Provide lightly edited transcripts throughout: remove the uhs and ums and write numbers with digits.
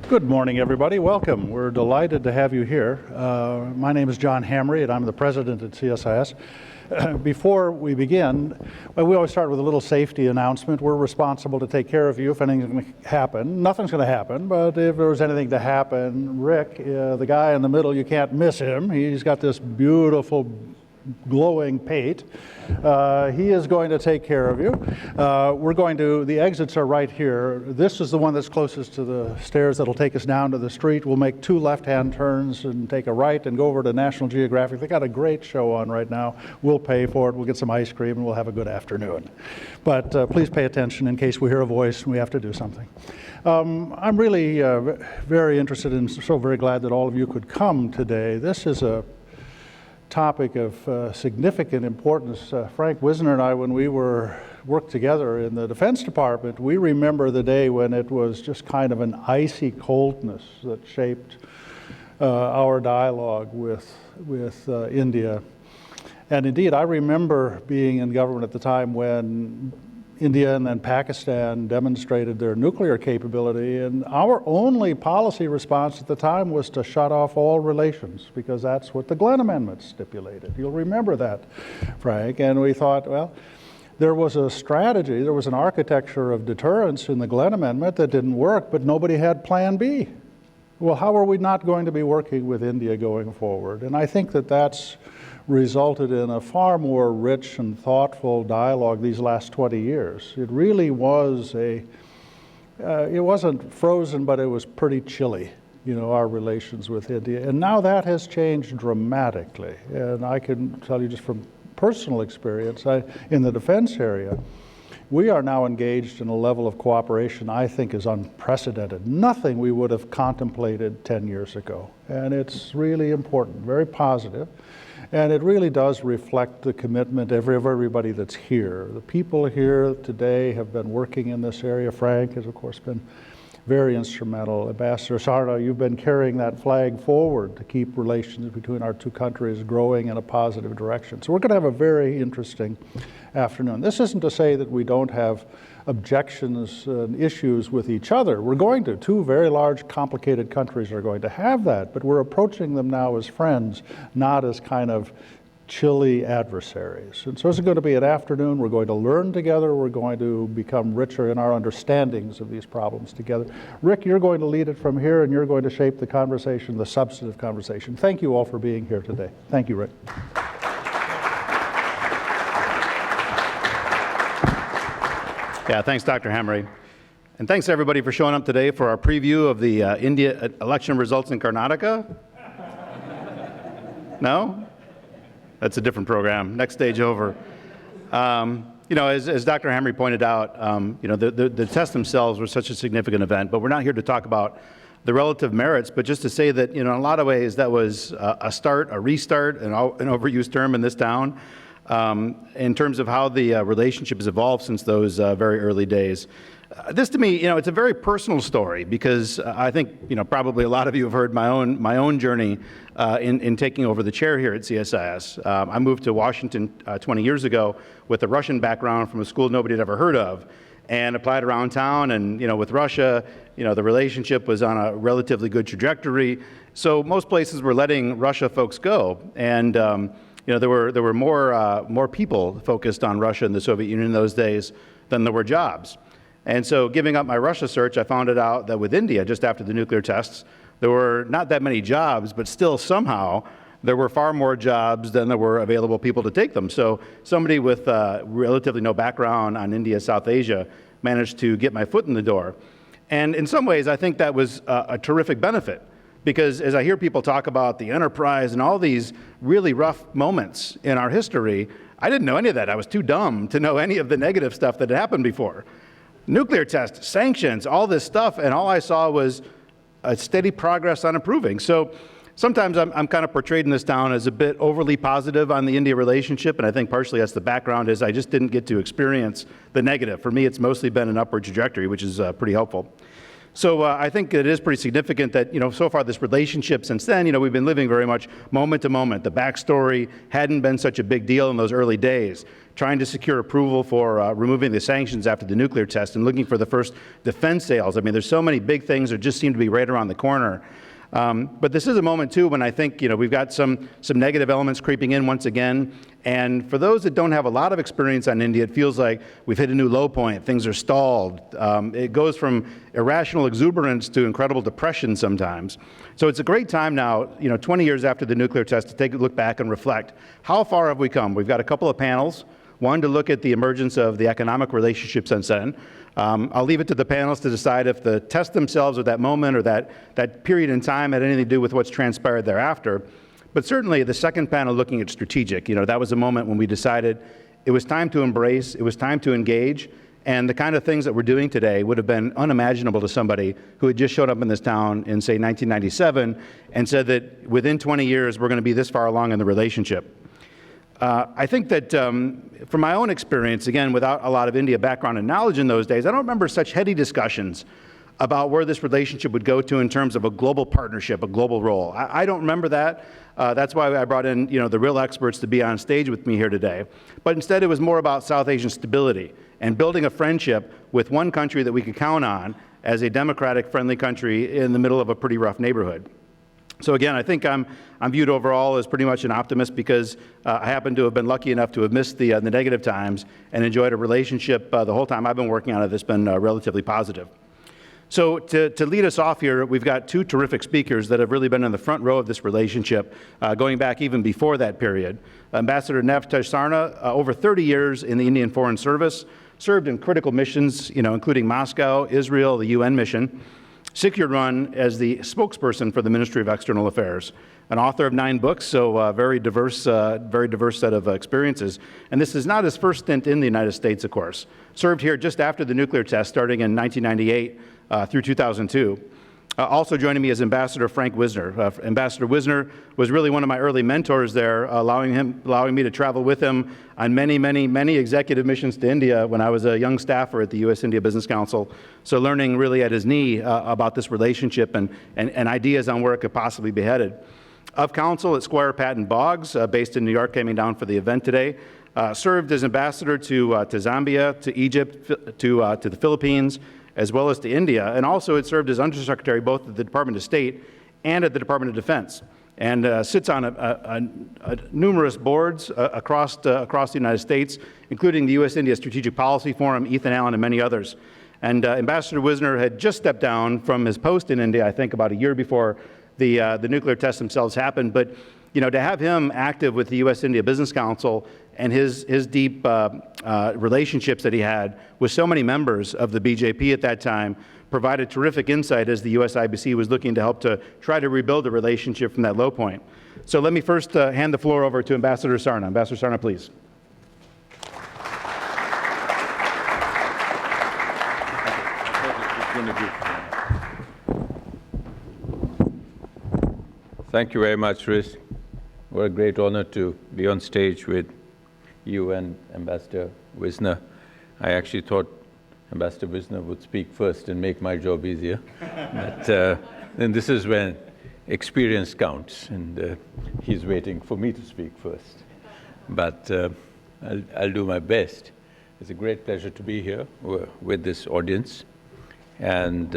Good morning, everybody. Welcome. We're delighted to have you here. My name is John Hamre, and I'm the president at CSIS. Before we begin, we always start with a little safety announcement. We're responsible to take care of you if anything's going to happen. Nothing's going to happen, but if there was anything to happen, Rick, the guy in the middle, you can't miss him. He's got this beautiful glowing pate. He is going to take care of you. The exits are right here. This is the one that's closest to the stairs that'll take us down to the street. We'll make two left-hand turns and take a right and go over to National Geographic. They got a great show on right now. We'll pay for it. We'll get some ice cream and we'll have a good afternoon. But please pay attention in case we hear a voice and we have to do something. I'm really very interested and so very glad that all of you could come today. This is a topic of significant importance. Frank Wisner and I, when we worked together in the Defense Department, we remember the day when it was just kind of an icy coldness that shaped our dialogue with India. And indeed, I remember being in government at the time when India and then Pakistan demonstrated their nuclear capability, and our only policy response at the time was to shut off all relations, because that's what the Glenn Amendment stipulated. You'll remember that, Frank. And we thought, well, there was a strategy, there was an architecture of deterrence in the Glenn Amendment that didn't work, but nobody had Plan B. Well, how are we not going to be working with India going forward? And I think that that's resulted in a far more rich and thoughtful dialogue these last 20 years. It really was it wasn't frozen, but it was pretty chilly, our relations with India. And now that has changed dramatically. And I can tell you just from personal experience, in the defense area, we are now engaged in a level of cooperation I think is unprecedented. Nothing we would have contemplated 10 years ago. And it's really important, very positive. And it really does reflect the commitment of everybody that's here. The people here today have been working in this area. Frank has, of course, been very instrumental. Ambassador Sarna, you've been carrying that flag forward to keep relations between our two countries growing in a positive direction. So we're going to have a very interesting afternoon. This isn't to say that we don't have objections and issues with each other. We're going to. Two very large, complicated countries are going to have that, but we're approaching them now as friends, not as kind of chilly adversaries. And so it's going to be an afternoon. We're going to learn together. We're going to become richer in our understandings of these problems together. Rick, you're going to lead it from here, and you're going to shape the conversation, the substantive conversation. Thank you all for being here today. Thank you, Rick. Yeah, thanks, Dr. Hamre. And thanks, everybody, for showing up today for our preview of the India election results in Karnataka. No? That's a different program. Next stage over. As Dr. Hamre pointed out, the tests themselves were such a significant event, but we're not here to talk about the relative merits, but just to say that, in a lot of ways, that was a start, a restart, an overused term in this town, in terms of how the relationship has evolved since those very early days. This, to me, it's a very personal story, because I think, probably a lot of you have heard my own journey in taking over the chair here at CSIS. I moved to Washington 20 years ago with a Russian background from a school nobody had ever heard of, and applied around town. And with Russia, the relationship was on a relatively good trajectory. So most places were letting Russia folks go, and there were more people focused on Russia and the Soviet Union in those days than there were jobs. And so, giving up my Russia search, I found it out that with India, just after the nuclear tests, there were not that many jobs, but still somehow there were far more jobs than there were available people to take them. So somebody with relatively no background on India, South Asia, managed to get my foot in the door. And in some ways, I think that was a terrific benefit, because as I hear people talk about the enterprise and all these really rough moments in our history, I didn't know any of that. I was too dumb to know any of the negative stuff that had happened before. Nuclear tests, sanctions, all this stuff, and all I saw was a steady progress on improving. So sometimes I'm kind of portrayed in this town as a bit overly positive on the India relationship, and I think partially that's the background, is I just didn't get to experience the negative. For me, it's mostly been an upward trajectory, which is pretty helpful. So I think it is pretty significant that, so far this relationship since then, we've been living very much moment to moment. The backstory hadn't been such a big deal in those early days. trying to secure approval for removing the sanctions after the nuclear test and looking for the first defense sales. I mean, there's so many big things that just seem to be right around the corner. But this is a moment, too, when I think, we've got some negative elements creeping in once again. And for those that don't have a lot of experience on India, it feels like we've hit a new low point. Things are stalled. It goes from irrational exuberance to incredible depression sometimes. So it's a great time now, 20 years after the nuclear test, to take a look back and reflect. How far have we come? We've got a couple of panels. One, to look at the emergence of the economic relationships since then. I'll leave it to the panelists to decide if the test themselves or that moment or that period in time had anything to do with what's transpired thereafter. But certainly the second panel looking at strategic, that was a moment when we decided it was time to embrace, it was time to engage, and the kind of things that we're doing today would have been unimaginable to somebody who had just showed up in this town in, say, 1997 and said that within 20 years we're going to be this far along in the relationship. I think that from my own experience, again, without a lot of India background and knowledge in those days, I don't remember such heady discussions about where this relationship would go to in terms of a global partnership, a global role. I don't remember that. That's why I brought in, the real experts to be on stage with me here today. But instead, it was more about South Asian stability and building a friendship with one country that we could count on as a democratic, friendly country in the middle of a pretty rough neighborhood. So again, I think I'm viewed overall as pretty much an optimist because I happen to have been lucky enough to have missed the negative times and enjoyed a relationship the whole time I've been working on it that's been relatively positive. So to lead us off here, we've got two terrific speakers that have really been in the front row of this relationship, going back even before that period. Ambassador Navtesh Sarna, over 30 years in the Indian Foreign Service, served in critical missions, including Moscow, Israel, the UN mission. 6-year run as the spokesperson for the Ministry of External Affairs, an author of 9 books, so very diverse set of experiences. And this is not his first stint in the United States, of course. Served here just after the nuclear test, starting in 1998 through 2002. Also joining me is Ambassador Frank Wisner. Ambassador Wisner was really one of my early mentors there, allowing me to travel with him on many executive missions to India when I was a young staffer at the U.S. India Business Council. So learning really at his knee about this relationship and ideas on where it could possibly be headed. Of counsel at Squire Patton Boggs, based in New York, came down for the event today. Served as ambassador to Zambia, to Egypt, to the Philippines, as well as to India, and also had served as undersecretary both at the Department of State and at the Department of Defense, and sits on numerous boards across the United States, including the U.S.-India Strategic Policy Forum, Ethan Allen, and many others. And Ambassador Wisner had just stepped down from his post in India, I think about a year before the nuclear tests themselves happened, but to have him active with the U.S.-India Business Council and his deep relationships that he had with so many members of the BJP at that time provided terrific insight as the U.S. IBC was looking to help to try to rebuild a relationship from that low point. So let me first hand the floor over to Ambassador Sarna. Ambassador Sarna, please. Thank you very much, Rhys. What a great honor to be on stage with you and Ambassador Wisner. I actually thought Ambassador Wisner would speak first and make my job easier. But then this is when experience counts, and he's waiting for me to speak first. But I'll do my best. It's a great pleasure to be here with this audience, and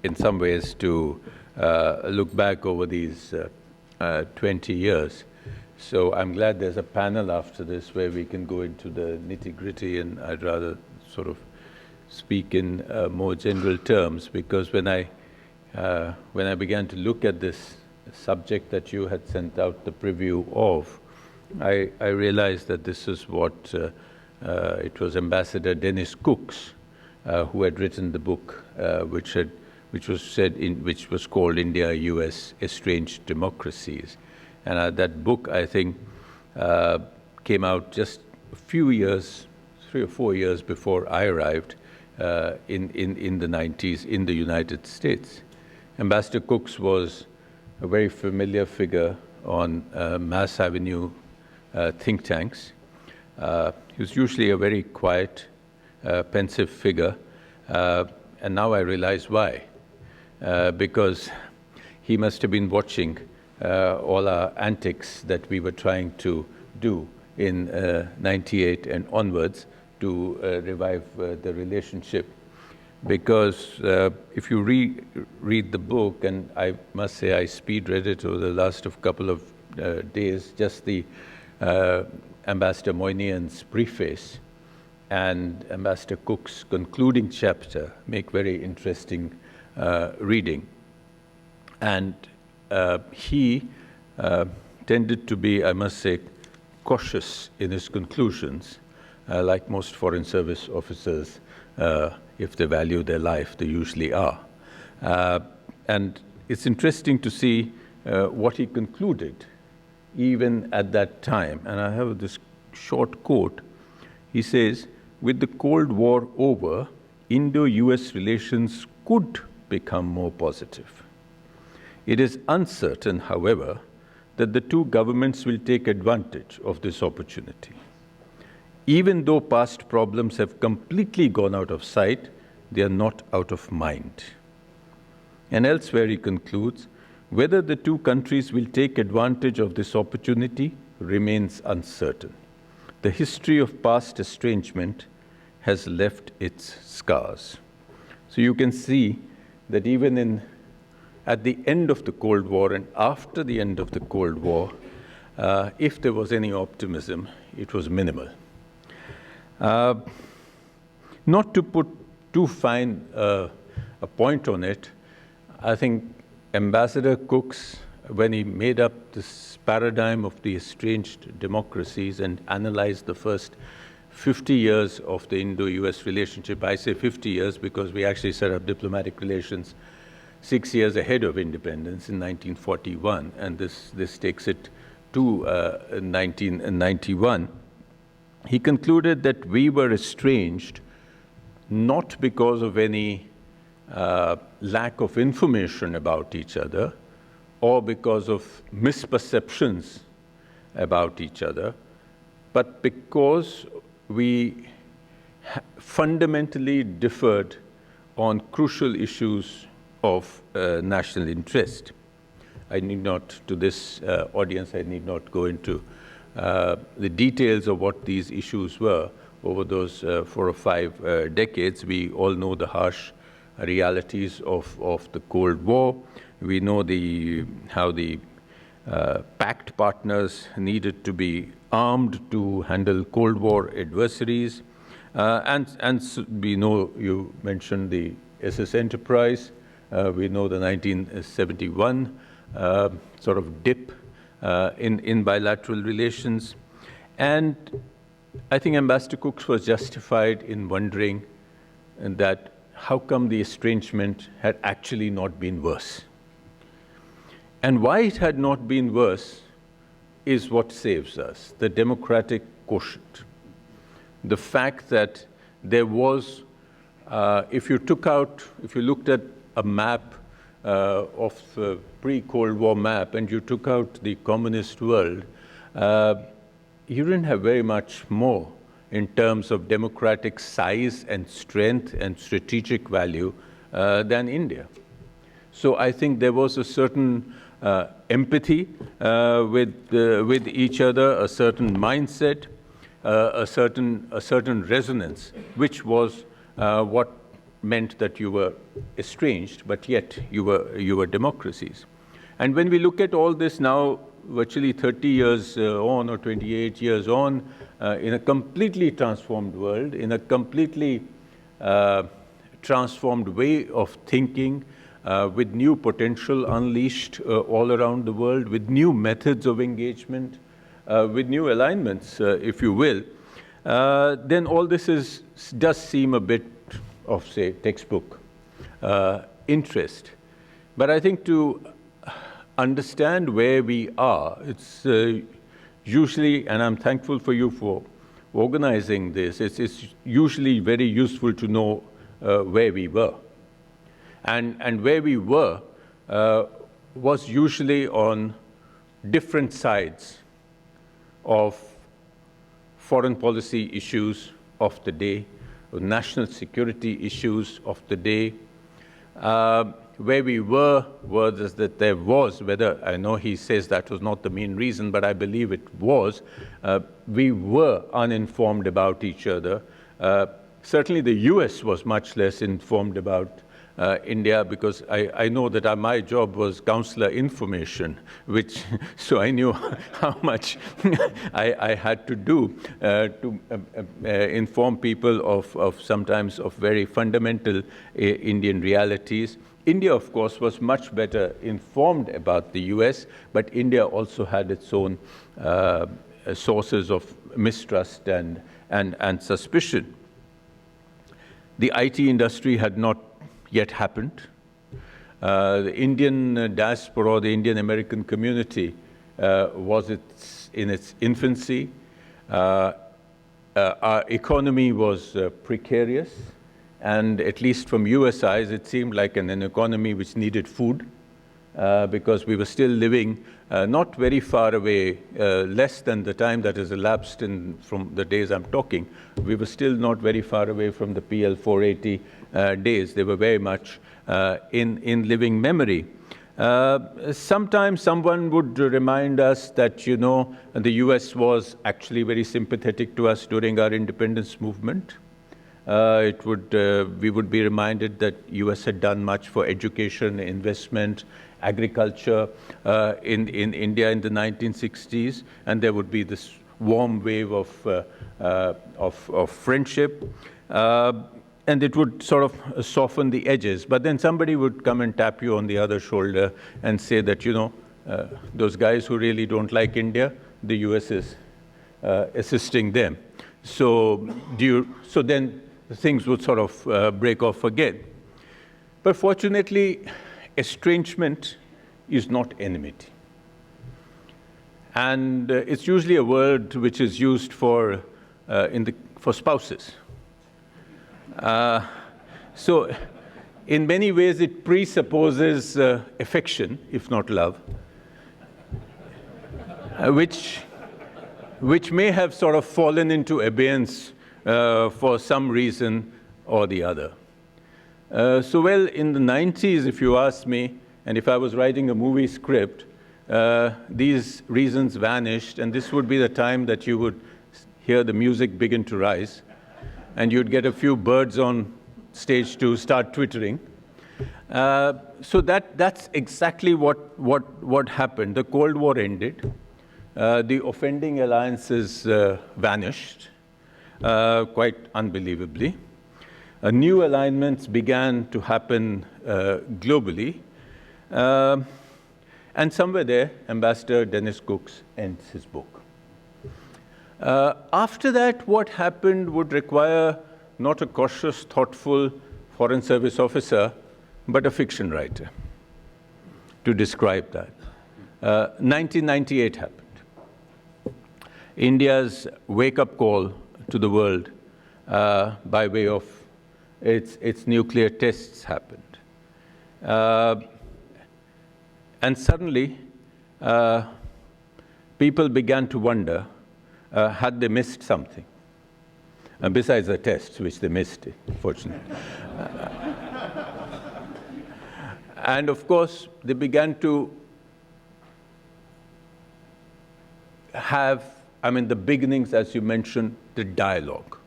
in some ways to look back over these 20 years. So I'm glad there's a panel after this where we can go into the nitty-gritty, and I'd rather sort of speak in more general terms, because when I began to look at this subject that you had sent out the preview of, I realized that this is what it was Ambassador Dennis Cooks who had written the book, which was called India-US Estranged Democracies. And that book, I think, came out just a few years, 3 or 4 years before I arrived in the 90s in the United States. Ambassador Cooks was a very familiar figure on Mass Avenue think tanks. He was usually a very quiet, pensive figure, and now I realize why. Because he must have been watching all our antics that we were trying to do in 98 and onwards to revive the relationship. Because if you read the book, and I must say I speed read it over the last couple of days, just the Ambassador Moynihan's preface and Ambassador Cook's concluding chapter make very interesting reading. And he tended to be, I must say, cautious in his conclusions, like most Foreign Service officers. If they value their life, they usually are. And it's interesting to see what he concluded, even at that time. And I have this short quote. He says, "With the Cold War over, Indo-US relations could become more positive. It is uncertain, however, that the two governments will take advantage of this opportunity. Even though past problems have completely gone out of sight, they are not out of mind." And elsewhere he concludes, "Whether the two countries will take advantage of this opportunity remains uncertain. The history of past estrangement has left its scars." So you can see that even at the end of the Cold War and after the end of the Cold War, if there was any optimism, it was minimal. Not to put too fine a point on it, I think Ambassador Cook's, when he made up this paradigm of the estranged democracies and analyzed the first 50 years of the Indo-US relationship, I say 50 years because we actually set up diplomatic relations 6 years ahead of independence in 1941, and this takes it to 1991. He concluded that we were estranged not because of any lack of information about each other or because of misperceptions about each other, but because we fundamentally differed on crucial issues of national interest. I need not, to this audience, I need not go into the details of what these issues were over those 4 or 5 decades. We all know the harsh realities of the Cold War. We know how the pact partners needed to be armed to handle Cold War adversaries. And we know, you mentioned the SS Enterprise. We know the 1971 sort of dip in bilateral relations. And I think Ambassador Cook was justified in wondering that how come the estrangement had actually not been worse. And why it had not been worse is what saves us, the democratic quotient. The fact that there was, if you looked at a map of the pre-Cold War map and you took out the communist world, you didn't have very much more in terms of democratic size and strength and strategic value than India. So I think there was a certain empathy with each other, a certain mindset, a certain resonance, which was what meant that you were estranged, but yet you were democracies. And when we look at all this now, virtually 30 years on or 28 years on, in a completely transformed world, in a completely transformed way of thinking, with new potential unleashed all around the world, with new methods of engagement, with new alignments, if you will, then all this does seem a bit of, say, textbook interest. But I think to understand where we are, it's usually, and I'm thankful for you for organizing this, it's usually very useful to know where we were. And where we were was usually on different sides of foreign policy issues of the day, national security issues of the day. where we were was that there was, whether I know he says that was not the main reason, but I believe it was, we were uninformed about each other. Certainly the US was much less informed about India, because I know that my job was consular information, which, so I knew how much I had to do to inform people of sometimes of very fundamental Indian realities. India, of course, was much better informed about the US, but India also had its own sources of mistrust and suspicion. The IT industry had not yet happened. The Indian diaspora, the Indian American community was in its infancy. Our economy was precarious, and at least from US eyes, it seemed like an economy which needed food, because we were still living not very far away, less than the time that has elapsed from the days I'm talking. We were still not very far away from the PL 480 days. They were very much in living memory. Sometimes someone would remind us that, you know, the US was actually very sympathetic to us during our independence movement. We would be reminded that US had done much for education, investment, agriculture in India in the 1960s, and there would be this warm wave of friendship, and it would sort of soften the edges. But then somebody would come and tap you on the other shoulder and say that, you know, those guys who really don't like India, the US is assisting them. So then things would sort of break off again. But fortunately, estrangement is not enmity. And it's usually a word which is used for spouses. So in many ways, it presupposes affection, if not love, which may have sort of fallen into abeyance for some reason or the other. Well, in the 90s, if you ask me, and if I was writing a movie script, these reasons vanished, and this would be the time that you would hear the music begin to rise, and you'd get a few birds on stage to start twittering. So that's exactly what happened. The Cold War ended. The offending alliances vanished, quite unbelievably. New alignments began to happen globally. And somewhere there, Ambassador Dennis Cooks ends his book. After that, what happened would require not a cautious, thoughtful Foreign Service officer, but a fiction writer to describe that. 1998 happened. India's wake-up call to the world by way of its nuclear tests happened. And suddenly, people began to wonder, had they missed something? Besides the tests, which they missed, fortunately. And of course, they began to have, the beginnings, as you mentioned, the dialogue.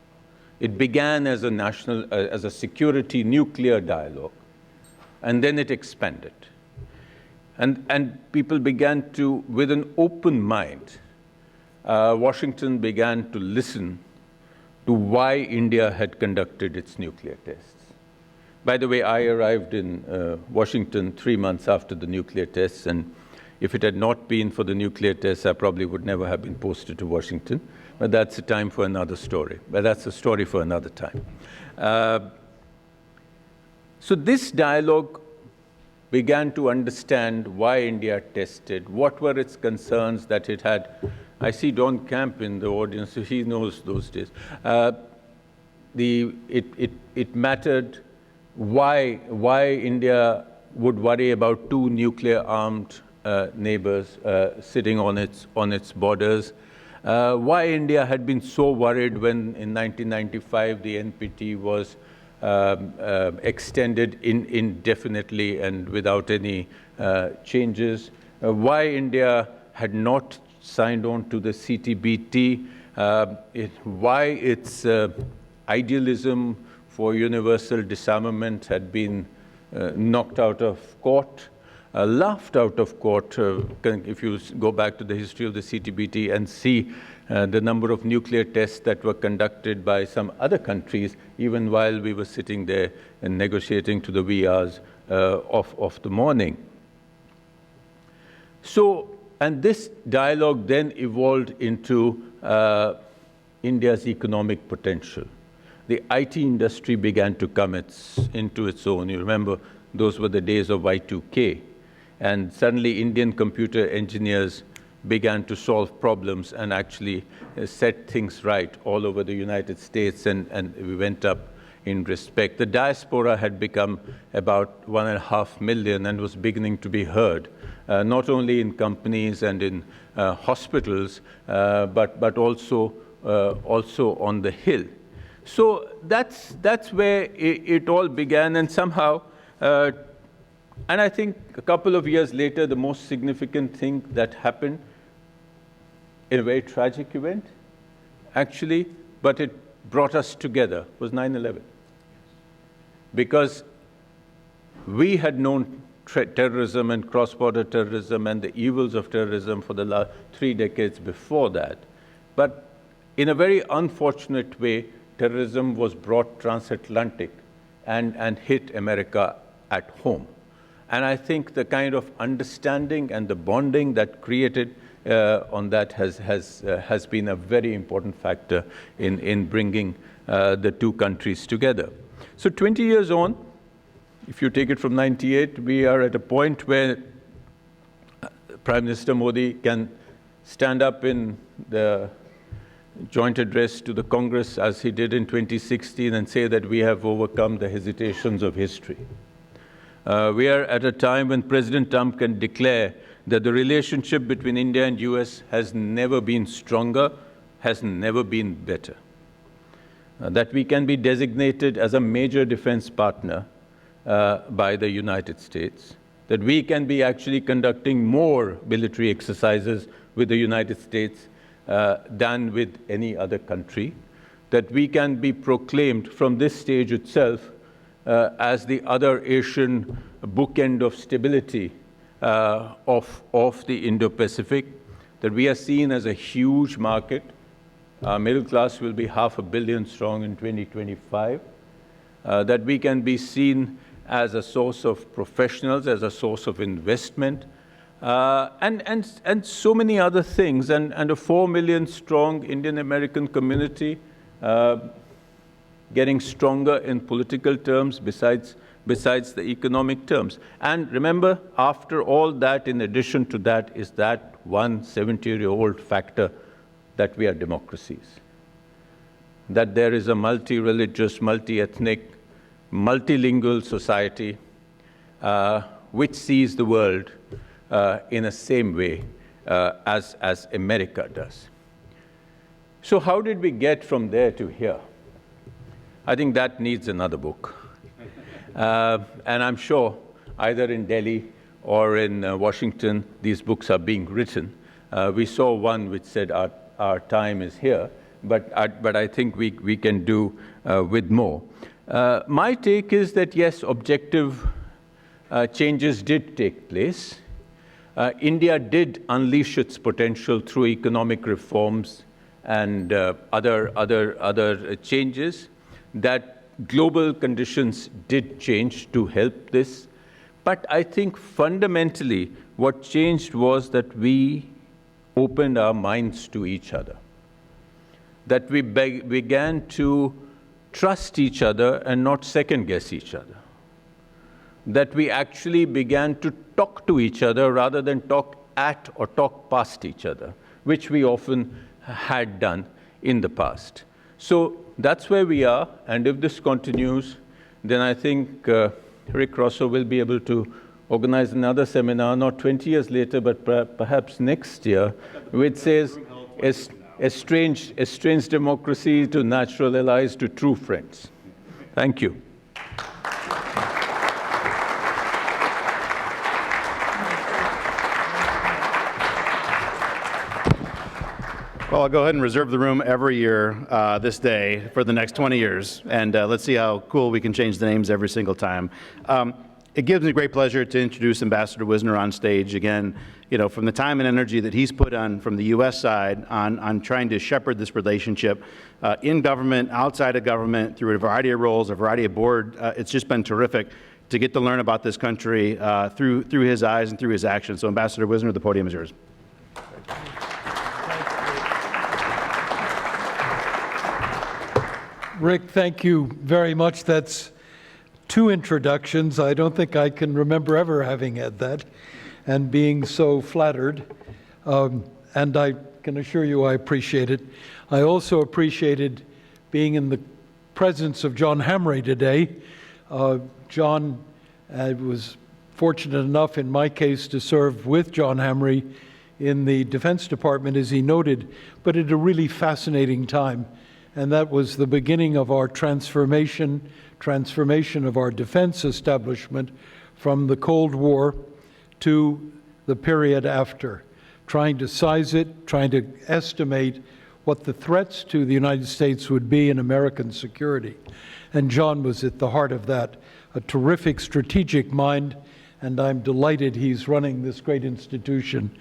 It began as a security nuclear dialogue, and then it expanded. And people began to, with an open mind, Washington began to listen to why India had conducted its nuclear tests. By the way, I arrived in Washington 3 months after the nuclear tests, and if it had not been for the nuclear tests, I probably would never have been posted to Washington. But that's a time for another story. But that's a story for another time. So this dialogue began to understand why India tested, what were its concerns that it had. I see Don Camp in the audience, so he knows those days. It mattered why India would worry about two nuclear-armed neighbors sitting on its borders. Why India had been so worried when, in 1995, the NPT was extended indefinitely and without any changes, why India had not signed on to the CTBT, why its idealism for universal disarmament had been knocked out of court, laughed out of court. If you go back to the history of the CTBT and see the number of nuclear tests that were conducted by some other countries, even while we were sitting there and negotiating to the wee hours of the morning. So, and this dialogue then evolved into India's economic potential. The IT industry began to come into its own. You remember, those were the days of Y2K. And suddenly Indian computer engineers began to solve problems and actually set things right all over the United States, and we went up in respect. The diaspora had become about 1.5 million and was beginning to be heard, not only in companies and in hospitals, but also on the Hill. So that's where it all began, and somehow, and I think a couple of years later, the most significant thing that happened, in a very tragic event, actually, but it brought us together, was 9/11. Because we had known terrorism and cross-border terrorism and the evils of terrorism for the last 3 decades before that. But in a very unfortunate way, terrorism was brought transatlantic and hit America at home. And I think the kind of understanding and the bonding that created on that has been a very important factor in bringing the two countries together. So 20 years on, if you take it from 98, we are at a point where Prime Minister Modi can stand up in the joint address to the Congress, as he did in 2016, and say that we have overcome the hesitations of history. We are at a time when President Trump can declare that the relationship between India and US has never been stronger, has never been better. That we can be designated as a major defense partner by the United States, that we can be actually conducting more military exercises with the United States than with any other country, that we can be proclaimed from this stage itself as the other Asian bookend of stability of the Indo-Pacific, that we are seen as a huge market. Our middle class will be 500 million strong in 2025, that we can be seen as a source of professionals, as a source of investment, and so many other things, and a 4 million strong Indian-American community getting stronger in political terms besides the economic terms. And remember, after all that, in addition to that, is that one 70-year-old factor that we are democracies, that there is a multi-religious, multi-ethnic, multilingual society which sees the world in the same way as America does. So how did we get from there to here? I think that needs another book. And I'm sure either in Delhi or in Washington, these books are being written. We saw one which said our time is here, but I think we can do with more. My take is that, yes, objective changes did take place. India did unleash its potential through economic reforms and other changes. That global conditions did change to help this. But I think fundamentally what changed was that we opened our minds to each other, that we began to trust each other and not second-guess each other, that we actually began to talk to each other rather than talk at or talk past each other, which we often had done in the past. So that's where we are, and if this continues, then I think Rick Rossow will be able to organize another seminar, not 20 years later, but perhaps next year, which says, estranged democracy to natural allies to true friends. Thank you. Well, I'll go ahead and reserve the room every year this day for the next 20 years, and let's see how cool we can change the names every single time. It gives me great pleasure to introduce Ambassador Wisner on stage again. You know, from the time and energy that he's put on from the U.S. side on trying to shepherd this relationship in government, outside of government, through a variety of roles, a variety of board, it's just been terrific to get to learn about this country through his eyes and through his actions. So, Ambassador Wisner, the podium is yours. Rick, thank you very much. That's 2 introductions. I don't think I can remember ever having had that and being so flattered. And I can assure you I appreciate it. I also appreciated being in the presence of John Hamre today. John was fortunate enough in my case to serve with John Hamre in the Defense Department, as he noted, but at a really fascinating time. And that was the beginning of our transformation of our defense establishment from the Cold War to the period after, trying to size it, trying to estimate what the threats to the United States would be in American security. And John was at the heart of that, a terrific strategic mind, and I'm delighted he's running this great institution.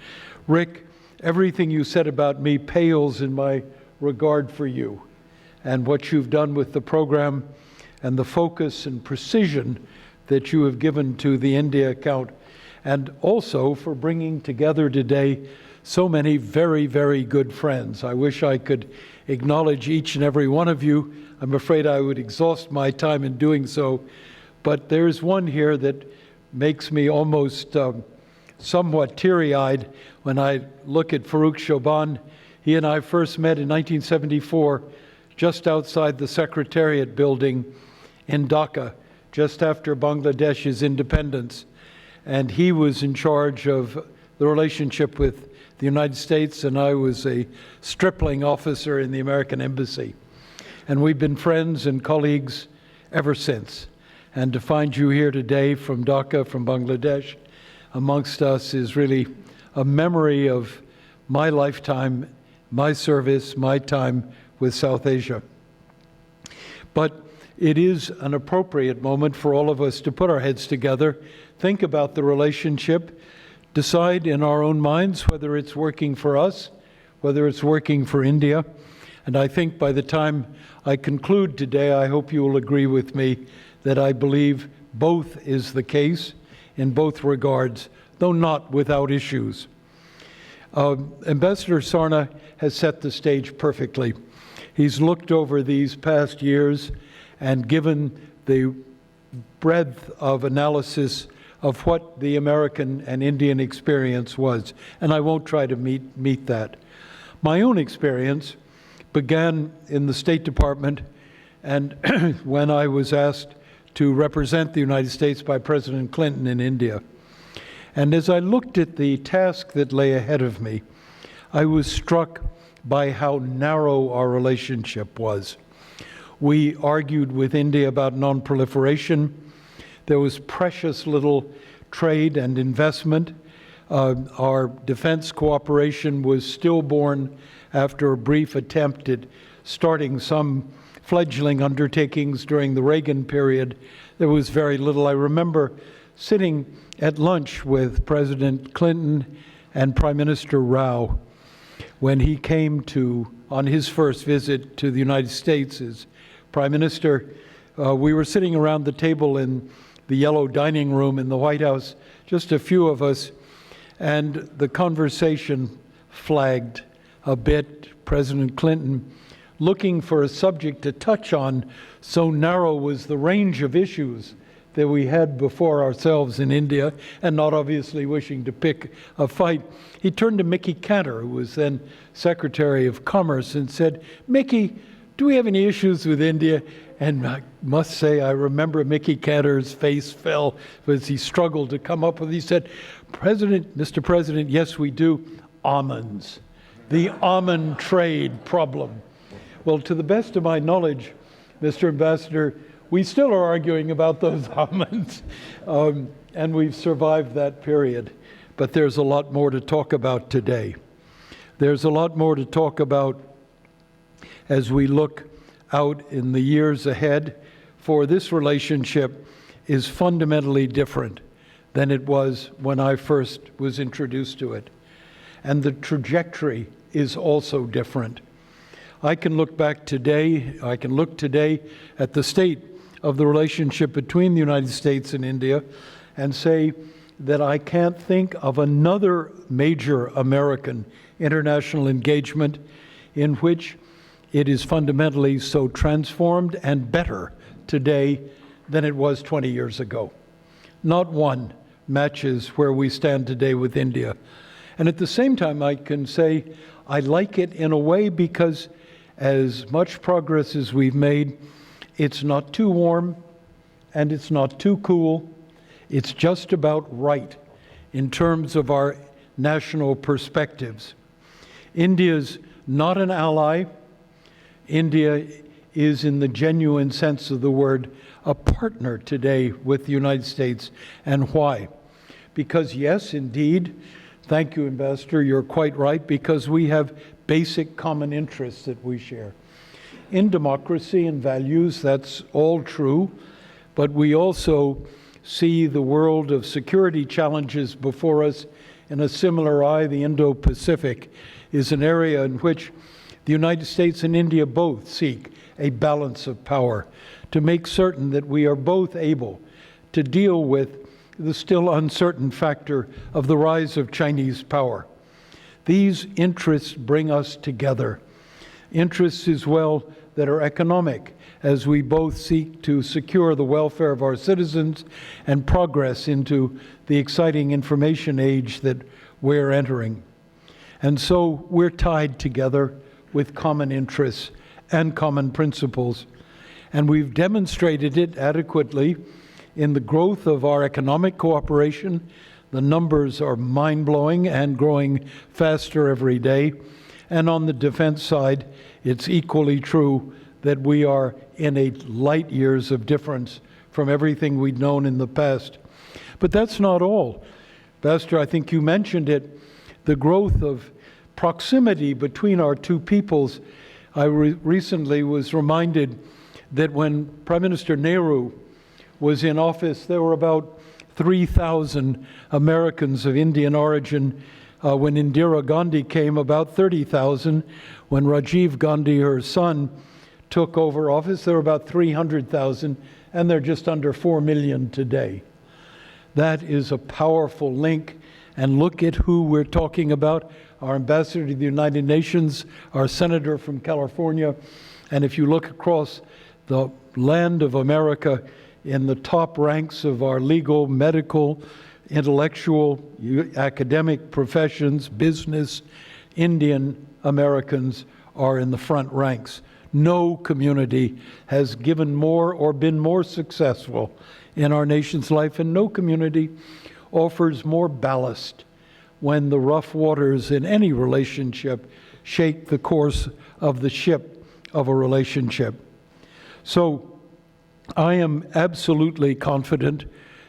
Rick, everything you said about me pales in my regard for you and what you've done with the program and the focus and precision that you have given to the India account, and also for bringing together today so many very, very good friends. I wish I could acknowledge each and every one of you. I'm afraid I would exhaust my time in doing so, but there's one here that makes me almost somewhat teary-eyed when I look at Farooq Shoban. He and I first met in 1974, just outside the Secretariat building in Dhaka, just after Bangladesh's independence. And he was in charge of the relationship with the United States, and I was a stripling officer in the American Embassy. And we've been friends and colleagues ever since. And to find you here today from Dhaka, from Bangladesh, amongst us is really a memory of my lifetime, my service, my time with South Asia. But it is an appropriate moment for all of us to put our heads together, think about the relationship, decide in our own minds whether it's working for us, whether it's working for India. And I think by the time I conclude today, I hope you will agree with me that I believe both is the case in both regards, though not without issues. Ambassador Sarna has set the stage perfectly. He's looked over these past years and given the breadth of analysis of what the American and Indian experience was, and I won't try to meet that. My own experience began in the State Department, and when I was asked to represent the United States by President Clinton in India. And as I looked at the task that lay ahead of me, I was struck by how narrow our relationship was. We argued with India about non-proliferation. There was precious little trade and investment. Our defense cooperation was stillborn after a brief attempt at starting some fledgling undertakings during the Reagan period. There was very little. I remember sitting at lunch with President Clinton and Prime Minister Rao when he came on his first visit to the United States as Prime Minister. We were sitting around the table in the yellow dining room in the White House, just a few of us, and the conversation flagged a bit. President Clinton, looking for a subject to touch on, so narrow was the range of issues that we had before ourselves in India, and not obviously wishing to pick a fight, he turned to Mickey Cantor, who was then Secretary of Commerce, and said, "Mickey, do we have any issues with India?" And I must say, I remember Mickey Cantor's face fell as he struggled to come up with it. He said, Mr. President, yes, we do. Almonds. The almond trade problem. Well, to the best of my knowledge, Mr. Ambassador, we still are arguing about those almonds, and we've survived that period. But there's a lot more to talk about today. There's a lot more to talk about as we look out in the years ahead, for this relationship is fundamentally different than it was when I first was introduced to it. And the trajectory is also different. I can look back today, I can look today at the state of the relationship between the United States and India and say that I can't think of another major American international engagement in which it is fundamentally so transformed and better today than it was 20 years ago. Not one matches where we stand today with India. And at the same time, I can say I like it in a way because as much progress as we've made, it's not too warm and it's not too cool. It's just about right in terms of our national perspectives. India's not an ally. India is, in the genuine sense of the word, a partner today with the United States. And why? Because yes, indeed, thank you, Ambassador, you're quite right, because we have basic common interests that we share. In democracy and values, that's all true, but we also see the world of security challenges before us in a similar eye. The Indo-Pacific is an area in which the United States and India both seek a balance of power to make certain that we are both able to deal with the still uncertain factor of the rise of Chinese power. These interests bring us together. Interests as well that are economic, as we both seek to secure the welfare of our citizens and progress into the exciting information age that we're entering. And so we're tied together with common interests and common principles. And we've demonstrated it adequately in the growth of our economic cooperation. The numbers are mind-blowing and growing faster every day. And on the defense side, it's equally true that we are in a light years of difference from everything we'd known in the past. But that's not all. Ambassador, I think you mentioned it, the growth of proximity between our two peoples. I recently was reminded that when Prime Minister Nehru was in office, there were about 3,000 Americans of Indian origin. When Indira Gandhi came, about 30,000. When Rajiv Gandhi, her son, took over office, there were about 300,000, and they're just under 4 million today. That is a powerful link. And look at who we're talking about. Our ambassador to the United Nations, our senator from California. And if you look across the land of America, in the top ranks of our legal, medical, intellectual, academic professions, business, Indian Americans are in the front ranks. No community has given more or been more successful in our nation's life, and no community offers more ballast when the rough waters in any relationship shake the course of the ship of a relationship. So I am absolutely confident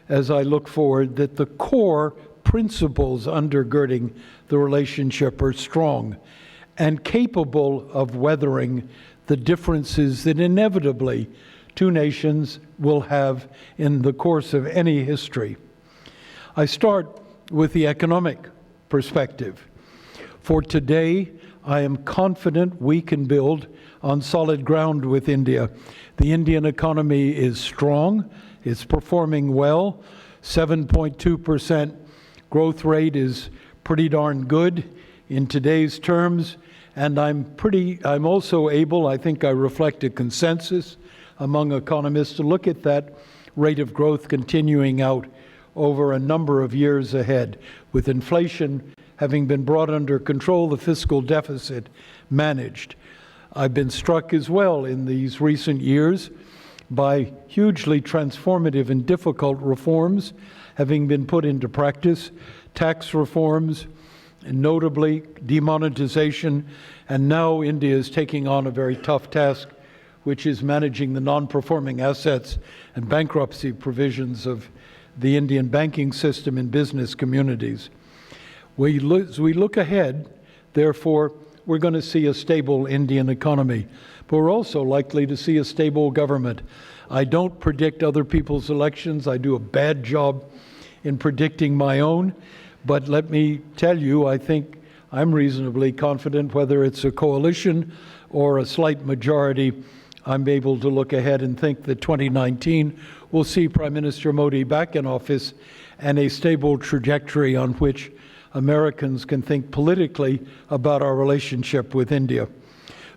as I look forward that the core principles undergirding the relationship are strong and capable of weathering the differences that inevitably two nations will have in the course of any history. I start with the economic perspective. For today, I am confident we can build on solid ground with India. The Indian economy is strong, it's performing well. 7.2% growth rate is pretty darn good in today's terms. And I'm also able, I think I reflect a consensus among economists, to look at that rate of growth continuing out over a number of years ahead, with inflation having been brought under control, the fiscal deficit managed. I've been struck as well in these recent years by hugely transformative and difficult reforms having been put into practice, tax reforms, and notably demonetization, and now India is taking on a very tough task, which is managing the non-performing assets and bankruptcy provisions of the Indian banking system and business communities. As we look ahead, Therefore, we're going to see a stable Indian economy, but we're also likely to see a stable government. I don't predict other people's elections. I do a bad job in predicting my own, but let me tell you, I think I'm reasonably confident whether it's a coalition or a slight majority. I'm able to look ahead and think that 2019 will see Prime Minister Modi back in office and a stable trajectory on which Americans can think politically about our relationship with India.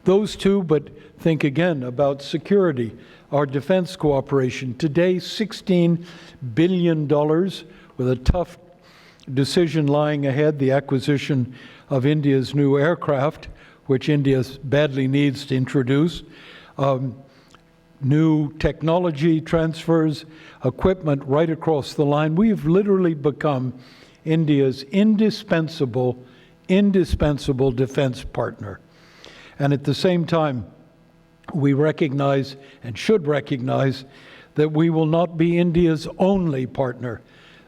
Those two, but think again about security, our defense cooperation. Today, $16 billion with a tough decision lying ahead, the acquisition of India's new aircraft, which India badly needs to introduce. New technology transfers, equipment right across the line. We've literally become India's indispensable defense partner. And at the same time, we recognize and should recognize that we will not be India's only partner,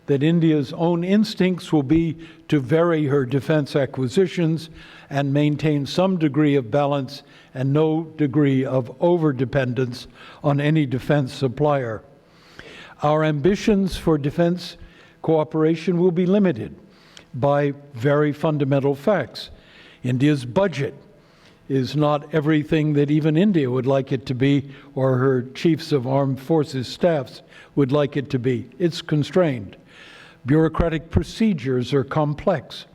that India's own instincts will be to vary her defense acquisitions and maintain some degree of balance and no degree of overdependence on any defense supplier. Our ambitions for defense cooperation will be limited by very fundamental facts. India's budget is not everything that even India would like it to be, or her chiefs of armed forces staffs would like it to be. It's constrained. Bureaucratic procedures are complex,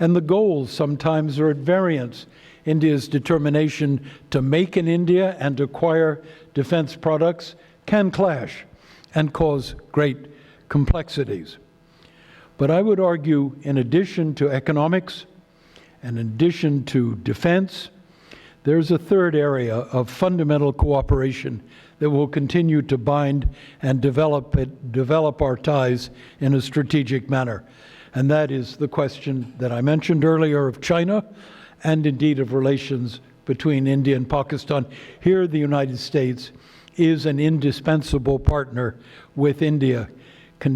and the goals sometimes are at variance. India's determination to make in India and acquire defense products can clash and cause great complexities. But I would argue, in addition to economics and in addition to defense, there's a third area of fundamental cooperation that will continue to bind and develop our ties in a strategic manner. And that is the question that I mentioned earlier of China and indeed of relations between India and Pakistan. Here, the United States is an indispensable partner with India,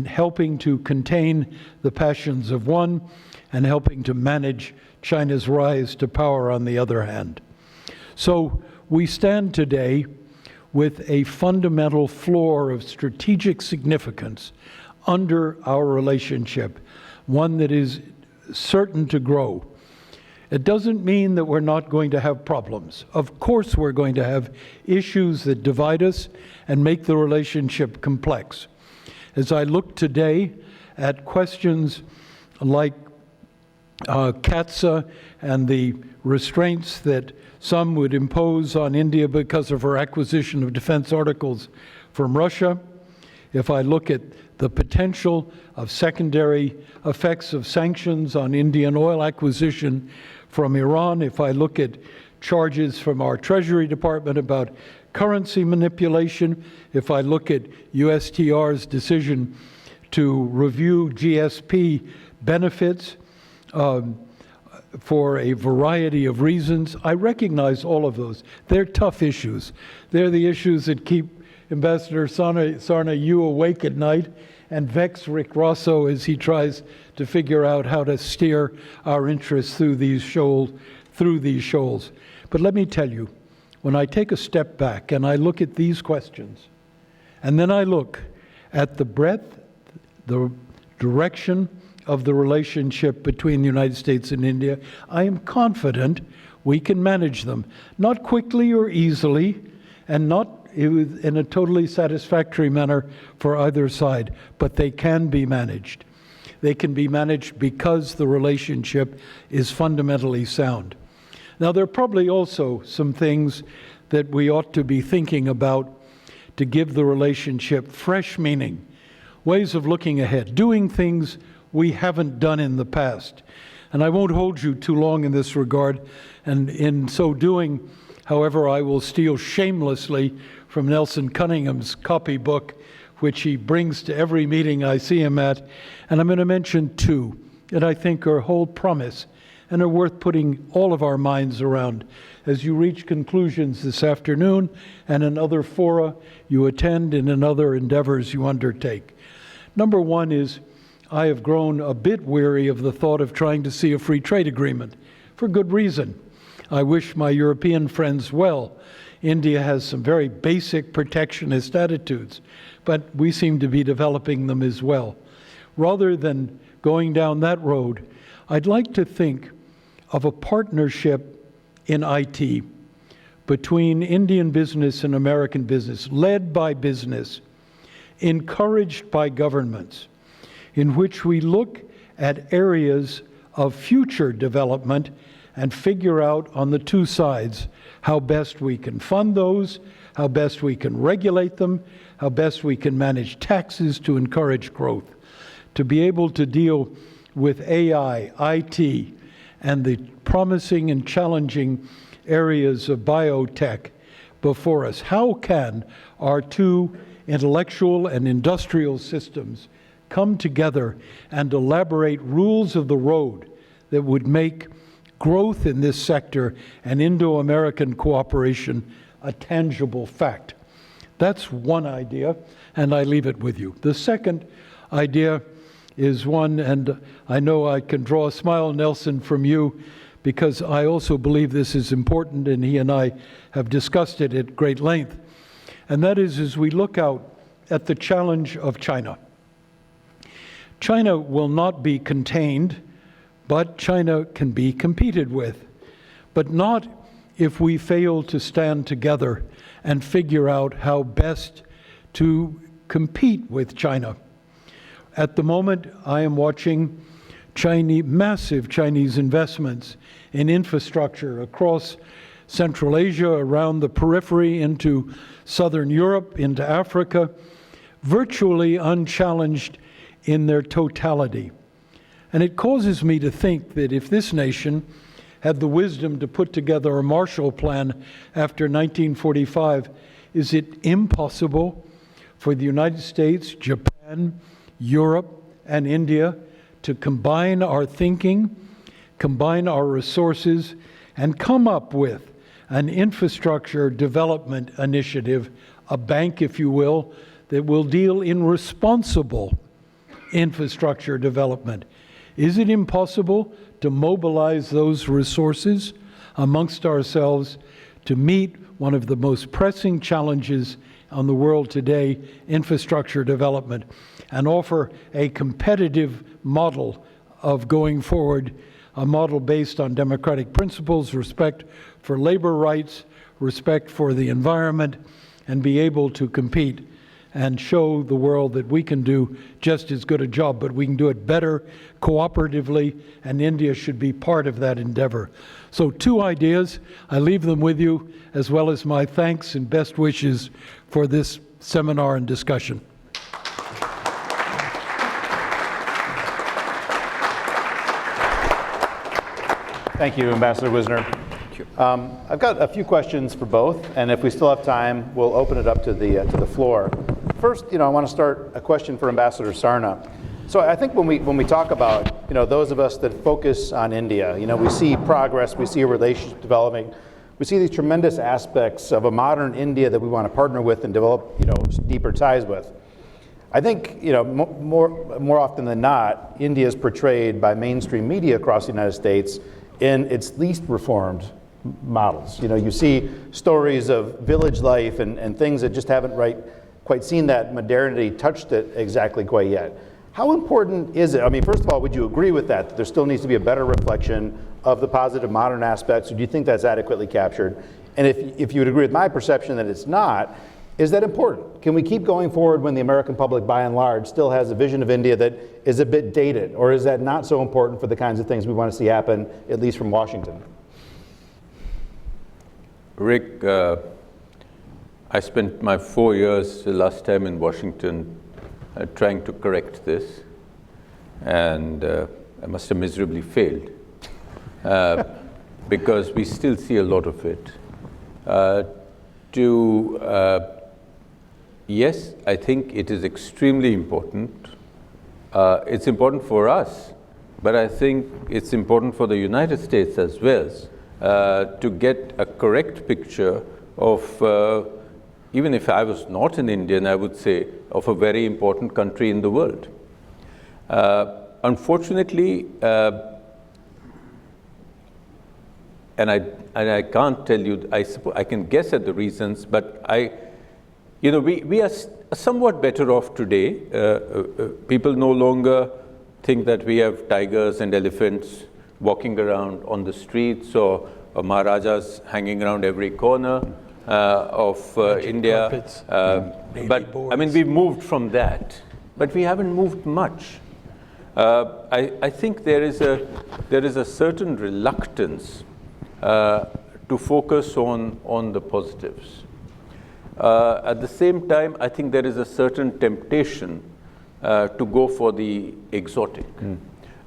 helping to contain the passions of one and helping to manage China's rise to power on the other hand. So we stand today with a fundamental floor of strategic significance under our relationship, one that is certain to grow. It doesn't mean that we're not going to have problems. Of course we're going to have issues that divide us and make the relationship complex. As I look today at questions like CATSA and the restraints that some would impose on India because of her acquisition of defense articles from Russia, if I look at the potential of secondary effects of sanctions on Indian oil acquisition from Iran, if I look at charges from our Treasury Department about currency manipulation, if I look at USTR's decision to review GSP benefits for a variety of reasons, I recognize all of those. They're tough issues. They're the issues that keep Ambassador Sarna you awake at night and vex Rick Rossow as he tries to figure out how to steer our interests through these shoals. But let me tell you, when I take a step back and I look at these questions, and then I look at the breadth, the direction of the relationship between the United States and India, I am confident we can manage them. Not quickly or easily, and not in a totally satisfactory manner for either side, but they can be managed. They can be managed because the relationship is fundamentally sound. Now, there are probably also some things that we ought to be thinking about to give the relationship fresh meaning, ways of looking ahead, doing things we haven't done in the past. And I won't hold you too long in this regard, and in so doing, however, I will steal shamelessly from Nelson Cunningham's copybook, which he brings to every meeting I see him at, and I'm going to mention two that I think are hold promise and are worth putting all of our minds around as you reach conclusions this afternoon and in other fora you attend and in other endeavors you undertake. Number one is, I have grown a bit weary of the thought of trying to see a free trade agreement for good reason. I wish my European friends well. India has some very basic protectionist attitudes, but we seem to be developing them as well. Rather than going down that road, I'd like to think of a partnership in IT between Indian business and American business, led by business, encouraged by governments, in which we look at areas of future development and figure out on the two sides how best we can fund those, how best we can regulate them, how best we can manage taxes to encourage growth, to be able to deal with AI, IT, and the promising and challenging areas of biotech before us. How can our two intellectual and industrial systems come together and elaborate rules of the road that would make growth in this sector and Indo-American cooperation a tangible fact? That's one idea, and I leave it with you. The second idea is one, and I know I can draw a smile, Nelson, from you, because I also believe this is important, and he and I have discussed it at great length. And that is, as we look out at the challenge of China. China will not be contained, but China can be competed with. But not if we fail to stand together and figure out how best to compete with China. At the moment, I am watching massive Chinese investments in infrastructure across Central Asia, around the periphery, into Southern Europe, into Africa, virtually unchallenged in their totality. And it causes me to think that if this nation had the wisdom to put together a Marshall Plan after 1945, is it impossible for the United States, Japan, Europe, and India to combine our thinking, combine our resources, and come up with an infrastructure development initiative, a bank, if you will, that will deal in responsible infrastructure development? Is it impossible to mobilize those resources amongst ourselves to meet one of the most pressing challenges on the world today, infrastructure development, and offer a competitive model of going forward, a model based on democratic principles, respect for labor rights, respect for the environment, and be able to compete and show the world that we can do just as good a job, but we can do it better, cooperatively, and India should be part of that endeavor. So 2 ideas, I leave them with you, as well as my thanks and best wishes for this seminar and discussion. Thank you, Ambassador Wisner. I've got a few questions for both, and if we still have time, we'll open it up to the floor. First, I want to start a question for Ambassador Sarna. So I think when we talk about, those of us that focus on India, we see progress, we see a relationship developing, we see these tremendous aspects of a modern India that we want to partner with and develop, deeper ties with. I think, more often than not, India is portrayed by mainstream media across the United States in its least reformed models. You see stories of village life and things that just haven't quite seen that modernity touched it exactly quite yet. How important is it? I mean, first of all, would you agree with that there still needs to be a better reflection of the positive modern aspects, or do you think that's adequately captured? And if you would agree with my perception that it's not, is that important? Can we keep going forward when the American public, by and large, still has a vision of India that is a bit dated, or is that not so important for the kinds of things we want to see happen, at least from Washington? Rick, I spent my 4 years the last time in Washington trying to correct this, and I must have miserably failed because we still see a lot of it. Yes, I think it is extremely important. It's important for us, but I think it's important for the United States as well to get a correct picture of, even if I was not an Indian, I would say, of a very important country in the world. Unfortunately, and I can't tell you, I suppose I can guess at the reasons, but we are somewhat better off today. People no longer think that we have tigers and elephants walking around on the streets, or Maharajas hanging around every corner of India. carpets, But I mean, boards. we've moved from that, but we haven't moved much. I think there is a certain reluctance to focus on the positives. At the same time, I think there is a certain temptation to go for the exotic.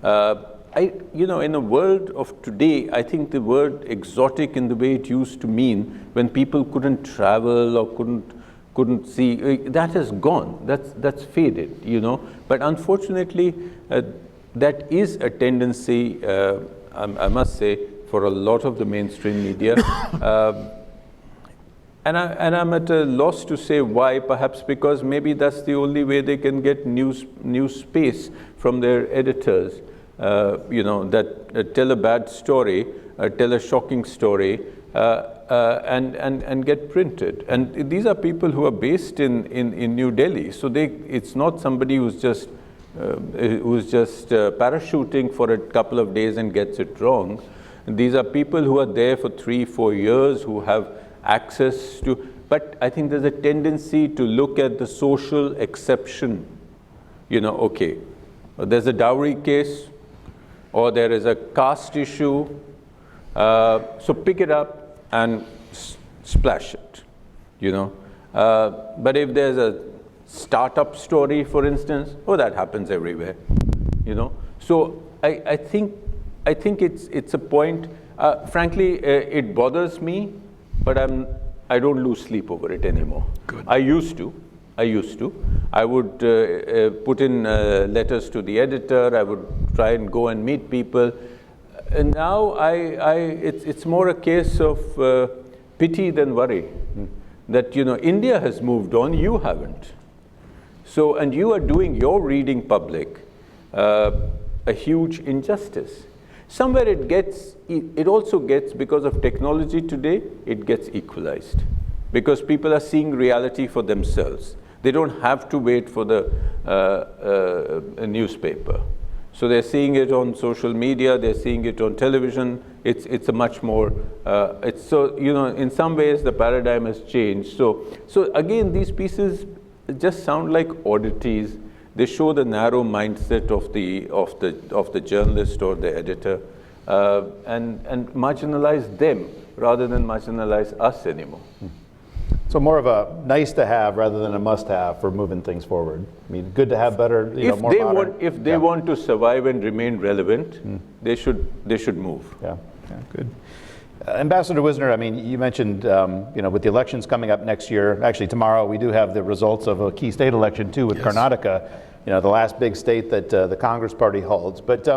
In a world of today, I think the word exotic in the way it used to mean when people couldn't travel or couldn't see, that has gone. That's faded, But unfortunately, that is a tendency, I must say, for a lot of the mainstream media. And I'm at a loss to say why, perhaps because maybe that's the only way they can get news space from their editors, that tell a bad story, tell a shocking story, and get printed. And these are people who are based in New Delhi, so it's not somebody who's just parachuting for a couple of days and gets it wrong. These are people who are there for 3-4 years, who have access to, but I think there's a tendency to look at the social exception. Okay, there's a dowry case, or there is a caste issue, so pick it up and splash it, But if there's a startup story, for instance, that happens everywhere, So I think it's a point. Frankly, it bothers me, but I don't lose sleep over it anymore. Good. I used to. I would put in letters to the editor. I would try and go and meet people. And now it's more a case of pity than worry. That India has moved on, you haven't. So, and you are doing your reading public a huge injustice. Somewhere it also gets, because of technology today, it gets equalized. Because people are seeing reality for themselves. They don't have to wait for the a newspaper. So they're seeing it on social media, they're seeing it on television. It's a much more, in some ways the paradigm has changed. So again, these pieces just sound like oddities. They show the narrow mindset of the journalist or the editor, and marginalize them rather than marginalize us anymore. So more of a nice to have rather than a must have for moving things forward. I mean, good to have better, more modern. If they want to survive and remain relevant, they should move. Yeah, good. Ambassador Wisner, I mean, you mentioned, with the elections coming up next year, actually tomorrow we do have the results of a key state election too with Karnataka, the last big state that the Congress Party holds. But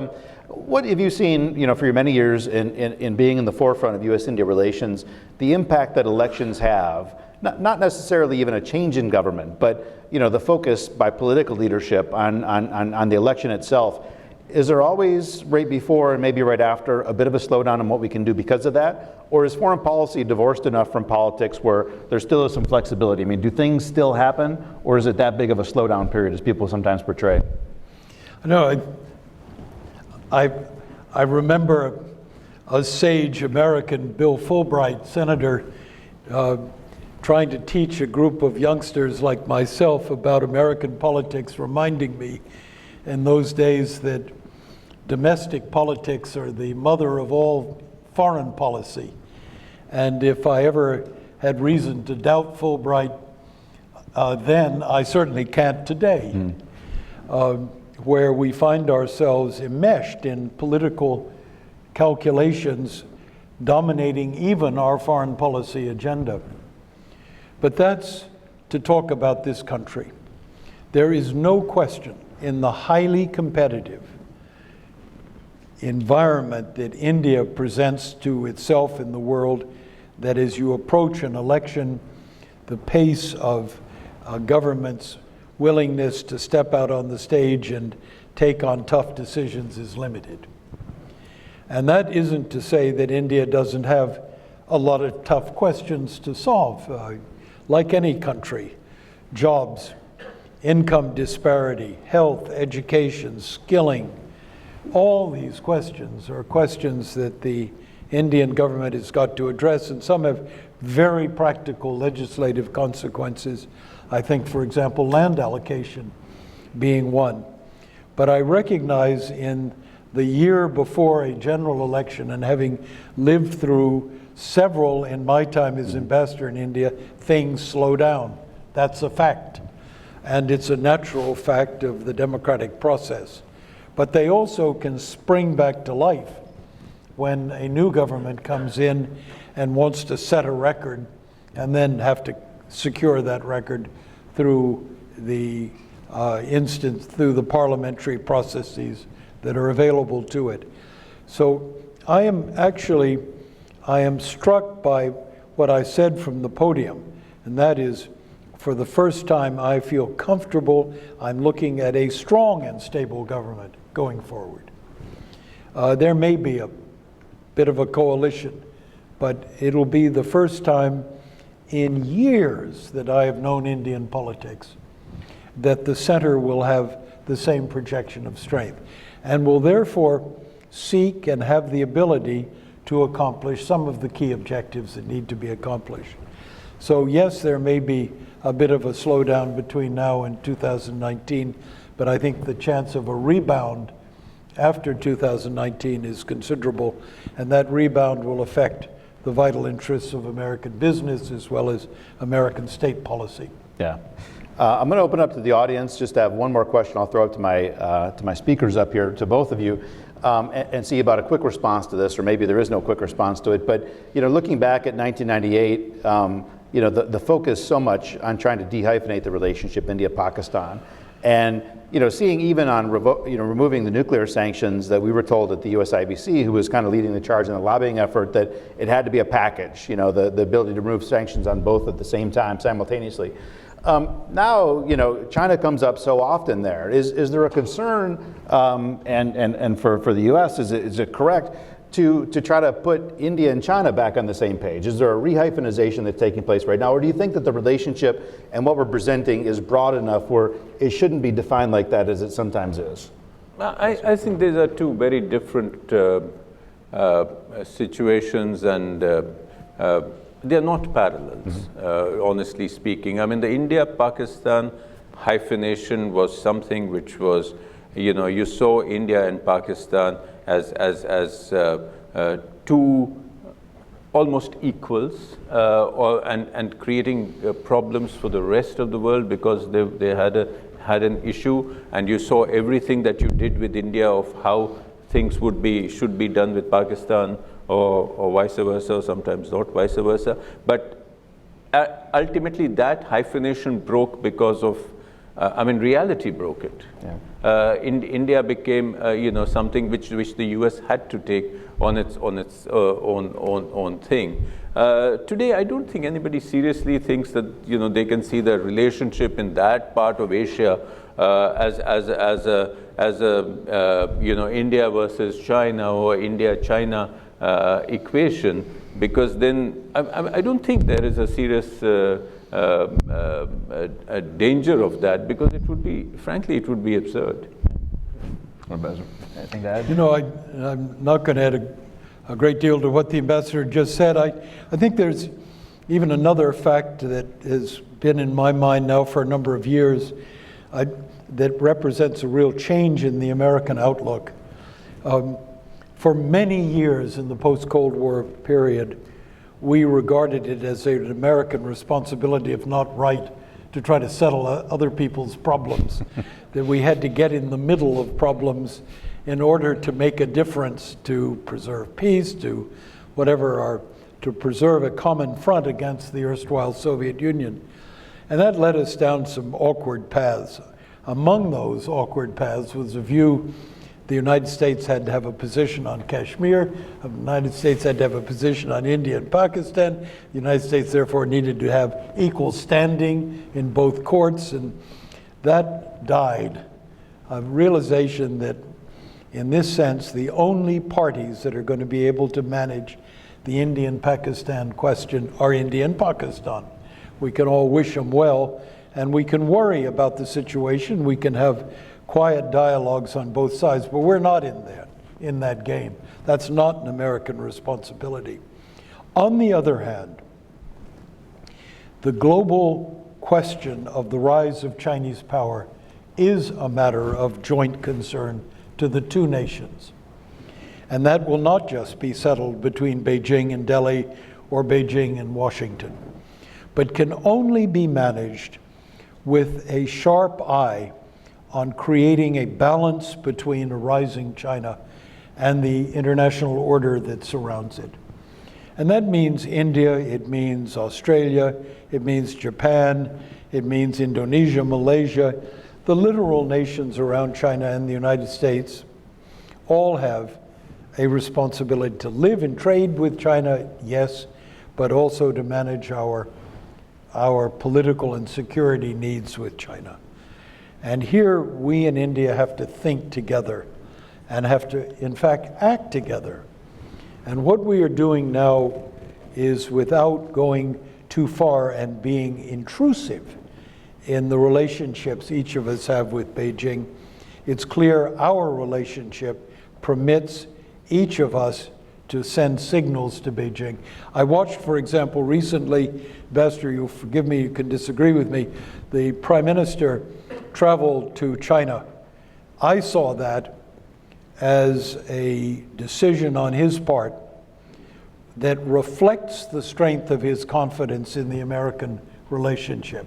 what have you seen, for your many years in being in the forefront of U.S.-India relations, the impact that elections have, not necessarily even a change in government, but, the focus by political leadership on the election itself? Is there always, right before and maybe right after, a bit of a slowdown in what we can do because of that? Or is foreign policy divorced enough from politics where there still is some flexibility? I mean, do things still happen, or is it that big of a slowdown period as people sometimes portray? No, I remember a sage American, Bill Fulbright, senator, trying to teach a group of youngsters like myself about American politics, reminding me in those days that domestic politics are the mother of all foreign policy. And if I ever had reason to doubt Fulbright then, I certainly can't today, where we find ourselves enmeshed in political calculations dominating even our foreign policy agenda. But that's to talk about this country. There is no question in the highly competitive environment that India presents to itself in the world, that as you approach an election, the pace of government's willingness to step out on the stage and take on tough decisions is limited. And that isn't to say that India doesn't have a lot of tough questions to solve. Like any country, jobs, income disparity, health, education, skilling, all these questions are questions that the Indian government has got to address, and some have very practical legislative consequences. I think, for example, land allocation being one. But I recognize in the year before a general election, and having lived through several in my time as ambassador in India, things slow down. That's a fact. And it's a natural fact of the democratic process. But they also can spring back to life when a new government comes in and wants to set a record and then have to secure that record through the through the parliamentary processes that are available to it. So I am struck by what I said from the podium, and that is, for the first time, I feel comfortable. I'm looking at a strong and stable government going forward. There may be a bit of a coalition, but it'll be the first time in years that I have known Indian politics that the center will have the same projection of strength, and will therefore seek and have the ability to accomplish some of the key objectives that need to be accomplished. So yes, there may be a bit of a slowdown between now and 2019, but I think the chance of a rebound after 2019 is considerable, and that rebound will affect the vital interests of American business as well as American state policy. Yeah. I'm going to open up to the audience. Just to have one more question I'll throw up to my speakers up here, to both of you, and see about a quick response to this, or maybe there is no quick response to it. But looking back at 1998, the focus so much on trying to dehyphenate the relationship India-Pakistan, and seeing even on removing the nuclear sanctions, that we were told at the USIBC, who was kind of leading the charge in the lobbying effort, that it had to be a package, the ability to remove sanctions on both at the same time, simultaneously. Now, China comes up so often there. Is there a concern, and for the U.S., is it correct to try to put India and China back on the same page? Is there a rehyphenization that's taking place right now? Or do you think that the relationship and what we're presenting is broad enough where it shouldn't be defined like that as it sometimes is? I think these are two very different situations, and they're not parallels, honestly speaking. I mean, the India-Pakistan hyphenation was something which was, you saw India and Pakistan as two almost equals, and creating problems for the rest of the world because they had an issue, and you saw everything that you did with India of how things should be done with Pakistan, or vice versa, or sometimes not vice versa. But ultimately that hyphenation broke because of, reality broke it. Yeah. India became, something which the U.S. had to take on its own thing. Today, I don't think anybody seriously thinks that they can see the relationship in that part of Asia as a India versus China, or India-China equation, because then I don't think there is a serious a danger of that, because it would be, frankly, it would be absurd. Anything to add? I'm not going to add a great deal to what the ambassador just said. I think there's even another fact that has been in my mind now for a number of years that represents a real change in the American outlook. For many years in the post-Cold War period, we regarded it as an American responsibility, if not right, to try to settle other people's problems, that we had to get in the middle of problems in order to make a difference, to preserve peace, to to preserve a common front against the erstwhile Soviet Union. And that led us down some awkward paths. Among those awkward paths was a view the United States had to have a position on Kashmir, the United States had to have a position on India and Pakistan, the United States therefore needed to have equal standing in both courts, and that died. A realization that in this sense, the only parties that are going to be able to manage the Indian-Pakistan question are India and Pakistan. We can all wish them well, and we can worry about the situation. We can have quiet dialogues on both sides, but we're not in that game. That's not an American responsibility. On the other hand, the global question of the rise of Chinese power is a matter of joint concern to the two nations. And that will not just be settled between Beijing and Delhi or Beijing and Washington, but can only be managed with a sharp eye on creating a balance between a rising China and the international order that surrounds it. And that means India, it means Australia, it means Japan, it means Indonesia, Malaysia. The littoral nations around China and the United States all have a responsibility to live and trade with China, yes, but also to manage our political and security needs with China. And here we in India have to think together and have to, in fact, act together. And what we are doing now is, without going too far and being intrusive in the relationships each of us have with Beijing, it's clear our relationship permits each of us to send signals to Beijing. I watched, for example, recently, Ambassador, you'll forgive me, you can disagree with me, the Prime Minister traveled to China. I saw that as a decision on his part that reflects the strength of his confidence in the American relationship.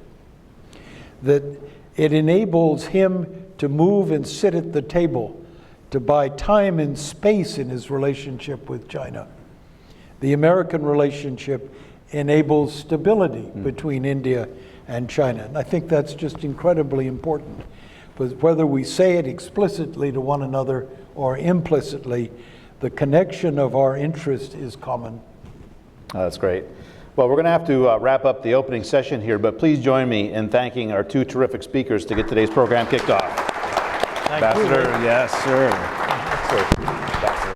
That it enables him to move and sit at the table, to buy time and space in his relationship with China. The American relationship enables stability between India and China. And I think that's just incredibly important. But whether we say it explicitly to one another or implicitly, the connection of our interest is common. That's great. Well, we're going to have to wrap up the opening session here, but please join me in thanking our two terrific speakers to get today's program kicked off. Ambassador, yes, sir. Ambassador.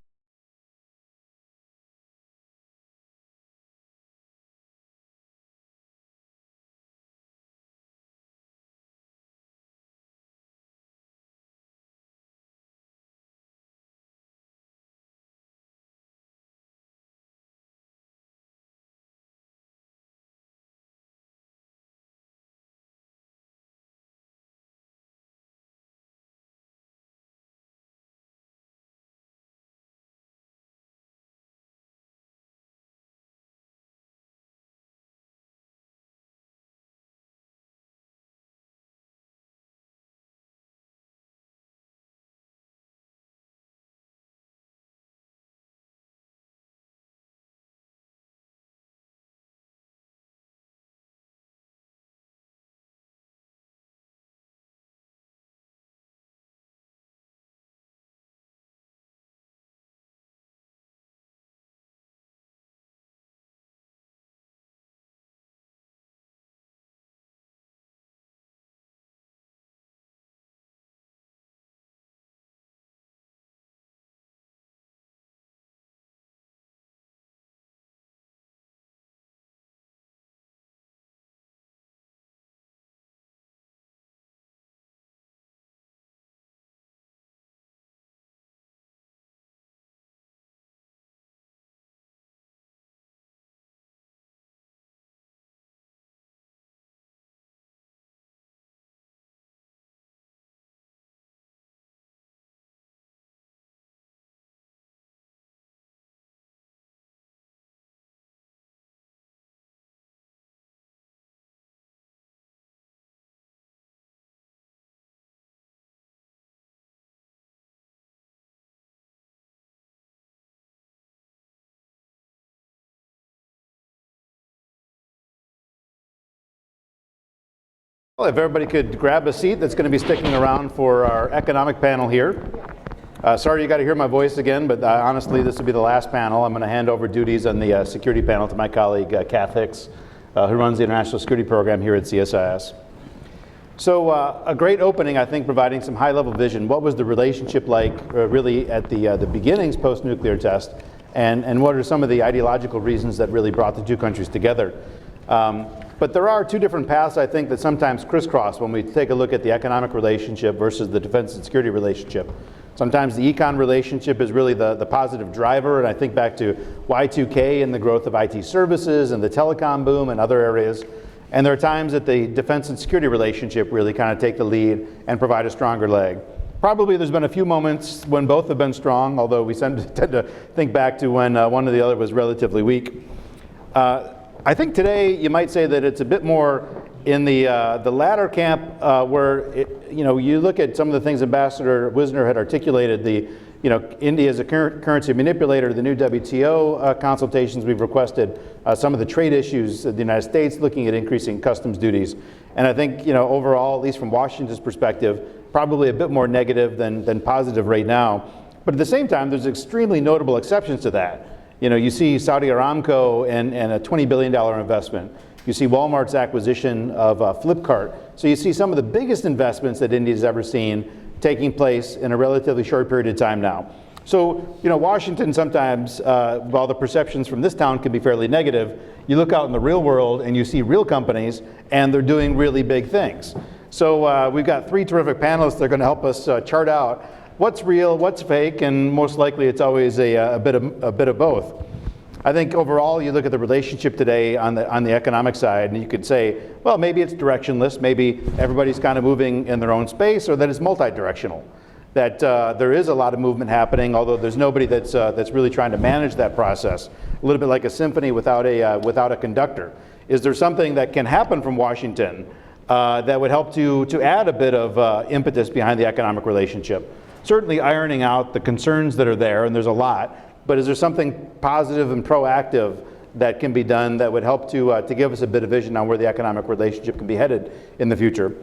Well, if everybody could grab a seat, that's going to be sticking around for our economic panel here. Sorry you got to hear my voice again, but honestly, this will be the last panel. I'm going to hand over duties on the security panel to my colleague, Kath Hicks, who runs the International Security Program here at CSIS. So a great opening, I think, providing some high-level vision. What was the relationship like really at the beginnings post-nuclear test, and what are some of the ideological reasons that really brought the two countries together? But there are two different paths, I think, that sometimes crisscross when we take a look at the economic relationship versus the defense and security relationship. Sometimes the econ relationship is really the positive driver, and I think back to Y2K and the growth of IT services and the telecom boom and other areas. And there are times that the defense and security relationship really kind of take the lead and provide a stronger leg. Probably there's been a few moments when both have been strong, although we tend to think back to when one or the other was relatively weak. I think today you might say that it's a bit more in the latter camp where you look at some of the things Ambassador Wisner had articulated. India is a currency manipulator. The new WTO consultations we've requested, some of the trade issues of the United States, looking at increasing customs duties. And I think overall, at least from Washington's perspective, probably a bit more negative than positive right now. But at the same time, there's extremely notable exceptions to that. You see Saudi Aramco and a $20 billion investment. You see Walmart's acquisition of Flipkart. So you see some of the biggest investments that India's ever seen taking place in a relatively short period of time now. So, Washington sometimes, while the perceptions from this town can be fairly negative, you look out in the real world and you see real companies and they're doing really big things. So we've got three terrific panelists that are going to help us chart out what's real, what's fake, and most likely it's always a bit of both. I think overall, you look at the relationship today on the economic side, and you could say, well, maybe it's directionless, maybe everybody's kind of moving in their own space, or that it's multi-directional. That there is a lot of movement happening, although there's nobody that's really trying to manage that process. A little bit like a symphony without a conductor. Is there something that can happen from Washington that would help to add a bit of impetus behind the economic relationship? Certainly ironing out the concerns that are there, and there's a lot. But is there something positive and proactive that can be done that would help to give us a bit of vision on where the economic relationship can be headed in the future?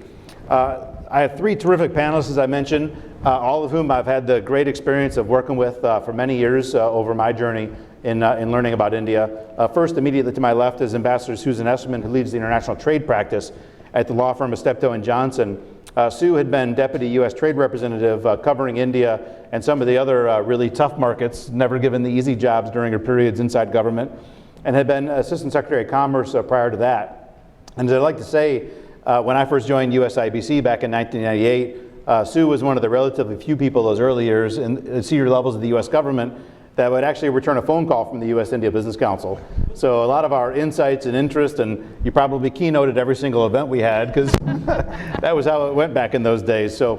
I have three terrific panelists, as I mentioned, all of whom I've had the great experience of working with for many years over my journey in learning about India. First, immediately to my left, is Ambassador Susan Esserman, who leads the international trade practice at the law firm of Steptoe & Johnson. Sue had been Deputy U.S. Trade Representative covering India and some of the other really tough markets, never given the easy jobs during her periods inside government, and had been Assistant Secretary of Commerce prior to that. And as I like to say, when I first joined USIBC back in 1998, Sue was one of the relatively few people those early years in senior levels of the U.S. government that would actually return a phone call from the U.S.-India Business Council. So a lot of our insights and interest, and you probably keynoted every single event we had, because that was how it went back in those days. So,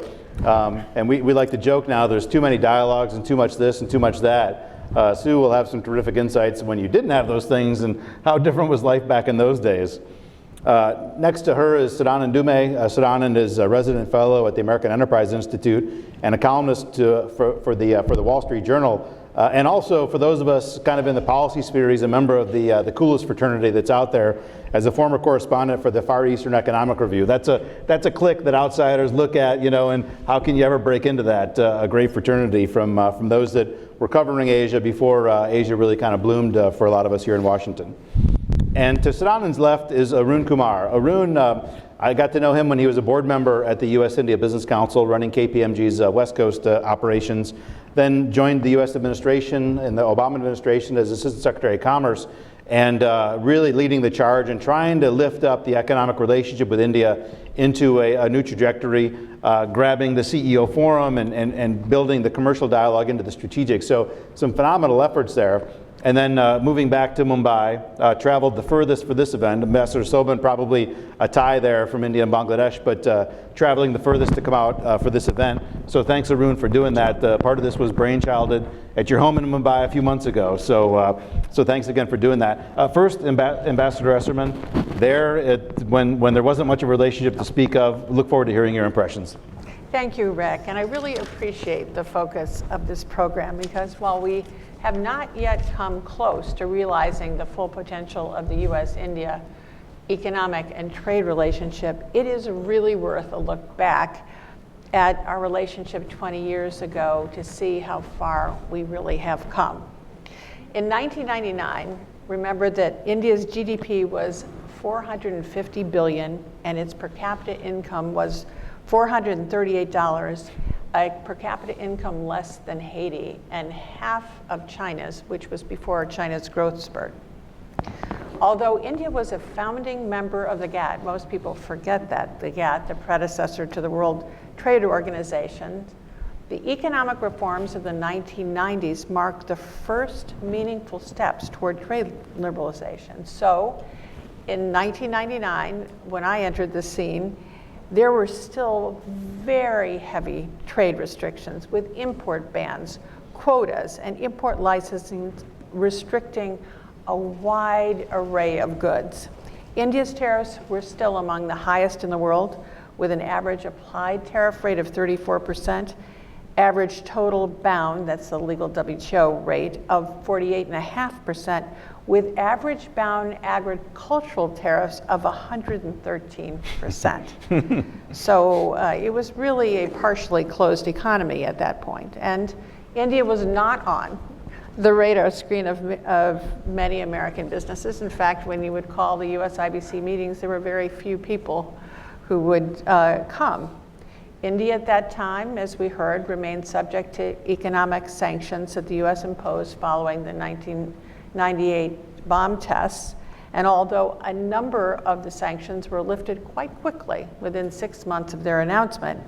and we like to joke now, there's too many dialogues and too much this and too much that. Sue will have some terrific insights when you didn't have those things and how different was life back in those days. Next to her is Sadanand Dume. Sadanand is a resident fellow at the American Enterprise Institute and a columnist for the Wall Street Journal. And also, for those of us kind of in the policy sphere, he's a member of the coolest fraternity that's out there as a former correspondent for the Far Eastern Economic Review. That's a clique that outsiders look at, and how can you ever break into that? A great fraternity from those that were covering Asia before Asia really kind of bloomed for a lot of us here in Washington. And to Sadanand's left is Arun Kumar. Arun, I got to know him when he was a board member at the U.S.-India Business Council running KPMG's West Coast operations. Then joined the U.S. administration in the Obama administration as Assistant Secretary of Commerce, and really leading the charge and trying to lift up the economic relationship with India into a new trajectory, grabbing the CEO forum and building the commercial dialogue into the strategic. So some phenomenal efforts there. And then moving back to Mumbai, traveled the furthest for this event. Ambassador Sobhan, probably a tie there from India and Bangladesh, but traveling the furthest to come out for this event. So thanks, Arun, for doing that. Part of this was brainchilded at your home in Mumbai a few months ago. So thanks again for doing that. First, Ambassador Esserman, when there wasn't much of a relationship to speak of, look forward to hearing your impressions. Thank you, Rick. And I really appreciate the focus of this program, because while we have not yet come close to realizing the full potential of the U.S.-India economic and trade relationship, it is really worth a look back at our relationship 20 years ago to see how far we really have come. In 1999, remember that India's GDP was 450 billion, and its per capita income was $438, a per capita income less than Haiti and half of China's, which was before China's growth spurt. Although India was a founding member of the GATT, most people forget that, the GATT, the predecessor to the World Trade Organization, the economic reforms of the 1990s marked the first meaningful steps toward trade liberalization. So in 1999, when I entered the scene, there were still very heavy trade restrictions with import bans, quotas, and import licensing restricting a wide array of goods. India's tariffs were still among the highest in the world, with an average applied tariff rate of 34%, average total bound, that's the legal WTO rate, of 48.5%, with average bound agricultural tariffs of 113%. So it was really a partially closed economy at that point. And India was not on the radar screen of many American businesses. In fact, when you would call the US IBC meetings, there were very few people who would come. India at that time, as we heard, remained subject to economic sanctions that the US imposed following the 1998 bomb tests. And although a number of the sanctions were lifted quite quickly within 6 months of their announcement,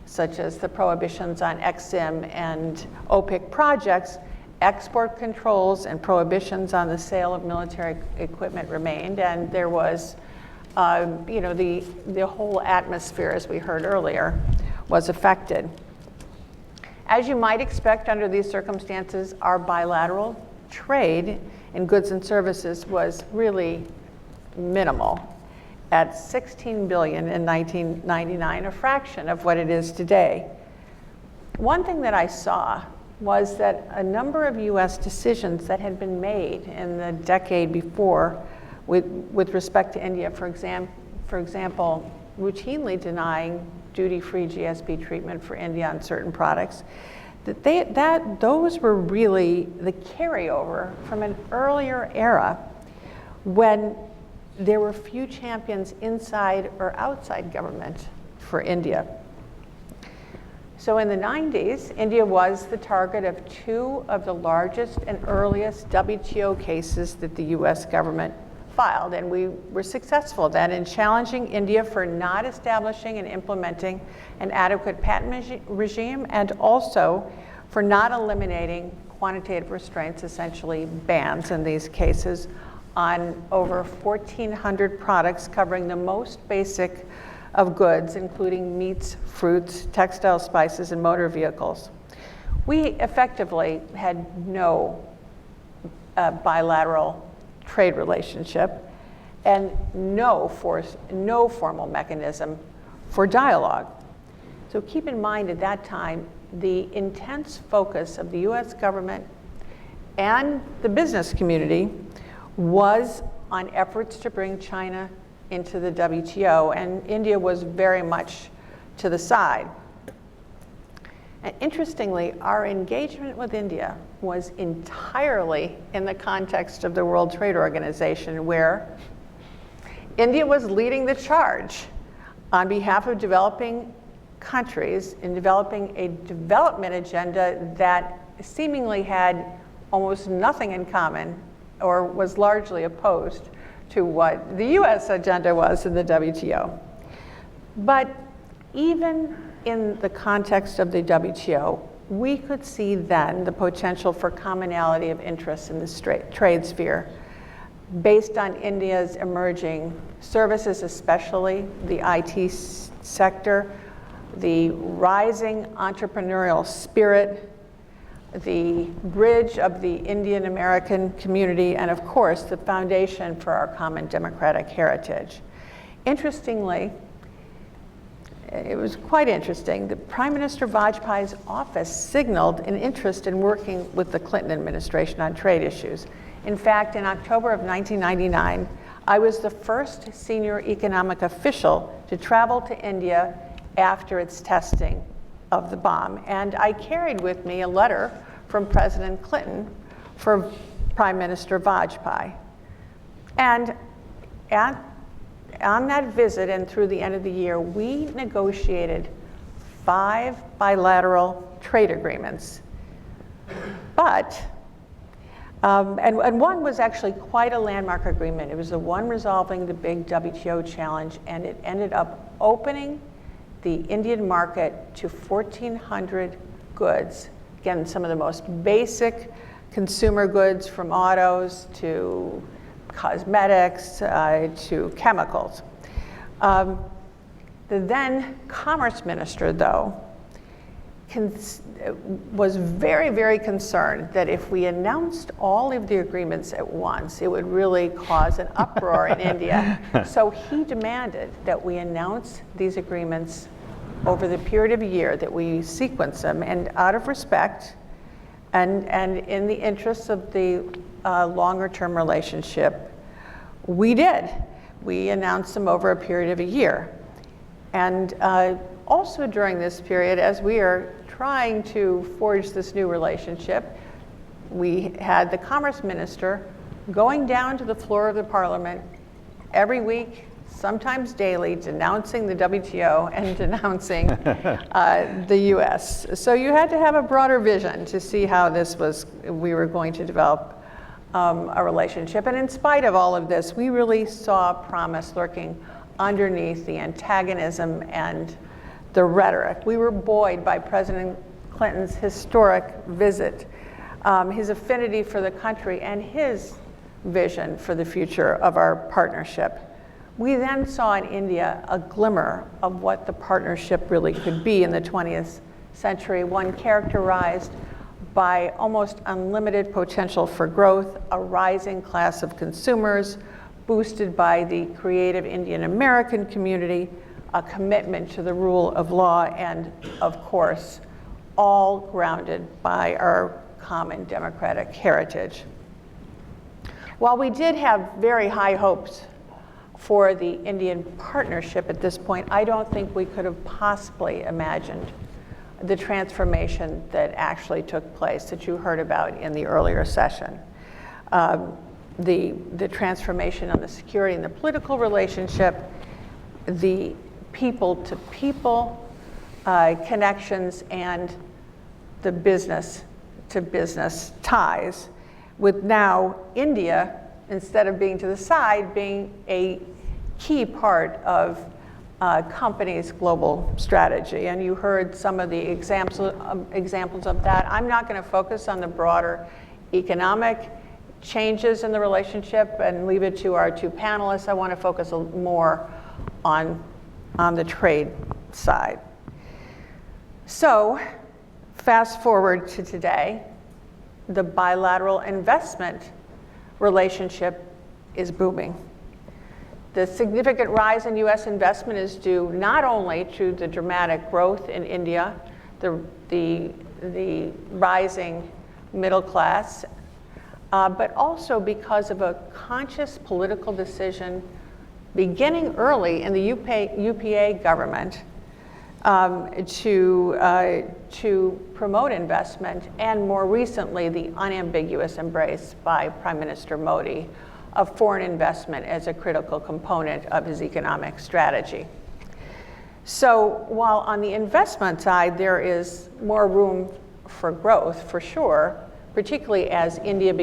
such as the prohibitions on EXIM and OPIC projects, export controls and prohibitions on the sale of military equipment remained, and there was, the whole atmosphere, as we heard earlier, was affected. As you might expect under these circumstances, our bilateral trade in goods and services was really minimal at $16 billion in 1999, a fraction of what it is today. One thing that I saw was that a number of US decisions that had been made in the decade before with respect to India, for example, routinely denying duty-free GSP treatment for India on certain products, those were really the carryover from an earlier era when there were few champions inside or outside government for India. So in the 90s, India was the target of two of the largest and earliest WTO cases that the US government filed, and we were successful then in challenging India for not establishing and implementing an adequate patent regime, and also for not eliminating quantitative restraints, essentially bans in these cases, on over 1,400 products covering the most basic of goods, including meats, fruits, textile, spices, and motor vehicles. We effectively had no bilateral trade relationship and no formal mechanism for dialogue. So keep in mind at that time, the intense focus of the US government and the business community was on efforts to bring China into the WTO, and India was very much to the side. And interestingly, our engagement with India was entirely in the context of the World Trade Organization, where India was leading the charge on behalf of developing countries in developing a development agenda that seemingly had almost nothing in common or was largely opposed to what the US agenda was in the WTO. But even in the context of the WTO, we could see then the potential for commonality of interests in the trade sphere based on India's emerging services, especially the IT sector, the rising entrepreneurial spirit, the bridge of the Indian American community, and of course, the foundation for our common democratic heritage. Interestingly, it was quite interesting, the Prime Minister Vajpayee's office signaled an interest in working with the Clinton administration on trade issues. In fact, in October of 1999, I was the first senior economic official to travel to India after its testing of the bomb. And I carried with me a letter from President Clinton for Prime Minister Vajpayee. And at on that visit and through the end of the year, we negotiated 5 bilateral trade agreements. But, and one was actually quite a landmark agreement. It was the one resolving the big WTO challenge, and it ended up opening the Indian market to 1,400 goods. Again, some of the most basic consumer goods, from autos to cosmetics to chemicals. The then Commerce Minister, though, was very, very concerned that if we announced all of the agreements at once, it would really cause an uproar in India. So he demanded that we announce these agreements over the period of a year, that we sequence them, and out of respect and in the interests of the longer-term relationship, we did. We announced them over a period of a year. And also during this period, as we are trying to forge this new relationship, we had the Commerce Minister going down to the floor of the Parliament every week, sometimes daily, denouncing the WTO and denouncing the US. So you had to have a broader vision to see how we were going to develop a relationship. And in spite of all of this, we really saw promise lurking underneath the antagonism and the rhetoric. We were buoyed by President Clinton's historic visit, his affinity for the country, and his vision for the future of our partnership. We then saw in India a glimmer of what the partnership really could be in the 20th century, one characterized by almost unlimited potential for growth, a rising class of consumers, boosted by the creative Indian American community, a commitment to the rule of law, and of course, all grounded by our common democratic heritage. While we did have very high hopes for the Indian partnership at this point, I don't think we could have possibly imagined the transformation that actually took place that you heard about in the earlier session. The transformation on the security and the political relationship, the people-to-people connections, and the business-to-business ties, with now India, instead of being to the side, being a key part of companies' global strategy. And you heard some of the examples of that. I'm not going to focus on the broader economic changes in the relationship and leave it to our two panelists. I want to focus more on the trade side. So fast forward to today, the bilateral investment relationship is booming. The significant rise in US investment is due not only to the dramatic growth in India, the rising middle class, but also because of a conscious political decision beginning early in the UPA government to promote investment, and more recently, the unambiguous embrace by Prime Minister Modi of foreign investment as a critical component of his economic strategy. So while on the investment side, there is more room for growth, for sure, particularly as India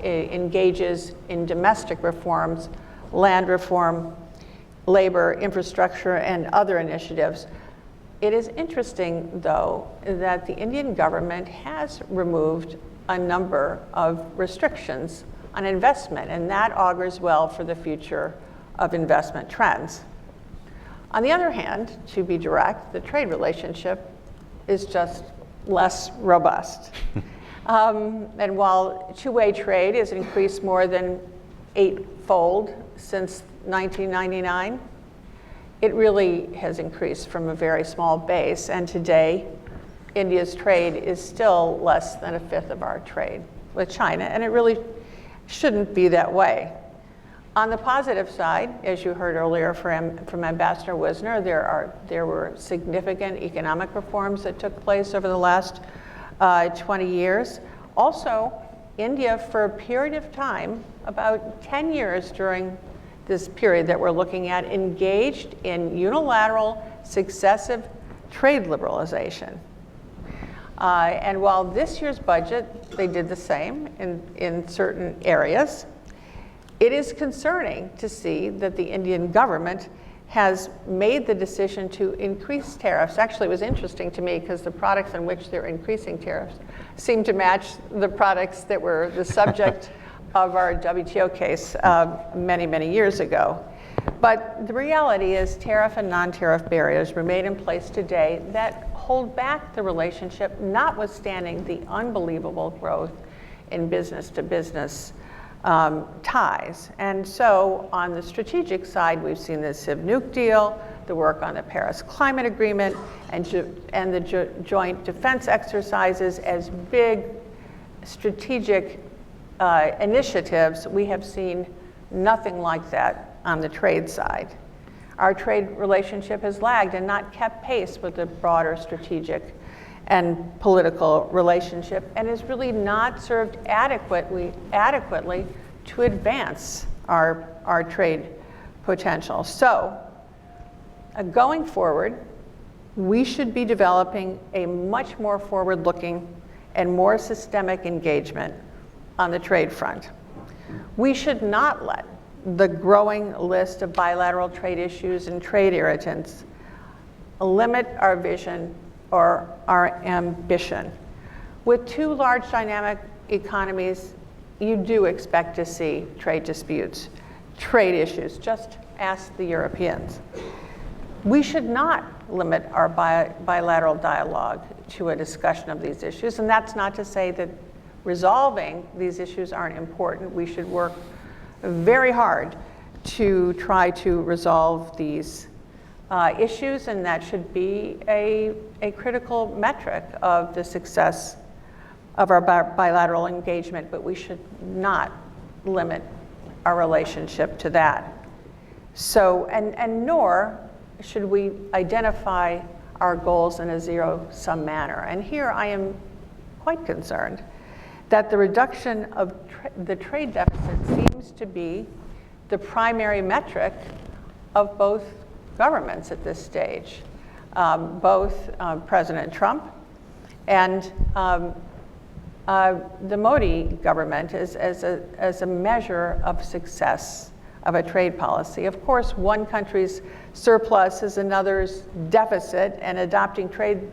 engages in domestic reforms, land reform, labor, infrastructure, and other initiatives. It is interesting, though, that the Indian government has removed a number of restrictions on investment, and that augurs well for the future of investment trends. On the other hand, to be direct, the trade relationship is just less robust. And while two-way trade has increased more than 8-fold since 1999, it really has increased from a very small base, and today, India's trade is still less than 1/5 of our trade with China, and it really shouldn't be that way. On the positive side, as you heard earlier from Ambassador Wisner, there were significant economic reforms that took place over the last 20 years. Also, India, for a period of time, about 10 years during this period that we're looking at, engaged in unilateral, successive trade liberalization. And while this year's budget, they did the same in certain areas, it is concerning to see that the Indian government has made the decision to increase tariffs. Actually, it was interesting to me because the products on which they're increasing tariffs seem to match the products that were the subject of our WTO case many, many years ago. But the reality is tariff and non-tariff barriers remain in place today that hold back the relationship, notwithstanding the unbelievable growth in business-to-business ties. And so on the strategic side, we've seen the Civ Nuke deal, the work on the Paris Climate Agreement, and the joint defense exercises as big strategic initiatives. We have seen nothing like that on the trade side. Our trade relationship has lagged and not kept pace with the broader strategic and political relationship, and has really not served adequately to advance our trade potential. So going forward, we should be developing a much more forward-looking and more systemic engagement on the trade front. We should not let the growing list of bilateral trade issues and trade irritants limit our vision or our ambition. With two large dynamic economies, you do expect to see trade disputes, trade issues. Just ask the Europeans. We should not limit our bilateral dialogue to a discussion of these issues, and that's not to say that resolving these issues aren't important. We should work very hard to try to resolve these issues, and that should be a critical metric of the success of our bilateral engagement, but we should not limit our relationship to that. So, and nor should we identify our goals in a zero-sum manner. And here I am quite concerned that the reduction of the trade deficit seems to be the primary metric of both governments at this stage, both President Trump and the Modi government as a measure of success of a trade policy. Of course, one country's surplus is another's deficit, and adopting trade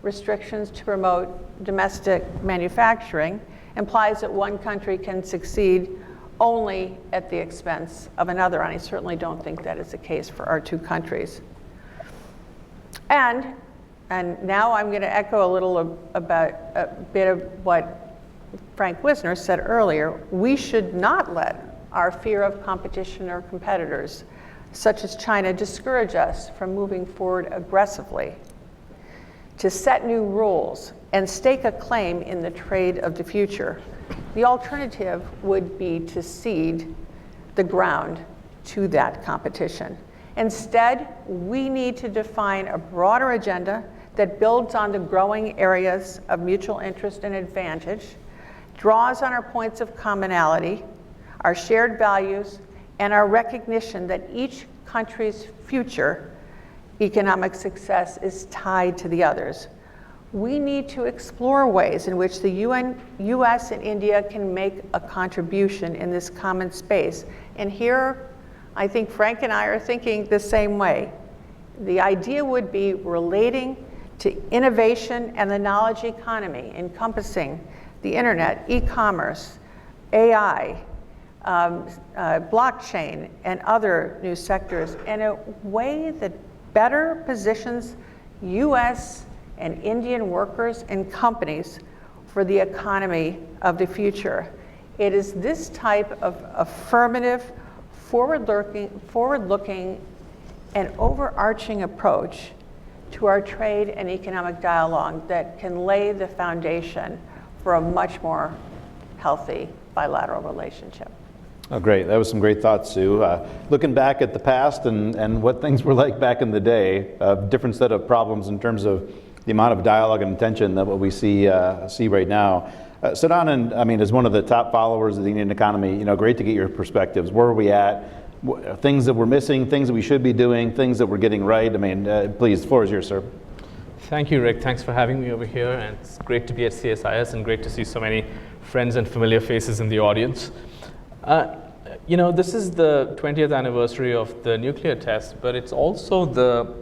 restrictions to promote domestic manufacturing implies that one country can succeed only at the expense of another, and I certainly don't think that is the case for our two countries. And now I'm going to echo a little about a bit of what Frank Wisner said earlier. We should not let our fear of competition or competitors, such as China, discourage us from moving forward aggressively to set new rules and stake a claim in the trade of the future. The alternative would be to cede the ground to that competition. Instead, we need to define a broader agenda that builds on the growing areas of mutual interest and advantage, draws on our points of commonality, our shared values, and our recognition that each country's future economic success is tied to the others. We need to explore ways in which the US and India can make a contribution in this common space. And here, I think Frank and I are thinking the same way. The idea would be relating to innovation and the knowledge economy, encompassing the internet, e-commerce, AI, blockchain, and other new sectors in a way that better positions US and Indian workers and companies for the economy of the future. It is this type of affirmative, forward-looking, and overarching approach to our trade and economic dialogue that can lay the foundation for a much more healthy bilateral relationship. Oh, great. That was some great thoughts, Sue. Looking back at the past and what things were like back in the day, a different set of problems in terms of the amount of dialogue and attention that what we see right now. Sarna, I mean, as one of the top followers of the Indian economy, great to get your perspectives. Where are we at? things that we're missing, things that we should be doing, things that we're getting right? I mean, please, the floor is yours, sir. Thank you, Rick. Thanks for having me over here. And it's great to be at CSIS and great to see so many friends and familiar faces in the audience. You know, this is the 20th anniversary of the nuclear test, but it's also the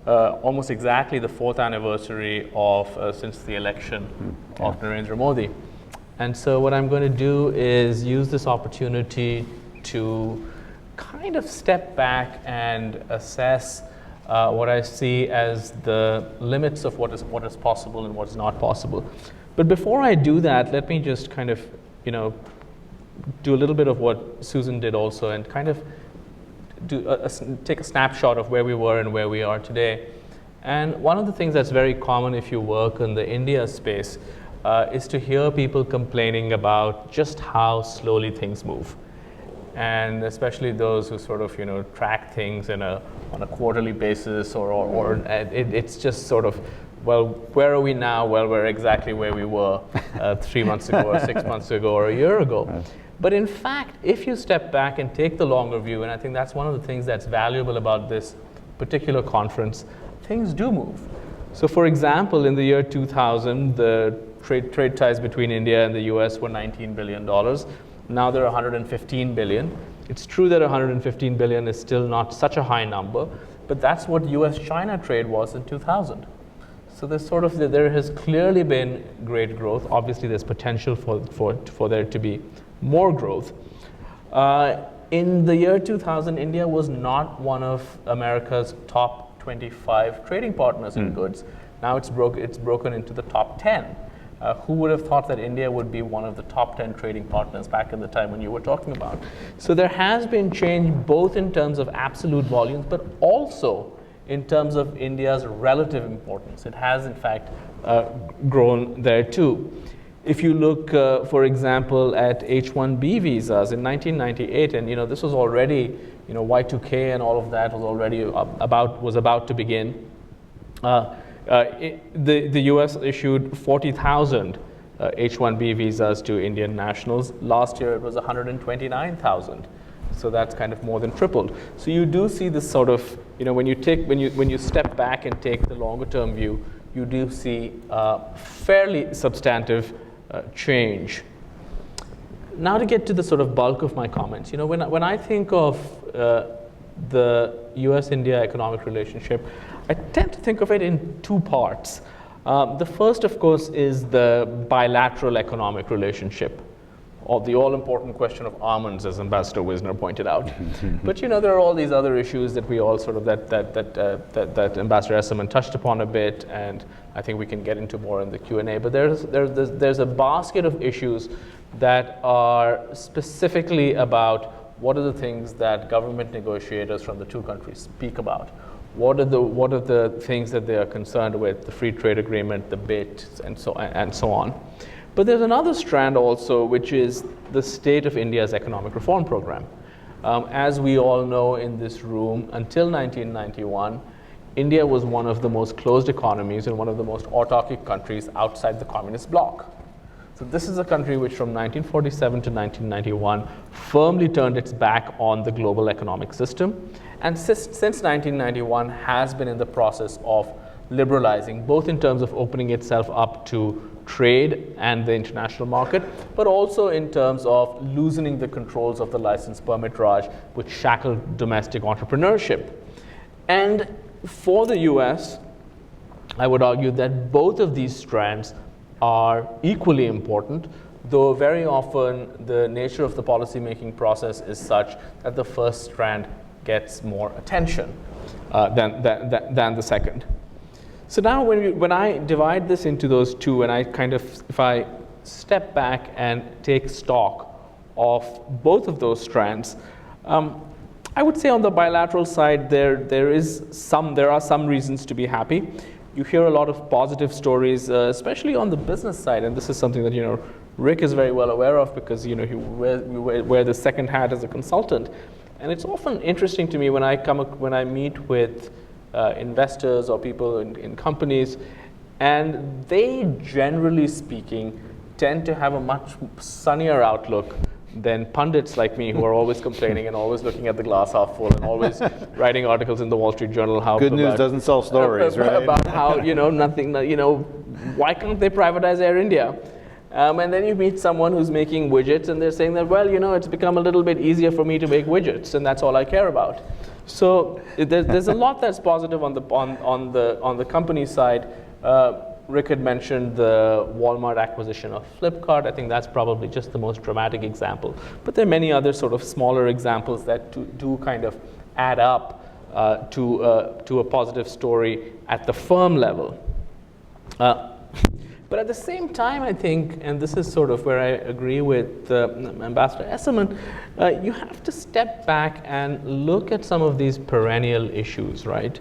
almost exactly the 4th anniversary of since the election of Narendra Modi. And so what I'm going to do is use this opportunity to kind of step back and assess what I see as the limits of what is possible and what is not possible. But before I do that, let me just kind of, you know, do a little bit of what Susan did also, and kind of take a snapshot of where we were and where we are today. And one of the things that's very common if you work in the India space is to hear people complaining about just how slowly things move. And especially those who sort of, you know, track things on a quarterly basis, or it's just sort of, well, where are we now? Well, we're exactly where we were 3 months ago or 6 months ago or a year ago. But in fact, if you step back and take the longer view, and I think that's one of the things that's valuable about this particular conference, things do move. So for example, in the year 2000, the trade ties between India and the US were $19 billion. Now they're 115 billion. It's true that 115 billion is still not such a high number, but that's what US-China trade was in 2000. So there has clearly been great growth. Obviously, there's potential for there to be more growth. In the year 2000, India was not one of America's top 25 trading partners in goods. Now it's broken into the top 10. Who would have thought that India would be one of the top 10 trading partners back in the time when you were talking about? So there has been change both in terms of absolute volumes, but also in terms of India's relative importance. It has, in fact, grown there too. If you look, for example, at H-1B visas in 1998, and you know this was already, you know, Y2K and all of that was already about to begin. The U.S. issued 40,000 H-1B visas to Indian nationals. Last year, it was 129,000. So that's kind of more than tripled. So you do see this sort of, you know, when you step back and take the longer-term view, you do see fairly substantive change. Now to get to the sort of bulk of my comments, you know, when I think of the U.S.-India economic relationship, I tend to think of it in two parts. The first, of course, is the bilateral economic relationship, or the all-important question of almonds, as Ambassador Wisner pointed out. But you know, there are all these other issues that we all sort of that Ambassador Esserman touched upon a bit, and I think we can get into more in the Q&A. But there's a basket of issues that are specifically about what are the things that government negotiators from the two countries speak about. What are the things that they are concerned with, the free trade agreement, the BIT, and so on. But there's another strand also, which is the state of India's economic reform program. As we all know in this room, until 1991, India was one of the most closed economies and one of the most autarkic countries outside the communist bloc. So this is a country which from 1947 to 1991 firmly turned its back on the global economic system, and since 1991 has been in the process of liberalizing, both in terms of opening itself up to trade and the international market, but also in terms of loosening the controls of the license permit Raj, which shackled domestic entrepreneurship. And for the US, I would argue that both of these strands are equally important, though very often the nature of the policymaking process is such that the first strand gets more attention than the second. So now when I divide this into those two, and I kind of, if I step back and take stock of both of those strands, I would say on the bilateral side, there are some reasons to be happy. You hear a lot of positive stories, especially on the business side, and this is something that, you know, Rick is very well aware of because, you know, he wear the second hat as a consultant. And it's often interesting to me when I meet with investors or people in companies, and they, generally speaking, tend to have a much sunnier outlook than pundits like me who are always complaining and always looking at the glass half full and always writing articles in the Wall Street Journal. How Good news doesn't sell stories, right? About how, nothing, why can't they privatize Air India? And then you meet someone who's making widgets and they're saying that, well, it's become a little bit easier for me to make widgets and that's all I care about. So there's a lot that's positive on the company side. Rick had mentioned the Walmart acquisition of Flipkart. I think that's probably just the most dramatic example. But there are many other sort of smaller examples that do kind of add up to a positive story at the firm level. But at the same time, I think, and this is sort of where I agree with Ambassador Esselman, you have to step back and look at some of these perennial issues, right?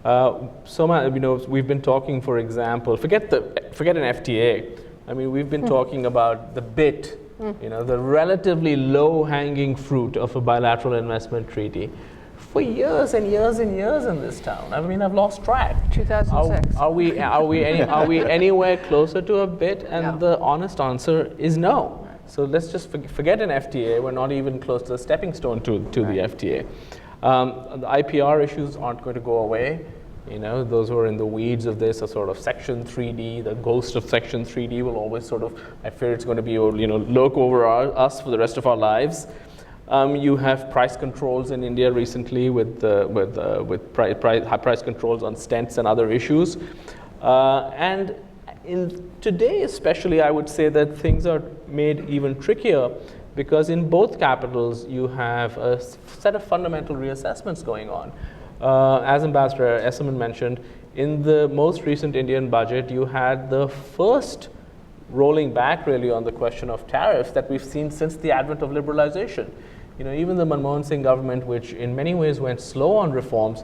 We've been talking, for example, forget an FTA. I mean, we've been talking about the bit, the relatively low-hanging fruit of a bilateral investment treaty for years and years and years in this town. I mean, I've lost track. 2006. Are we anywhere closer to a bit? And the honest answer is no. So let's just forget an FTA. We're not even close to a stepping stone to the FTA. The IPR issues aren't going to go away. Those who are in the weeds of this are sort of Section 3D. The ghost of Section 3D will always sort of, I fear it's going to be, lurk over us for the rest of our lives. You have price controls in India recently with high price controls on stents and other issues. And today especially, I would say that things are made even trickier because in both capitals you have a set of fundamental reassessments going on. As Ambassador Esselman mentioned, in the most recent Indian budget, you had the first rolling back really on the question of tariffs that we've seen since the advent of liberalization. Even the Manmohan Singh government, which in many ways went slow on reforms,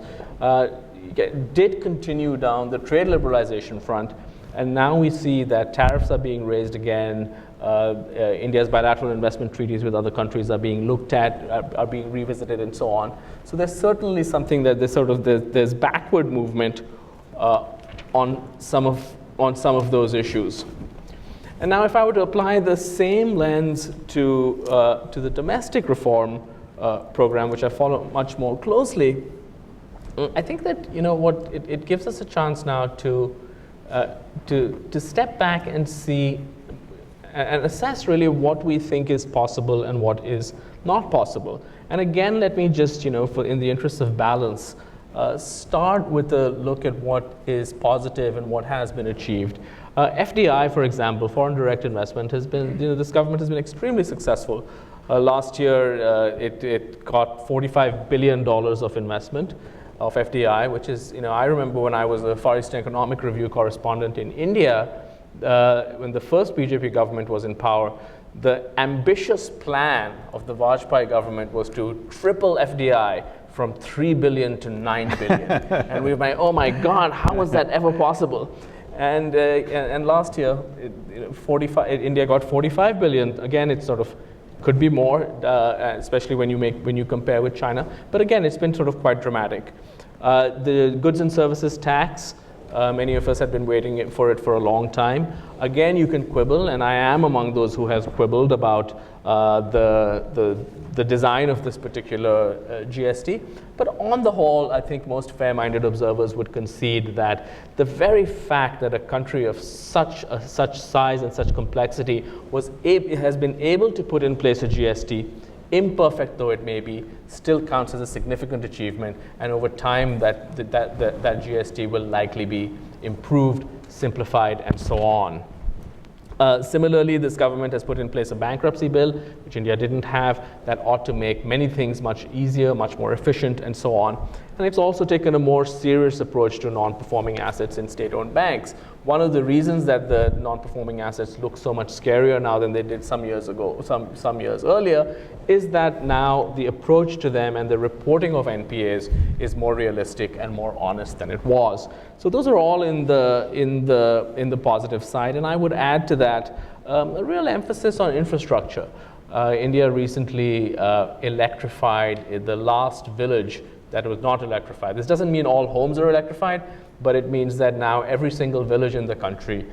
did continue down the trade liberalization front. And now we see that tariffs are being raised again. India's bilateral investment treaties with other countries are being looked at, are being revisited, and so on. So there's certainly something that there's backward movement on some of those issues. And now, if I were to apply the same lens to the domestic reform program, which I follow much more closely, I think that it gives us a chance now to step back and see and assess really what we think is possible and what is not possible. And again, let me just, in the interest of balance, start with a look at what is positive and what has been achieved. FDI, for example, foreign direct investment, has been, this government has been extremely successful. Last year, it got $45 billion of investment of FDI, which is, I remember when I was a Far Eastern Economic Review correspondent in India, when the first BJP government was in power, the ambitious plan of the Vajpayee government was to triple FDI from 3 billion to 9 billion. And we were like, oh my God, how was that ever possible? And last year, India got 45 billion. Again, it sort of could be more, especially when you compare with China. But again, it's been sort of quite dramatic. The goods and services tax, many of us have been waiting for it for a long time. Again, you can quibble, and I am among those who has quibbled about the design of this particular GST. But on the whole, I think most fair-minded observers would concede that the very fact that a country of such size and such complexity has been able to put in place a GST, imperfect though it may be, still counts as a significant achievement, and over time that GST will likely be improved, simplified, and so on. Similarly, this government has put in place a bankruptcy bill, which India didn't have, that ought to make many things much easier, much more efficient, and so on. And it's also taken a more serious approach to non-performing assets in state-owned banks. One of the reasons that the non-performing assets look so much scarier now than they did some years earlier, is that now the approach to them and the reporting of NPAs is more realistic and more honest than it was. So those are all in the positive side, and I would add to that a real emphasis on infrastructure. India recently electrified the last village that was not electrified. This doesn't mean all homes are electrified, but it means that now every single village in the country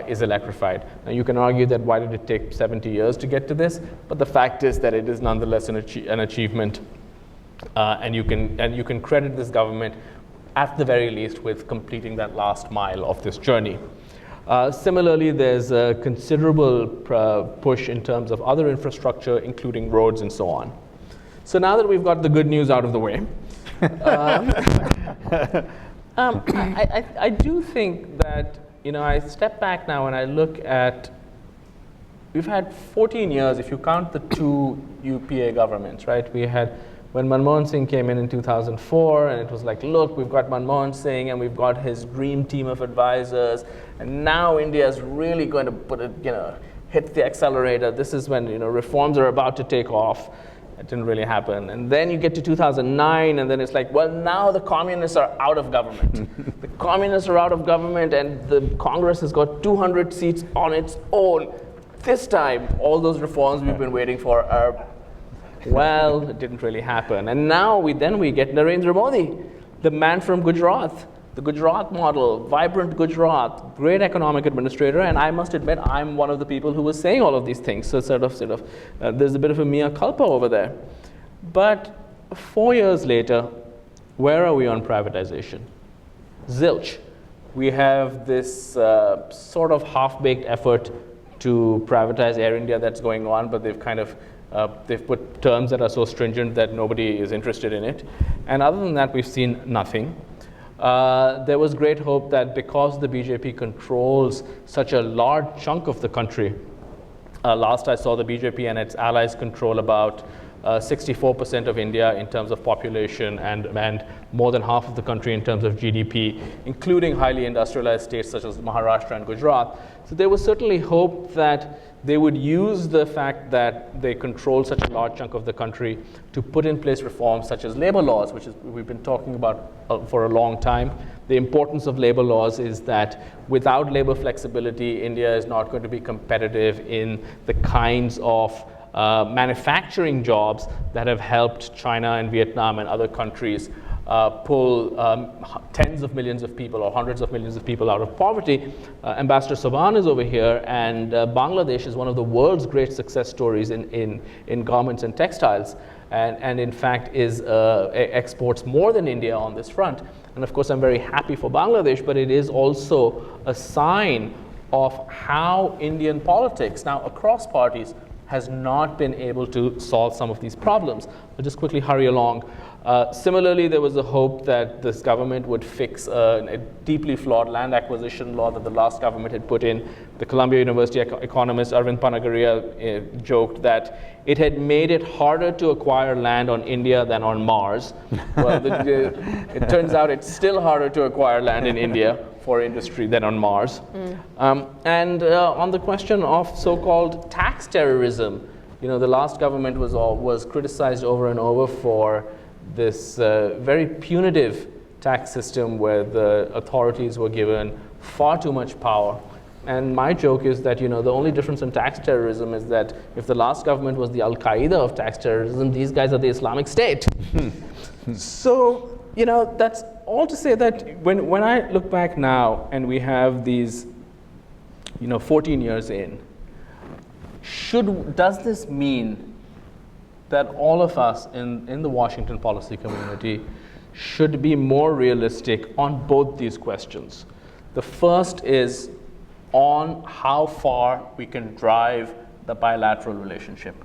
is electrified. Now you can argue that why did it take 70 years to get to this, but the fact is that it is nonetheless an achievement, and you can credit this government at the very least with completing that last mile of this journey. Similarly, there's a considerable push in terms of other infrastructure, including roads and so on. So now that we've got the good news out of the way, I do think that, I step back now and I look at, we've had 14 years, if you count the two UPA governments, right? We had, when Manmohan Singh came in 2004, and it was like, look, we've got Manmohan Singh and we've got his dream team of advisors, and now India is really going to hit the accelerator. This is when, reforms are about to take off. It didn't really happen. And then you get to 2009, and then it's like, well, now the communists are out of government. The communists are out of government, and the Congress has got 200 seats on its own. This time, all those reforms we've been waiting for are, well, it didn't really happen. And now we get Narendra Modi, the man from Gujarat. The Gujarat model, vibrant Gujarat, great economic administrator, and I must admit I'm one of the people who was saying all of these things. So there's a bit of a mea culpa over there. But 4 years later, where are we on privatization? Zilch. We have this sort of half-baked effort to privatize Air India that's going on, but they've put terms that are so stringent that nobody is interested in it. And other than that, we've seen nothing. There was great hope that because the BJP controls such a large chunk of the country, last I saw the BJP and its allies control about 64% of India in terms of population and more than half of the country in terms of GDP, including highly industrialized states such as Maharashtra and Gujarat. So there was certainly hope that they would use the fact that they control such a large chunk of the country to put in place reforms such as labor laws, which is we've been talking about for a long time. The importance of labor laws is that without labor flexibility, India is not going to be competitive in the kinds of manufacturing jobs that have helped China and Vietnam and other countries pull tens of millions of people or hundreds of millions of people out of poverty. Ambassador Saban is over here, and Bangladesh is one of the world's great success stories in garments and textiles, and in fact exports more than India on this front. And of course, I'm very happy for Bangladesh, but it is also a sign of how Indian politics, now across parties, has not been able to solve some of these problems. I'll just quickly hurry along. Similarly, there was a hope that this government would fix a deeply flawed land acquisition law that the last government had put in. The Columbia University economist Arvind Panagaria joked that it had made it harder to acquire land on India than on Mars. Well, it turns out it's still harder to acquire land in India for industry than on Mars. And on the question of so-called tax terrorism, the last government was criticized over and over for this very punitive tax system where the authorities were given far too much power. And my joke is that, the only difference in tax terrorism is that if the last government was the Al-Qaeda of tax terrorism, these guys are the Islamic State. So, that's all to say that when I look back now and we have these, 14 years in, does this mean that all of us in the Washington policy community should be more realistic on both these questions? The first is on how far we can drive the bilateral relationship.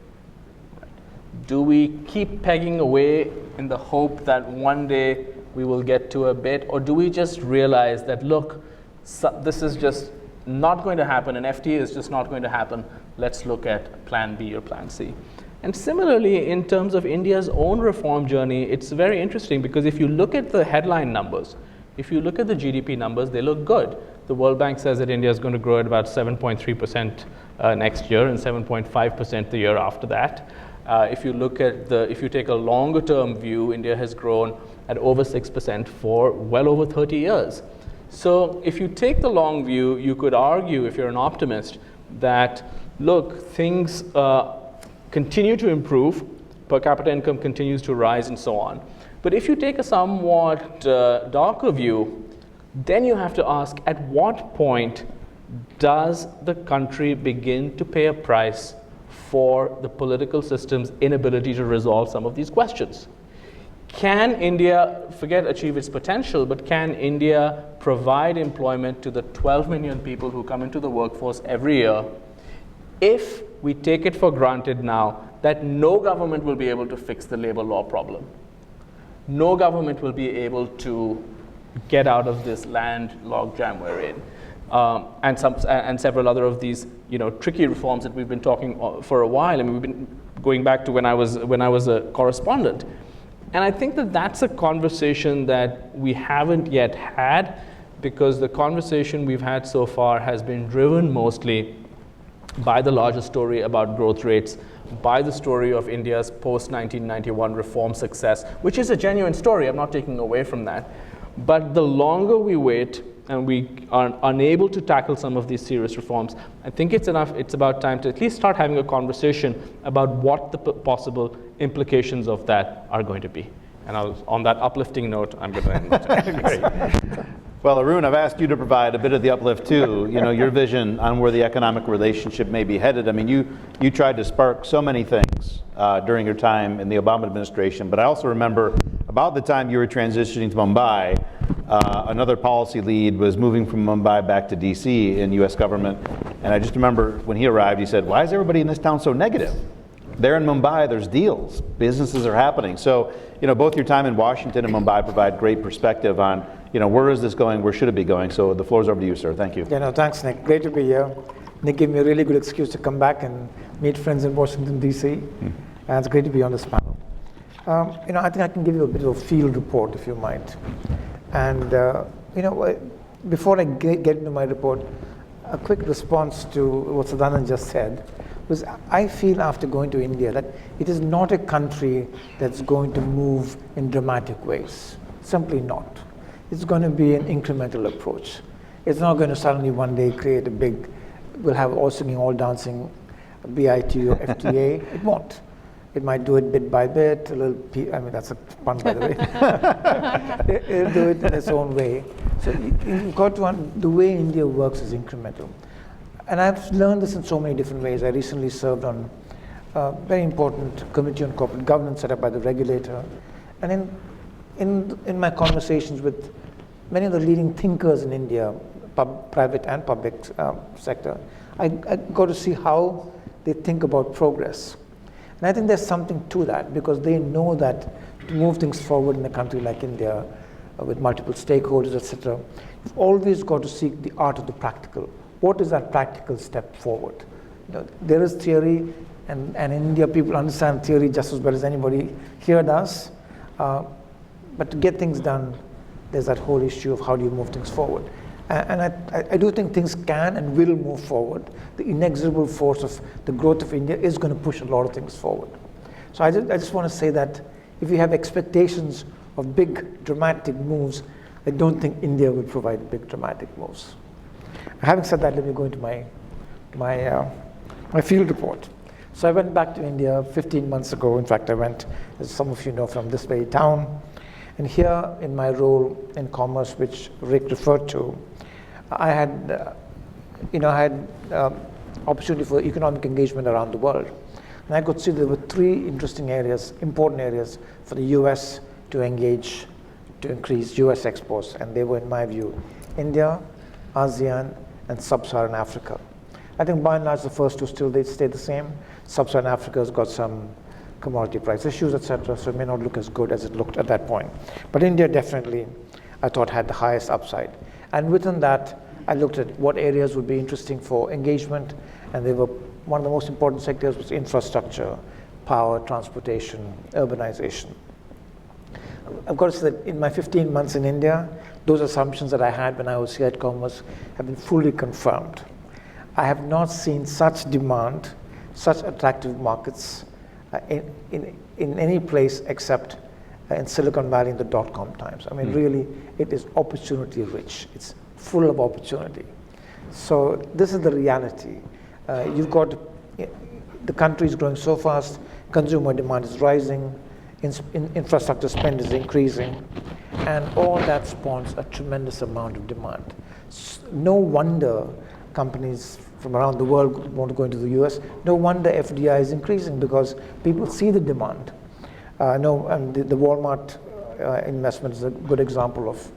Do we keep pegging away in the hope that one day we will get to a bit, or do we just realize that, look, this is just not going to happen, and FTA is just not going to happen, let's look at plan B or plan C. And similarly, in terms of India's own reform journey, it's very interesting because if you look at the headline numbers, if you look at the GDP numbers, they look good. The World Bank says that India is going to grow at about 7.3% next year and 7.5% the year after that. If you take a longer term view, India has grown at over 6% for well over 30 years. So if you take the long view, you could argue, if you're an optimist, that look, things continue to improve, per capita income continues to rise and so on. But if you take a somewhat darker view, then you have to ask, at what point does the country begin to pay a price for the political system's inability to resolve some of these questions? Can India, forget achieve its potential, but can India provide employment to the 12 million people who come into the workforce every year if we take it for granted now that no government will be able to fix the labor law problem? No government will be able to get out of this land logjam we're in. And several other of these, tricky reforms that we've been talking for a while. I mean, we've been going back to when I was a correspondent. And I think that that's a conversation that we haven't yet had, because the conversation we've had so far has been driven mostly by the larger story about growth rates, by the story of India's post-1991 reform success, which is a genuine story. I'm not taking away from that. But the longer we wait and we are unable to tackle some of these serious reforms, I think it's about time to at least start having a conversation about what the possible implications of that are going to be. And on that uplifting note, I'm going to end my time. Great. Well, Arun, I've asked you to provide a bit of the uplift too, your vision on where the economic relationship may be headed. I mean, you tried to spark so many things during your time in the Obama administration, but I also remember about the time you were transitioning to Mumbai, another policy lead was moving from Mumbai back to DC in US government. And I just remember when he arrived, he said, why is everybody in this town so negative? There in Mumbai, there's deals, businesses are happening. So, both your time in Washington and Mumbai provide great perspective on, where is this going, where should it be going? So the floor is over to you, sir. Thank you. Yeah, no, thanks, Nick. Great to be here. Nick gave me a really good excuse to come back and meet friends in Washington, D.C. And it's great to be on this panel. I think I can give you a bit of a field report, if you mind. And, before I get into my report, a quick response to what Sarna just said was I feel after going to India that it is not a country that's going to move in dramatic ways. Simply not. It's going to be an incremental approach. It's not going to suddenly one day create a big, we'll have all singing, all dancing, BIT or FTA. It won't. It might do it bit by bit, a little, that's a pun by the way. It'll do it in its own way. So you've got to, the way India works is incremental. And I've learned this in so many different ways. I recently served on a very important committee on corporate governance set up by the regulator. And in my conversations with many of the leading thinkers in India, private and public sector, I got to see how they think about progress. And I think there's something to that, because they know that to move things forward in a country like India, with multiple stakeholders, etc., you've always got to seek the art of the practical. What is that practical step forward? There is theory, and in India people understand theory just as well as anybody here does. But to get things done, there's that whole issue of how do you move things forward. And I do think things can and will move forward. The inexorable force of the growth of India is going to push a lot of things forward. So I just want to say that if you have expectations of big dramatic moves, I don't think India will provide big dramatic moves. Having said that, let me go into my field report. So I went back to India 15 months ago. In fact, I went, as some of you know, from this very town. And here, in my role in commerce, which Rick referred to, I had, opportunity for economic engagement around the world. And I could see there were three interesting areas, important areas for the U.S. to engage, to increase U.S. exports. And they were, in my view, India, ASEAN, and Sub-Saharan Africa. I think by and large, the first two still they stay the same. Sub-Saharan Africa has got some commodity price issues, etc., so it may not look as good as it looked at that point. But India definitely, I thought, had the highest upside. And within that, I looked at what areas would be interesting for engagement, and they were, one of the most important sectors was infrastructure, power, transportation, urbanization. I've got to say that in my 15 months in India, those assumptions that I had when I was here at Commerce have been fully confirmed. I have not seen such demand, such attractive markets in any place except in Silicon Valley in the dot-com times. I mean, really, it is opportunity rich. It's full of opportunity. So this is the reality. You've got, the country is growing so fast, consumer demand is rising, infrastructure spend is increasing, and all that spawns a tremendous amount of demand. No wonder companies from around the world want to go into the US. No wonder FDI is increasing because people see the demand. No, and the Walmart investment is a good example of,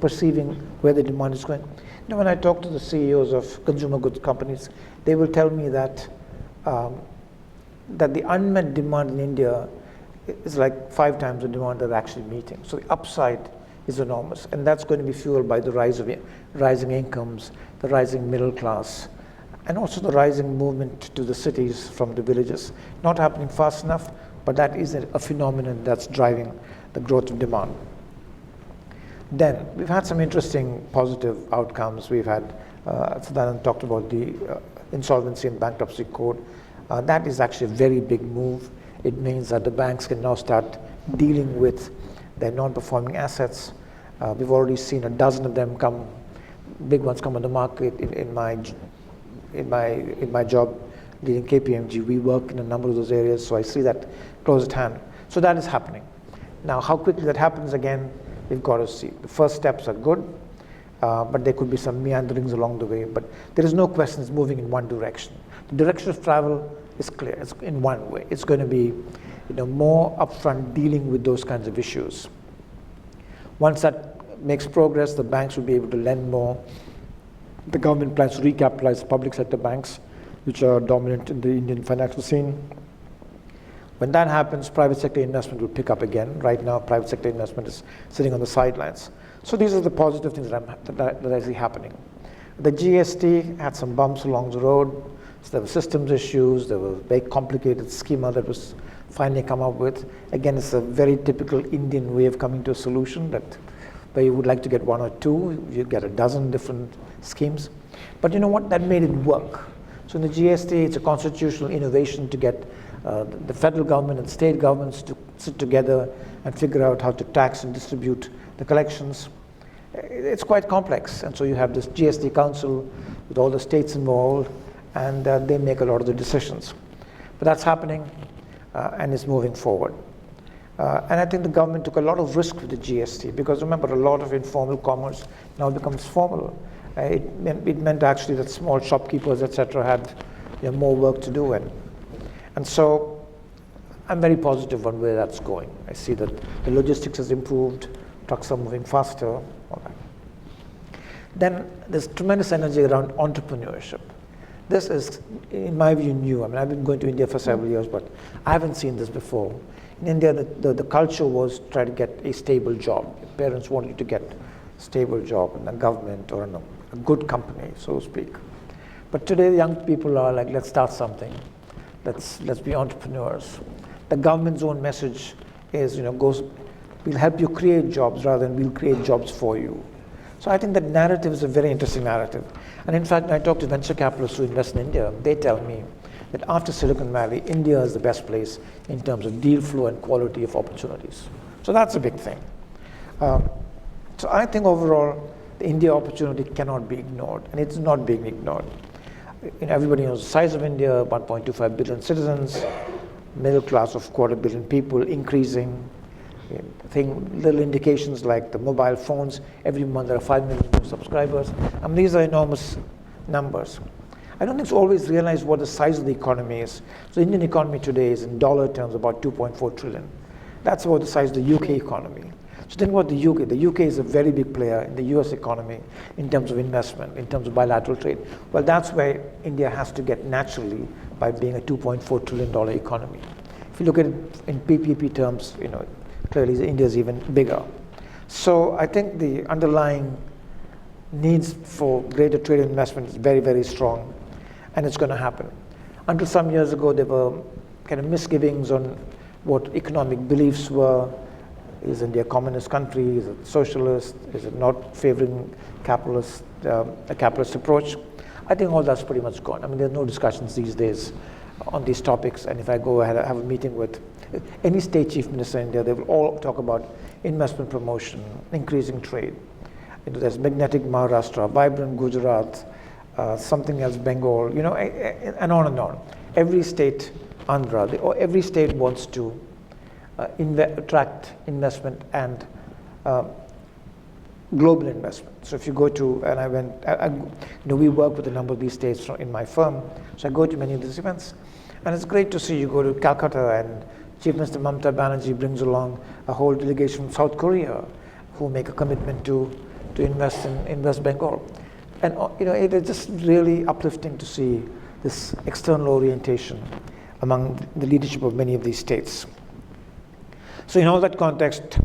perceiving where the demand is going. When I talk to the CEOs of consumer goods companies, they will tell me that that the unmet demand in India is like 5 times the demand they're actually meeting. So the upside is enormous, and that's going to be fueled by the rising incomes, the rising middle class, and also the rising movement to the cities from the villages. Not happening fast enough, but that is a phenomenon that's driving the growth of demand. Then we've had some interesting positive outcomes. We've had, Sadanand talked about the insolvency and bankruptcy code. That is actually a very big move. It means that the banks can now start dealing with their non-performing assets. We've already seen a dozen of them come, big ones come on the market. In my job leading KPMG, we work in a number of those areas, so I see that close at hand. So that is happening. Now, how quickly that happens again, we've got to see. The first steps are good, but there could be some meanderings along the way. But there is no question it's moving in one direction. The direction of travel is clear. It's in one way. It's going to be, more upfront dealing with those kinds of issues. Once that makes progress, the banks will be able to lend more. The government plans to recapitalize public sector banks, which are dominant in the Indian financial scene. When that happens, private sector investment will pick up again. Right now, private sector investment is sitting on the sidelines. So these are the positive things that I see happening. The GST had some bumps along the road. So there were systems issues. There was a very complicated schema that was finally come up with. Again, it's a very typical Indian way of coming to a solution that where you would like to get 1 or 2, you get a dozen different schemes. But you know what? That made it work. So in the GST, it's a constitutional innovation to get the federal government and state governments to sit together and figure out how to tax and distribute the collections. It's quite complex, and so you have this GST council with all the states involved, and they make a lot of the decisions. But that's happening, and it's moving forward. And I think the government took a lot of risk with the GST, because remember, a lot of informal commerce now becomes formal. It meant actually that small shopkeepers, etc., had more work to do. And so I'm very positive on where that's going. I see that the logistics has improved, trucks are moving faster, all that. Then there's tremendous energy around entrepreneurship. This is, in my view, new. I mean, I've been going to India for several years, but I haven't seen this before. In India, the culture was try to get a stable job. Your parents want you to get a stable job in a government or in a good company, so to speak. But today, young people are like, let's start something. Let's be entrepreneurs. The government's own message is, we'll help you create jobs rather than we'll create jobs for you. So I think that narrative is a very interesting narrative. And in fact, when I talk to venture capitalists who invest in India, they tell me that after Silicon Valley, India is the best place in terms of deal flow and quality of opportunities. So that's a big thing. So I think overall, the India opportunity cannot be ignored, and it's not being ignored. Everybody knows the size of India, 1.25 billion citizens, middle class of 250 million people, increasing. I think little indications like the mobile phones, every month there are 5 million new subscribers. I mean, these are enormous numbers. I don't think it's always realized what the size of the economy is. So the Indian economy today is in dollar terms about 2.4 trillion. That's about the size of the UK economy. So think about the UK. The UK is a very big player in the US economy in terms of investment, in terms of bilateral trade. Well, that's where India has to get naturally by being a $2.4 trillion economy. If you look at it in PPP terms, clearly India is even bigger. So I think the underlying needs for greater trade and investment is very, very strong, and it's going to happen. Until some years ago, there were kind of misgivings on what economic beliefs were. Is India a communist country? Is it socialist? Is it not favoring a capitalist approach? I think all that's pretty much gone. I mean, there's no discussions these days on these topics. And if I go ahead and have a meeting with any state chief minister in India, they will all talk about investment promotion, increasing trade. There's magnetic Maharashtra, vibrant Gujarat, something else, Bengal, and on and on. Every state, Andhra, or every state wants to attract investment and global investment. So if you go to, and we work with a number of these states in my firm, so I go to many of these events, and it's great to see you go to Calcutta and Chief Minister Mamata Banerjee brings along a whole delegation from South Korea who make a commitment to invest in West Bengal. And it is just really uplifting to see this external orientation among the leadership of many of these states. So in all that context,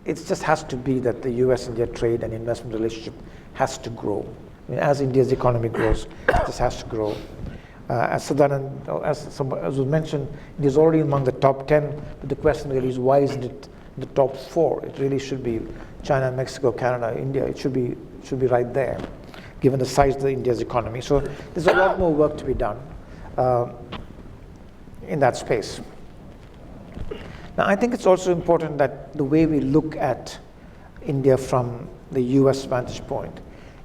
it just has to be that the US-India trade and investment relationship has to grow. I mean, as India's economy grows, it just has to grow. As was mentioned, it is already among the top 10, but the question really is why isn't it in the top 4? It really should be China, Mexico, Canada, India. It should be right there, given the size of India's economy. So there's a lot more work to be done in that space. Now, I think it's also important that the way we look at India from the US vantage point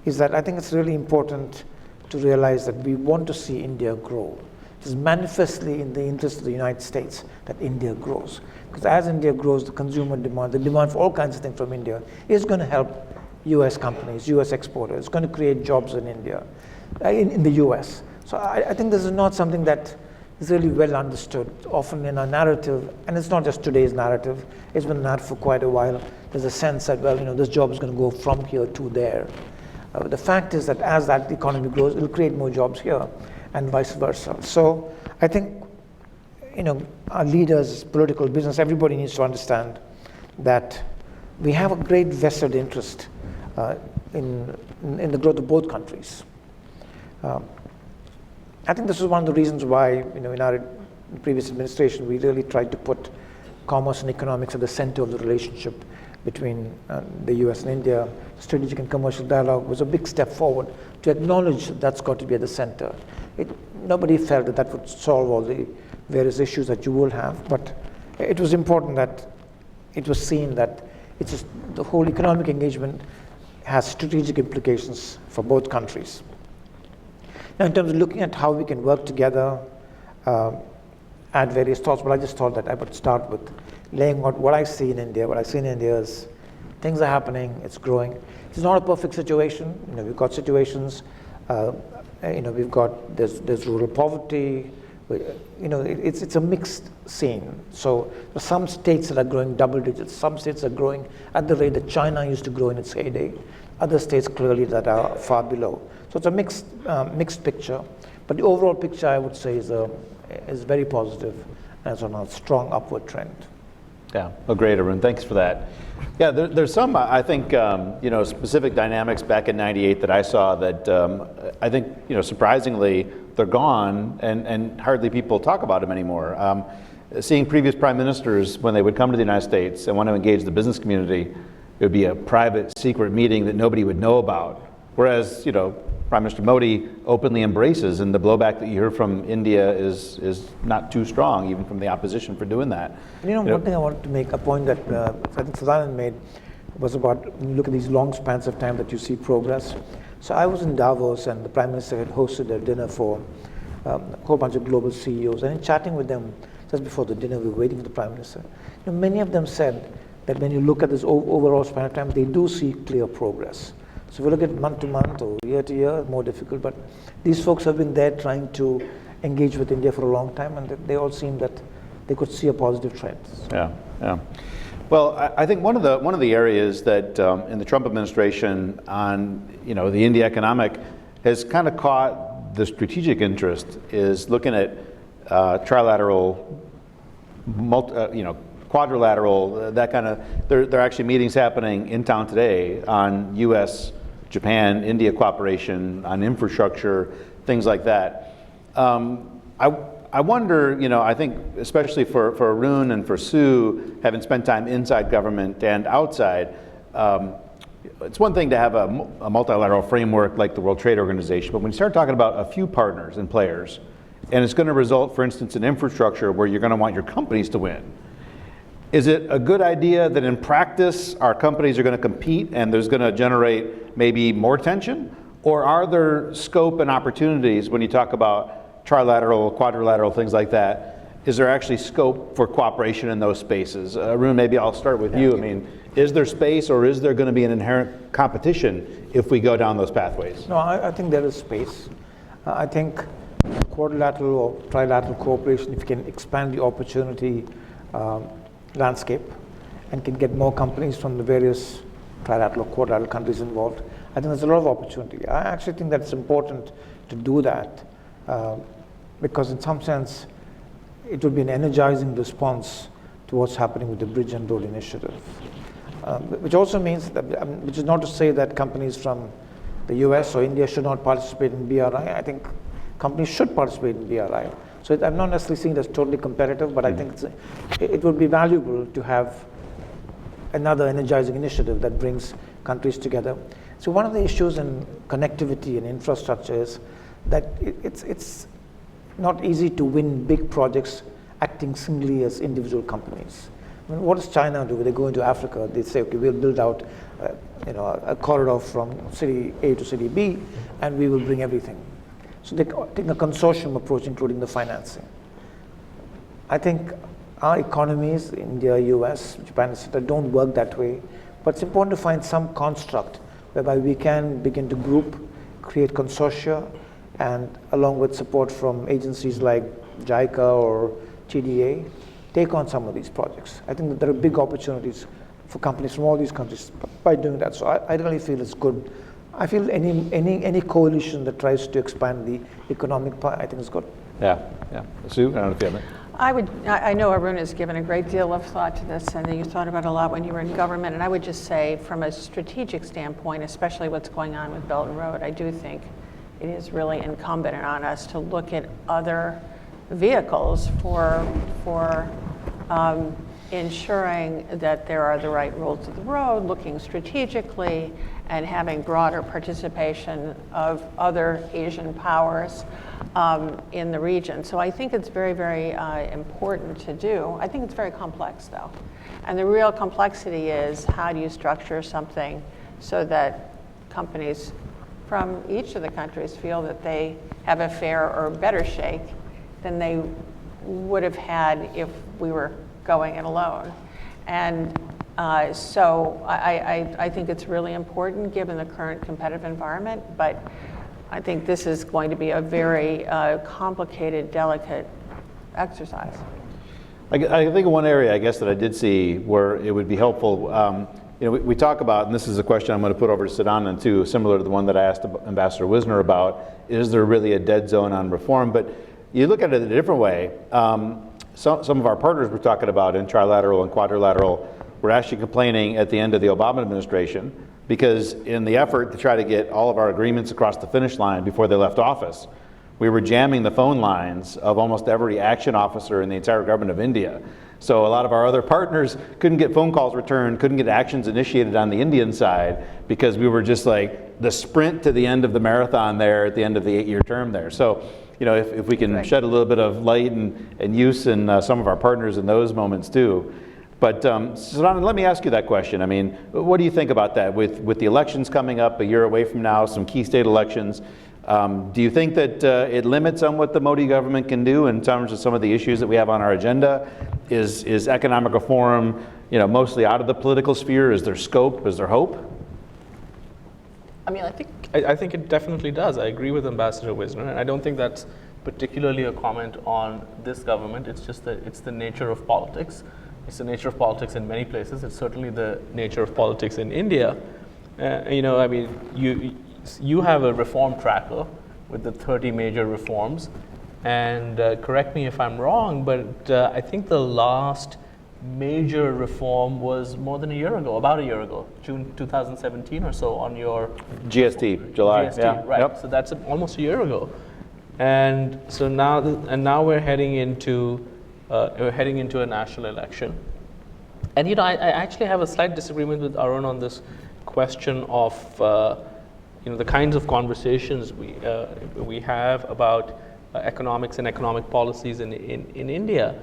is that I think it's really important to realize that we want to see India grow. It is manifestly in the interest of the United States that India grows. Because as India grows, the consumer demand, the demand for all kinds of things from India is going to help US companies, US exporters. It's going to create jobs in India, in the US. So I think this is not something that is really well understood. Often in our narrative, and it's not just today's narrative, it's been a narrative for quite a while, there's a sense that, this job is going to go from here to there. The fact is that as that economy grows, it'll create more jobs here and vice versa. So I think, our leaders, political, business, everybody needs to understand that we have a great vested interest in the growth of both countries. I think this is one of the reasons why, in our previous administration, we really tried to put commerce and economics at the center of the relationship between the US and India. Strategic and commercial dialogue was a big step forward to acknowledge that's got to be at the center. Nobody felt that would solve all the various issues that you will have, but it was important that it was seen that the whole economic engagement has strategic implications for both countries. Now, in terms of looking at how we can work together, add various thoughts, but I just thought that I would start with laying out what I see in India. What I see in India is things are happening, it's growing. It's not a perfect situation. We've got situations, there's rural poverty. It's a mixed scene. So there are some states that are growing double digits. Some states are growing at the rate that China used to grow in its heyday. Other states clearly that are far below. So it's a mixed picture. But the overall picture, I would say, is very positive and it's on a strong upward trend. Yeah, well, great, Arun. Thanks for that. Yeah, there's some, I think, specific dynamics back in '98 that I saw that I think, surprisingly, they're gone and hardly people talk about them anymore. Seeing previous prime ministers, when they would come to the United States and want to engage the business community, it would be a private, secret meeting that nobody would know about. Whereas, Prime Minister Modi openly embraces, and the blowback that you hear from India is not too strong, even from the opposition, for doing that. One thing I wanted to make a point that I think Sarna made was about when you look at these long spans of time that you see progress. So I was in Davos, and the Prime Minister had hosted a dinner for a whole bunch of global CEOs, and in chatting with them just before the dinner, we were waiting for the Prime Minister. Many of them said that when you look at this overall span of time, they do see clear progress. So if you look at month to month or year to year, more difficult, but these folks have been there trying to engage with India for a long time, and they all seem that they could see a positive trend. Yeah. Well, I think one of the areas that in the Trump administration on the India economic has kind of caught the strategic interest is looking at trilateral, quadrilateral, that kind of. There are actually meetings happening in town today on U.S., Japan, India cooperation on infrastructure, things like that. I wonder, I think especially for Arun and for Sue, having spent time inside government and outside, it's one thing to have a multilateral framework like the World Trade Organization, but when you start talking about a few partners and players, and it's going to result, for instance, in infrastructure where you're going to want your companies to win, is it a good idea that in practice our companies are going to compete and there's going to generate maybe more tension? Or are there scope and opportunities when you talk about trilateral, quadrilateral, things like that? Is there actually scope for cooperation in those spaces? Arun, maybe I'll start with you. I mean, Is there space, or is there going to be an inherent competition if we go down those pathways? No, I think there is space. I think quadrilateral or trilateral cooperation, if you can expand the opportunity landscape and can get more companies from the various trilateral or quadrilateral countries involved, I think there's a lot of opportunity. I actually think that it's important to do that because in some sense it would be an energizing response to what's happening with the Bridge and Road Initiative. Which also means that, which is not to say that companies from the US or India should not participate in BRI. I think companies should participate in BRI. So I'm not necessarily seeing it as totally competitive, but I think it would be valuable to have another energizing initiative that brings countries together. So one of the issues in connectivity and infrastructure is that it's not easy to win big projects acting singly as individual companies. I mean, what does China do? They go into Africa, they say, okay, we'll build out a corridor from city A to city B, and we will bring everything. So they take a consortium approach, including the financing. I think our economies, India, US, Japan, etc., don't work that way, but it's important to find some construct whereby we can begin to group, create consortia, and along with support from agencies like JICA or TDA, take on some of these projects. I think that there are big opportunities for companies from all these countries by doing that. So I really feel it's good. I feel any coalition that tries to expand the economic pie, I think is good. Yeah. Sue, I don't know if you have it. I know Arun has given a great deal of thought to this, and you thought about it a lot when you were in government, and I would just say from a strategic standpoint, especially what's going on with Belt and Road, I do think it is really incumbent on us to look at other vehicles for ensuring that there are the right rules of the road, looking strategically, and having broader participation of other Asian powers in the region. So I think it's very, very important to do. I think it's very complex, though. And the real complexity is how do you structure something so that companies from each of the countries feel that they have a fair or better shake than they would have had if we were going it alone. And so I think it's really important given the current competitive environment, but I think this is going to be a very complicated, delicate exercise. I think one area, I guess, that I did see where it would be helpful, we talk about, and this is a question I'm going to put over to Sarna too, similar to the one that I asked Ambassador Wisner about, is there really a dead zone on reform? But you look at it a different way. Some of our partners we're talking about in trilateral and quadrilateral were actually complaining at the end of the Obama administration because in the effort to try to get all of our agreements across the finish line before they left office, we were jamming the phone lines of almost every action officer in the entire government of India. So a lot of our other partners couldn't get phone calls returned, couldn't get actions initiated on the Indian side because we were just like the sprint to the end of the marathon there at the end of the 8-year term there. So, if we can shed a little bit of light and use in some of our partners in those moments too. But Sarna, let me ask you that question. I mean, what do you think about that? With the elections coming up a year away from now, some key state elections, do you think that it limits on what the Modi government can do in terms of some of the issues that we have on our agenda? Is economic reform, mostly out of the political sphere? Is there scope? Is there hope? I mean, I think it definitely does. I agree with Ambassador Wisner, and I don't think that's particularly a comment on this government. It's just that it's the nature of politics. It's the nature of politics in many places. It's certainly the nature of politics in India. I mean, you have a reform tracker with the 30 major reforms, and correct me if I'm wrong, but I think the last major reform was more than a year ago, about a year ago, June 2017 or so on your GST, July. GST, yeah. right. Yep. So that's almost a year ago. And so now we're heading into a national election. And I actually have a slight disagreement with Arun on this question of the kinds of conversations we have about economics and economic policies in India.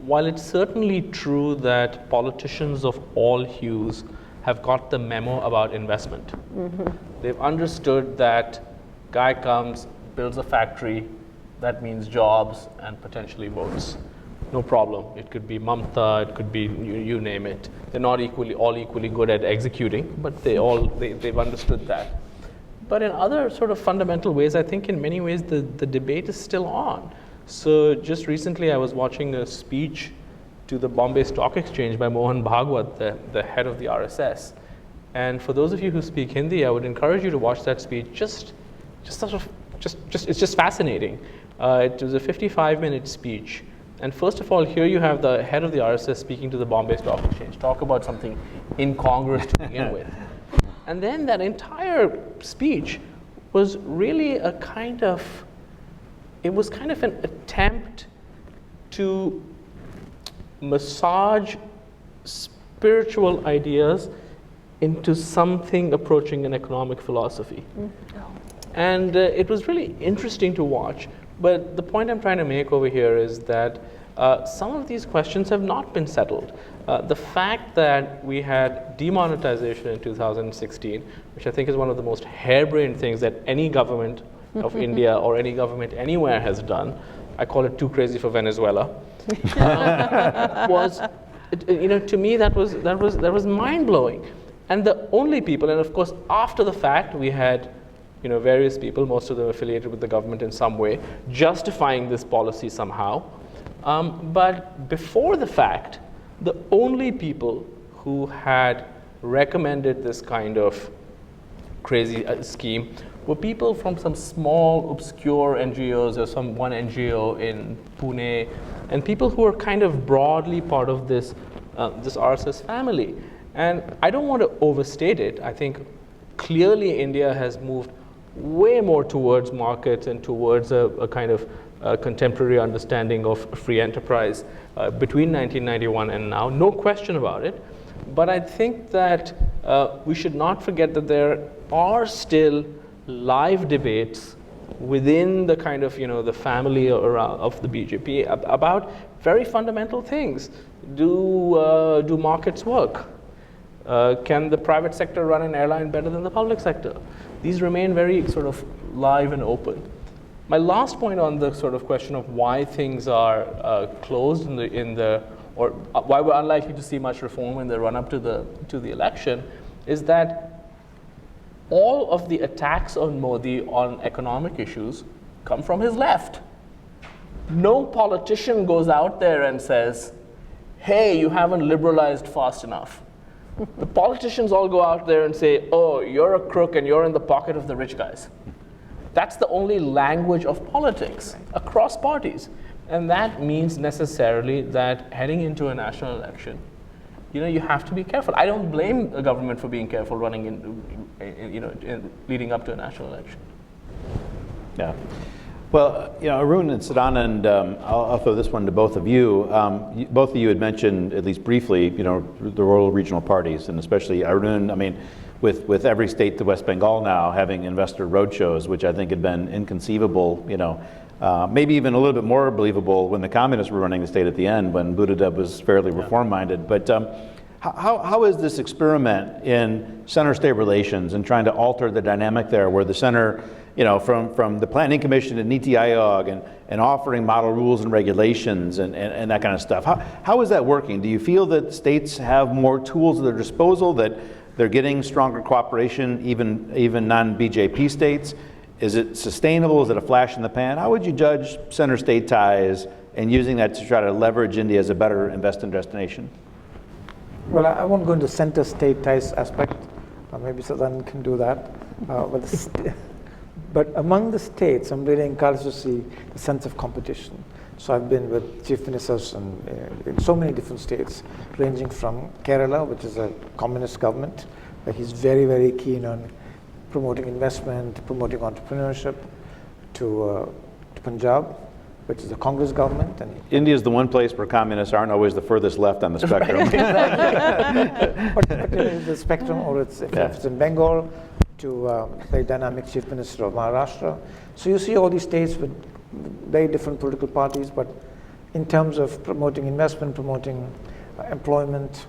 While it's certainly true that politicians of all hues have got the memo about investment, they've understood that guy comes, builds a factory, that means jobs and potentially votes. no problem. It could be Mamta, it could be you name it. They're not all equally good at executing, but they've understood that. But in other sort of fundamental ways, I think in many ways the debate is still on. So just recently I was watching a speech to the Bombay Stock Exchange by Mohan Bhagwat, the head of the RSS. And for those of you who speak Hindi, I would encourage you to watch that speech. It's just fascinating. It was a 55-minute speech. And first of all, here you have the head of the RSS speaking to the Bombay Stock Exchange. Talk about something incongruous to begin with. And then that entire speech was really it was kind of an attempt to massage spiritual ideas into something approaching an economic philosophy. And it was really interesting to watch. But the point I'm trying to make over here is that some of these questions have not been settled. The fact that we had demonetization in 2016, which I think is one of the most harebrained things that any government of India or any government anywhere has done, I call it too crazy for Venezuela, was, to me that was mind-blowing. And the only people, and of course after the fact we had various people, most of them affiliated with the government in some way, justifying this policy somehow. But before the fact, the only people who had recommended this kind of crazy scheme were people from some small, obscure NGOs or some one NGO in Pune, and people who are kind of broadly part of this RSS family. And I don't want to overstate it. I think clearly India has moved way more towards markets and towards a kind of contemporary understanding of free enterprise between 1991 and now, no question about it. But I think that we should not forget that there are still live debates within the kind of, the family of the BJP about very fundamental things. Do markets work? Can the private sector run an airline better than the public sector? These remain very sort of live and open. My last point on the sort of question of why things are closed or why we're unlikely to see much reform in the run-up to the election is that all of the attacks on Modi on economic issues come from his left. No politician goes out there and says, hey, you haven't liberalized fast enough. The politicians all go out there and say, oh, you're a crook and you're in the pocket of the rich guys. That's the only language of politics across parties. And that means necessarily that heading into a national election, you have to be careful. I don't blame the government for being careful running leading up to a national election. Yeah. Well, Arun and Sarna, and I'll throw this one to both of you. Both of you had mentioned, at least briefly, the rural regional parties, and especially Arun, with every state to West Bengal now having investor roadshows, which I think had been inconceivable, maybe even a little bit more believable when the communists were running the state at the end, when Buddhadev was fairly reform-minded. But how is this experiment in center-state relations and trying to alter the dynamic there, where the center, from the Planning Commission and Niti Aayog and offering model rules and regulations and that kind of stuff, how is that working? Do you feel that states have more tools at their disposal, that they're getting stronger cooperation, even non-BJP states? Is it sustainable? Is it a flash in the pan? How would you judge center-state ties and using that to try to leverage India as a better investing destination? Well, I won't go into center-state ties aspect. Maybe Sadan can do that. But among the states, I'm really encouraged to see the sense of competition. So I've been with chief ministers in so many different states, ranging from Kerala, which is a communist government, where he's very, very keen on promoting investment, promoting entrepreneurship, to Punjab, which is a Congress government. And India is the one place where communists aren't always the furthest left on the spectrum. but the spectrum, or if it's in Bengal, to very dynamic chief minister of Maharashtra. So you see all these states with very different political parties, but in terms of promoting investment, promoting employment,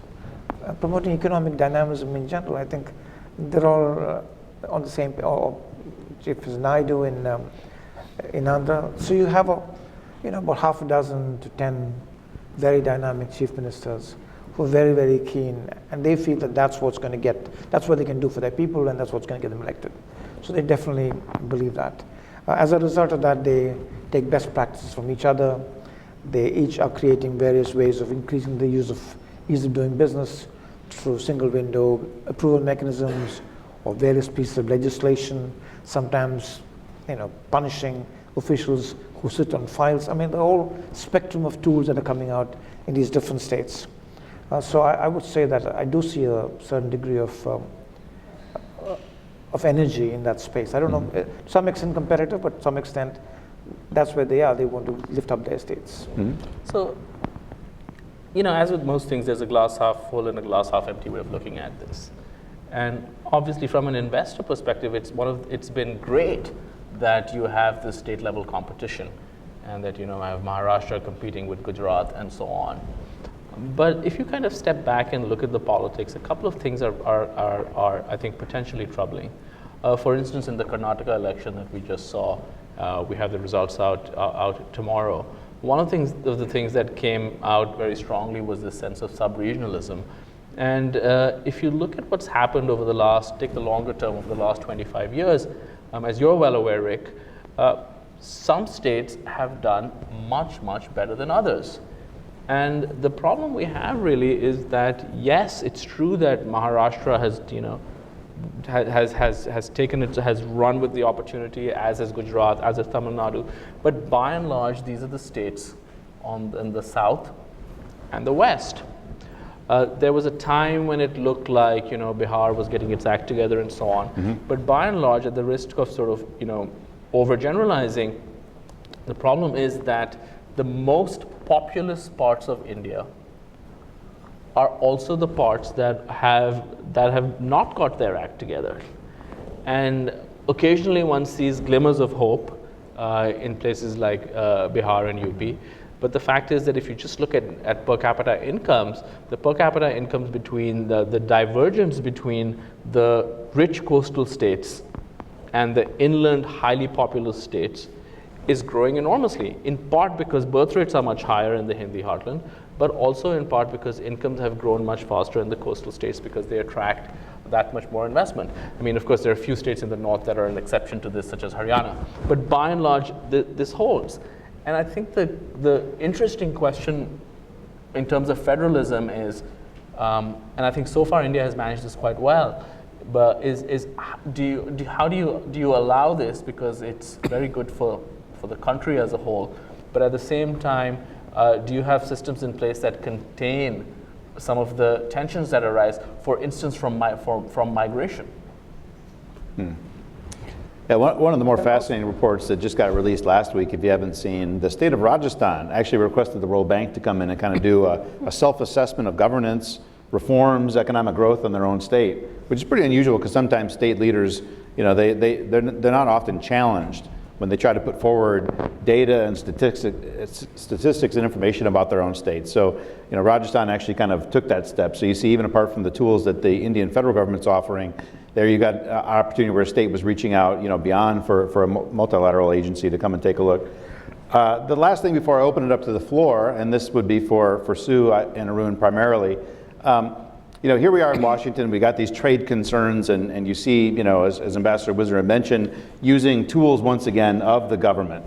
promoting economic dynamism in general, I think they're all on the same page. Chief Naidu in Andhra. So you have about half a dozen to 10 very dynamic chief ministers who are very, very keen, and they feel that that's what they can do for their people, and that's what's going to get them elected. So they definitely believe that. As a result of that, they take best practices from each other. They each are creating various ways of increasing the ease of doing business through single window approval mechanisms or various pieces of legislation, sometimes punishing officials who sit on files. I mean, the whole spectrum of tools that are coming out in these different states. So I would say that I do see a certain degree of energy in that space. I don't know, to some extent competitive, but to some extent that's where they are. They want to lift up their states. So, as with most things, there's a glass half full and a glass half empty way of looking at this. And obviously, from an investor perspective, it's been great that you have this state level competition, and that I have Maharashtra competing with Gujarat and so on. But if you kind of step back and look at the politics, a couple of things are I think potentially troubling. For instance, in the Karnataka election that we just saw, we have the results out tomorrow. One of the things that came out very strongly was this sense of sub-regionalism. And if you look at what's happened take the longer term over the last 25 years, as you're well aware, Rick, some states have done much, much better than others. And the problem we have really is that, yes, it's true that Maharashtra has run with the opportunity, as has Gujarat, as has Tamil Nadu, but by and large, these are the states in the south and the west. There was a time when it looked like Bihar was getting its act together and so on, but by and large, at the risk of sort of overgeneralizing, the problem is that the most populous parts of India are also the parts that have not got their act together. And occasionally one sees glimmers of hope in places like Bihar and UP. But the fact is that if you just look at per capita incomes, the per capita incomes between the divergence between the rich coastal states and the inland highly populous states is growing enormously, in part because birth rates are much higher in the Hindi heartland, but also in part because incomes have grown much faster in the coastal states because they attract that much more investment. I mean, of course, there are a few states in the north that are an exception to this, such as Haryana. But by and large, this holds. And I think the interesting question in terms of federalism is, and I think so far India has managed this quite well, but how do you allow this, because it's very good for the country as a whole, but at the same time, do you have systems in place that contain some of the tensions that arise, for instance, from migration? Yeah, one of the more fascinating reports that just got released last week, if you haven't seen, the state of Rajasthan actually requested the World Bank to come in and kind of do a self-assessment of governance, reforms, economic growth in their own state, which is pretty unusual because sometimes state leaders, they're not often challenged when they try to put forward data and statistics and information about their own state. So, Rajasthan actually kind of took that step. So you see, even apart from the tools that the Indian federal government's offering, there you got an opportunity where a state was reaching out, beyond for a multilateral agency to come and take a look. The last thing before I open it up to the floor, and this would be for Sue and Arun primarily, here we are in Washington, we got these trade concerns, and you see, as Ambassador Wisner mentioned, using tools once again of the government,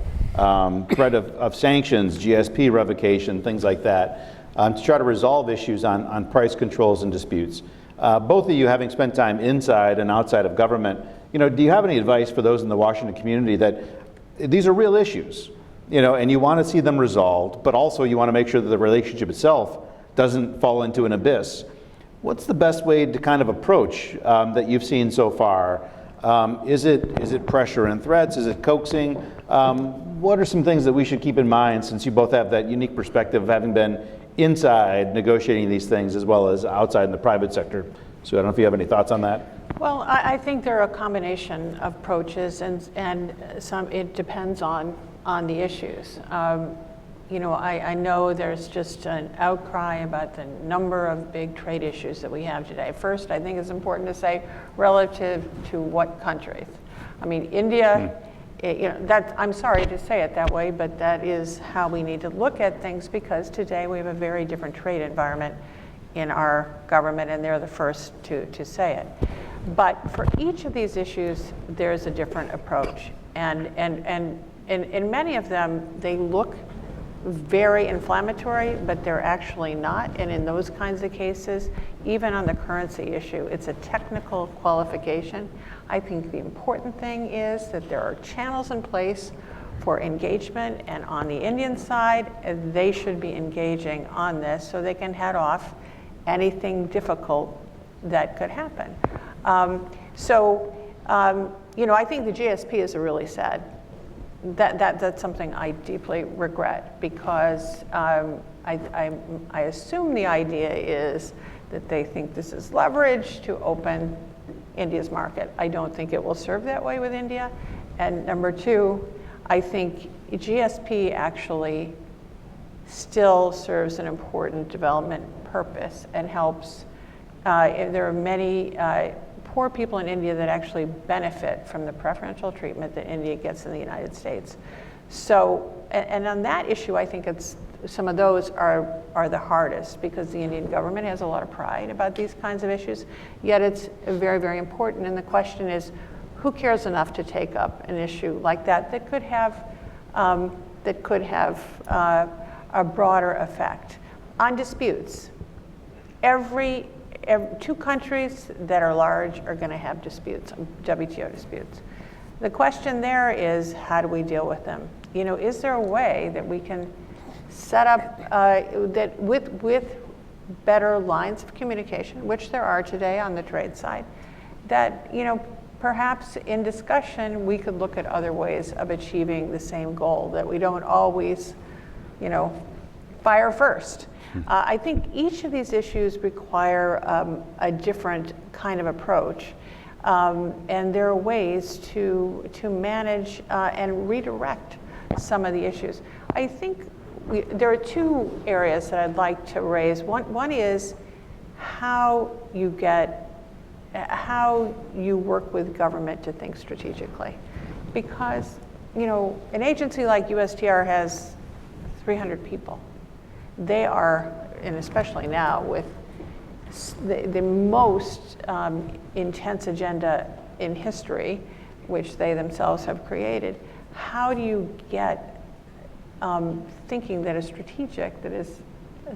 threat of sanctions, GSP revocation, things like that, to try to resolve issues on price controls and disputes. Both of you, having spent time inside and outside of government, do you have any advice for those in the Washington community that these are real issues, and you want to see them resolved, but also you want to make sure that the relationship itself doesn't fall into an abyss? What's the best way to kind of approach that you've seen so far? Is it pressure and threats? Is it coaxing? What are some things that we should keep in mind, since you both have that unique perspective of having been inside negotiating these things as well as outside in the private sector? So I don't know if you have any thoughts on that. Well, I think there are a combination of approaches, and it depends on the issues. I know there's just an outcry about the number of big trade issues that we have today. First, I think it's important to say relative to what countries. I mean, India I'm sorry to say it that way, but that is how we need to look at things, because today we have a very different trade environment in our government, and they're the first to say it. But for each of these issues, there's a different approach. And in many of them, they look very inflammatory, but they're actually not. And in those kinds of cases, even on the currency issue, it's a technical qualification. I think the important thing is that there are channels in place for engagement, and on the Indian side, they should be engaging on this so they can head off anything difficult that could happen. I think the GSP is a really sad. That's something I deeply regret, because I assume the idea is that they think this is leverage to open India's market. I don't think it will serve that way with India. And number two, I think GSP actually still serves an important development purpose and helps. There are many poor people in India that actually benefit from the preferential treatment that India gets in the United States. So, and on that issue, I think some of those are the hardest, because the Indian government has a lot of pride about these kinds of issues, yet it's very, very important. And the question is, who cares enough to take up an issue like that could have a broader effect on disputes? Two countries that are large are going to have disputes, WTO disputes. The question there is, how do we deal with them? Is there a way that we can set up that with better lines of communication, which there are today on the trade side, that perhaps in discussion we could look at other ways of achieving the same goal, that we don't always fire first. I think each of these issues require a different kind of approach, and there are ways to manage and redirect some of the issues. I think there are two areas that I'd like to raise. One is how you work with government to think strategically, because an agency like USTR has 300 people. They are, and especially now with the most intense agenda in history, which they themselves have created, how do you get thinking that is strategic, that is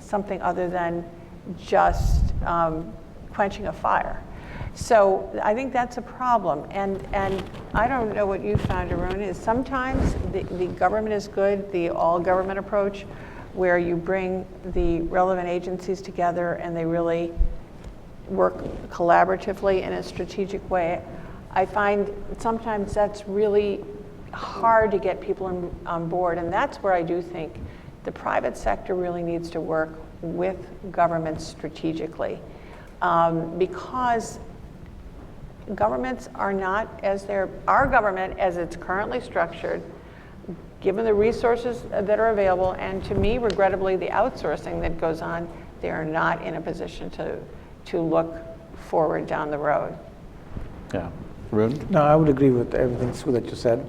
something other than just quenching a fire? So I think that's a problem. And I don't know what you found, Arun, is sometimes the government is good, the all-government approach, where you bring the relevant agencies together and they really work collaboratively in a strategic way. I find sometimes that's really hard to get people on board, and that's where I do think the private sector really needs to work with governments strategically, because governments are not our government as it's currently structured, given the resources that are available, and to me, regrettably, the outsourcing that goes on, they are not in a position to look forward down the road. Yeah. Arun? No, I would agree with everything, Sue, that you said.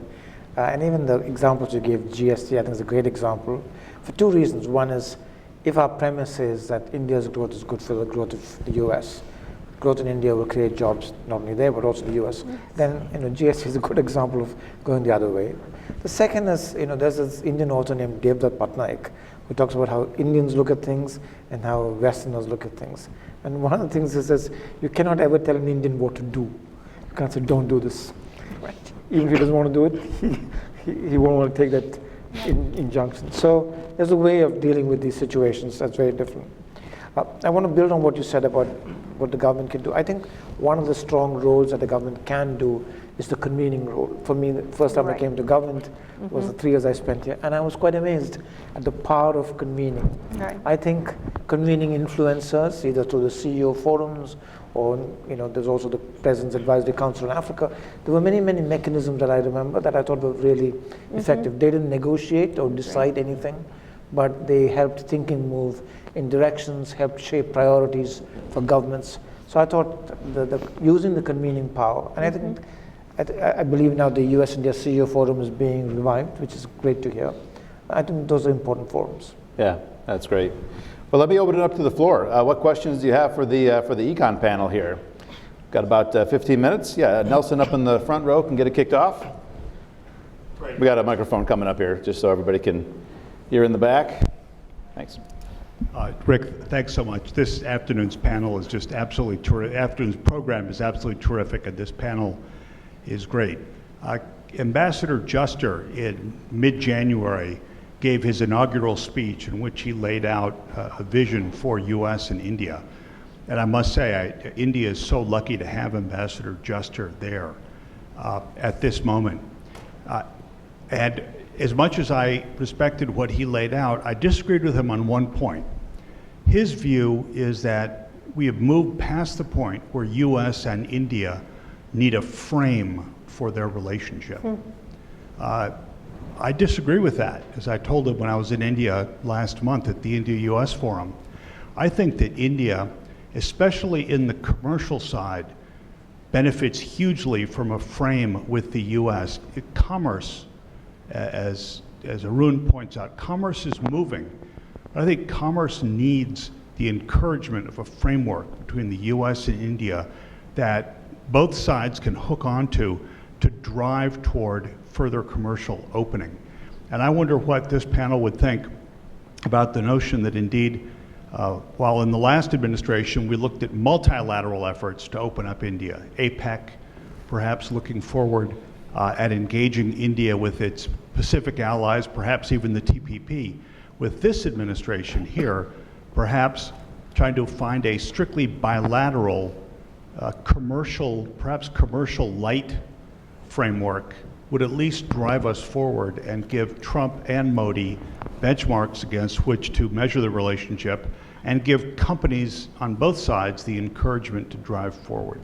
And even the examples you gave, GST, I think is a great example for two reasons. One is, if our premise is that India's growth is good for the growth of the US, growth in India will create jobs not only there but also the US, then GST is a good example of going the other way. The second is, there's this Indian author named Devdutt Patnaik who talks about how Indians look at things and how Westerners look at things. And one of the things is says, you cannot ever tell an Indian what to do. You can't say, don't do this. Right. Even if he doesn't want to do it, he won't want to take that injunction. So there's a way of dealing with these situations that's very different. I want to build on what you said about what the government can do. I think one of the strong roles that the government can do is the convening role. For me, the first time I came to government was the 3 years I spent here, and I was quite amazed at the power of convening. Right. I think convening influencers, either through the CEO forums or there's also the President's Advisory Council in Africa. There were many, many mechanisms that I remember that I thought were really effective. They didn't negotiate or decide anything, but they helped thinking move in directions, helped shape priorities for governments. So I thought the using the convening power, and I think I believe now the US-India CEO Forum is being revived, which is great to hear. I think those are important forums. Yeah, that's great. Well, let me open it up to the floor. What questions do you have for the econ panel here? Got about 15 minutes. Yeah, Nelson up in the front row can get it kicked off. Great. We got a microphone coming up here, just so everybody can hear in the back. Thanks. Rick, thanks so much. This afternoon's panel is just absolutely terrific. Afternoon's program is absolutely terrific, and this panel is great. Ambassador Juster in mid-January gave his inaugural speech in which he laid out a vision for U.S. and India. And I must say, India is so lucky to have Ambassador Juster there at this moment. And as much as I respected what he laid out, I disagreed with him on one point. His view is that we have moved past the point where U.S. and India need a frame for their relationship. I disagree with that, as I told him when I was in India last month at the India-US Forum. I think that India, especially in the commercial side, benefits hugely from a frame with the U.S. Commerce, as Arun points out, commerce is moving. I think commerce needs the encouragement of a framework between the U.S. and India that both sides can hook onto to drive toward further commercial opening. And I wonder what this panel would think about the notion that indeed, while in the last administration we looked at multilateral efforts to open up India, APEC, perhaps looking forward at engaging India with its Pacific allies, perhaps even the TPP. With this administration here, perhaps trying to find a strictly bilateral, perhaps commercial light framework would at least drive us forward and give Trump and Modi benchmarks against which to measure the relationship and give companies on both sides the encouragement to drive forward.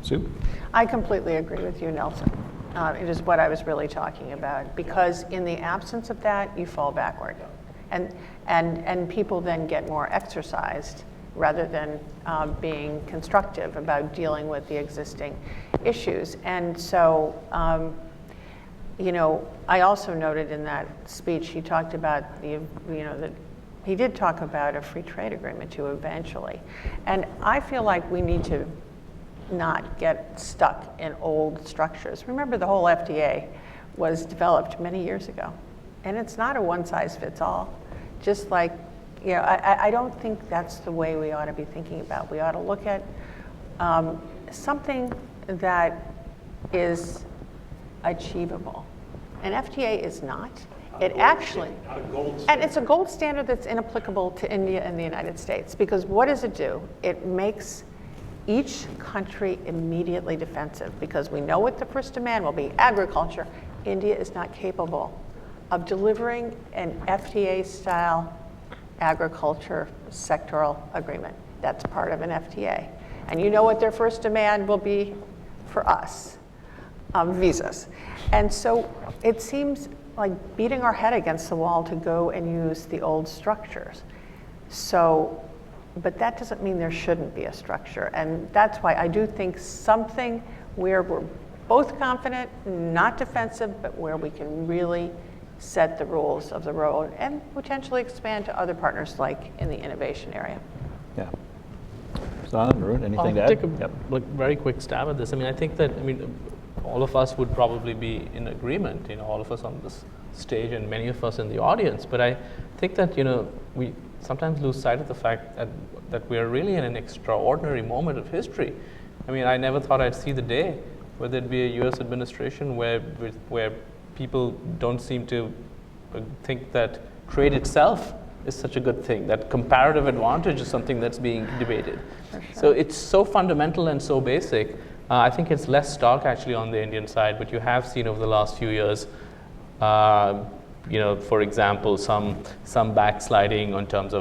Sue? I completely agree with you, Nelson. It is what I was really talking about, because in the absence of that, you fall backward. And people then get more exercised rather than being constructive about dealing with the existing issues. And so, you know, I also noted in that speech he talked about that he did talk about a free trade agreement too eventually. And I feel like we need to not get stuck in old structures. Remember, the whole FDA was developed many years ago, and it's not a one-size-fits-all. Just like, you know, I don't think that's the way we ought to be thinking about. We ought to look at something that is achievable. And FTA is not. It actually, and it's a gold standard that's inapplicable to India and the United States, because what does it do? It makes each country immediately defensive, because we know what the first demand will be, agriculture. India is not capable of delivering an FTA-style agriculture sectoral agreement. That's part of an FTA. And you know what their first demand will be for us, visas. And so it seems like beating our head against the wall to go and use the old structures. So, but that doesn't mean there shouldn't be a structure. And that's why I do think something where we're both confident, not defensive, but where we can really set the rules of the road and potentially expand to other partners like in the innovation area. Yeah. Sarna, Arun, anything to add? Take a very quick stab at this. I mean, I think that, all of us would probably be in agreement, all of us on this stage and many of us in the audience. But I think that, we sometimes lose sight of the fact that we are really in an extraordinary moment of history. I never thought I'd see the day where there'd be a U.S. administration where people don't seem to think that trade itself is such a good thing, that comparative advantage is something that's being debated. Sure. So it's so fundamental and so basic. I think it's less stark actually on the Indian side, but you have seen over the last few years, for example, some backsliding in terms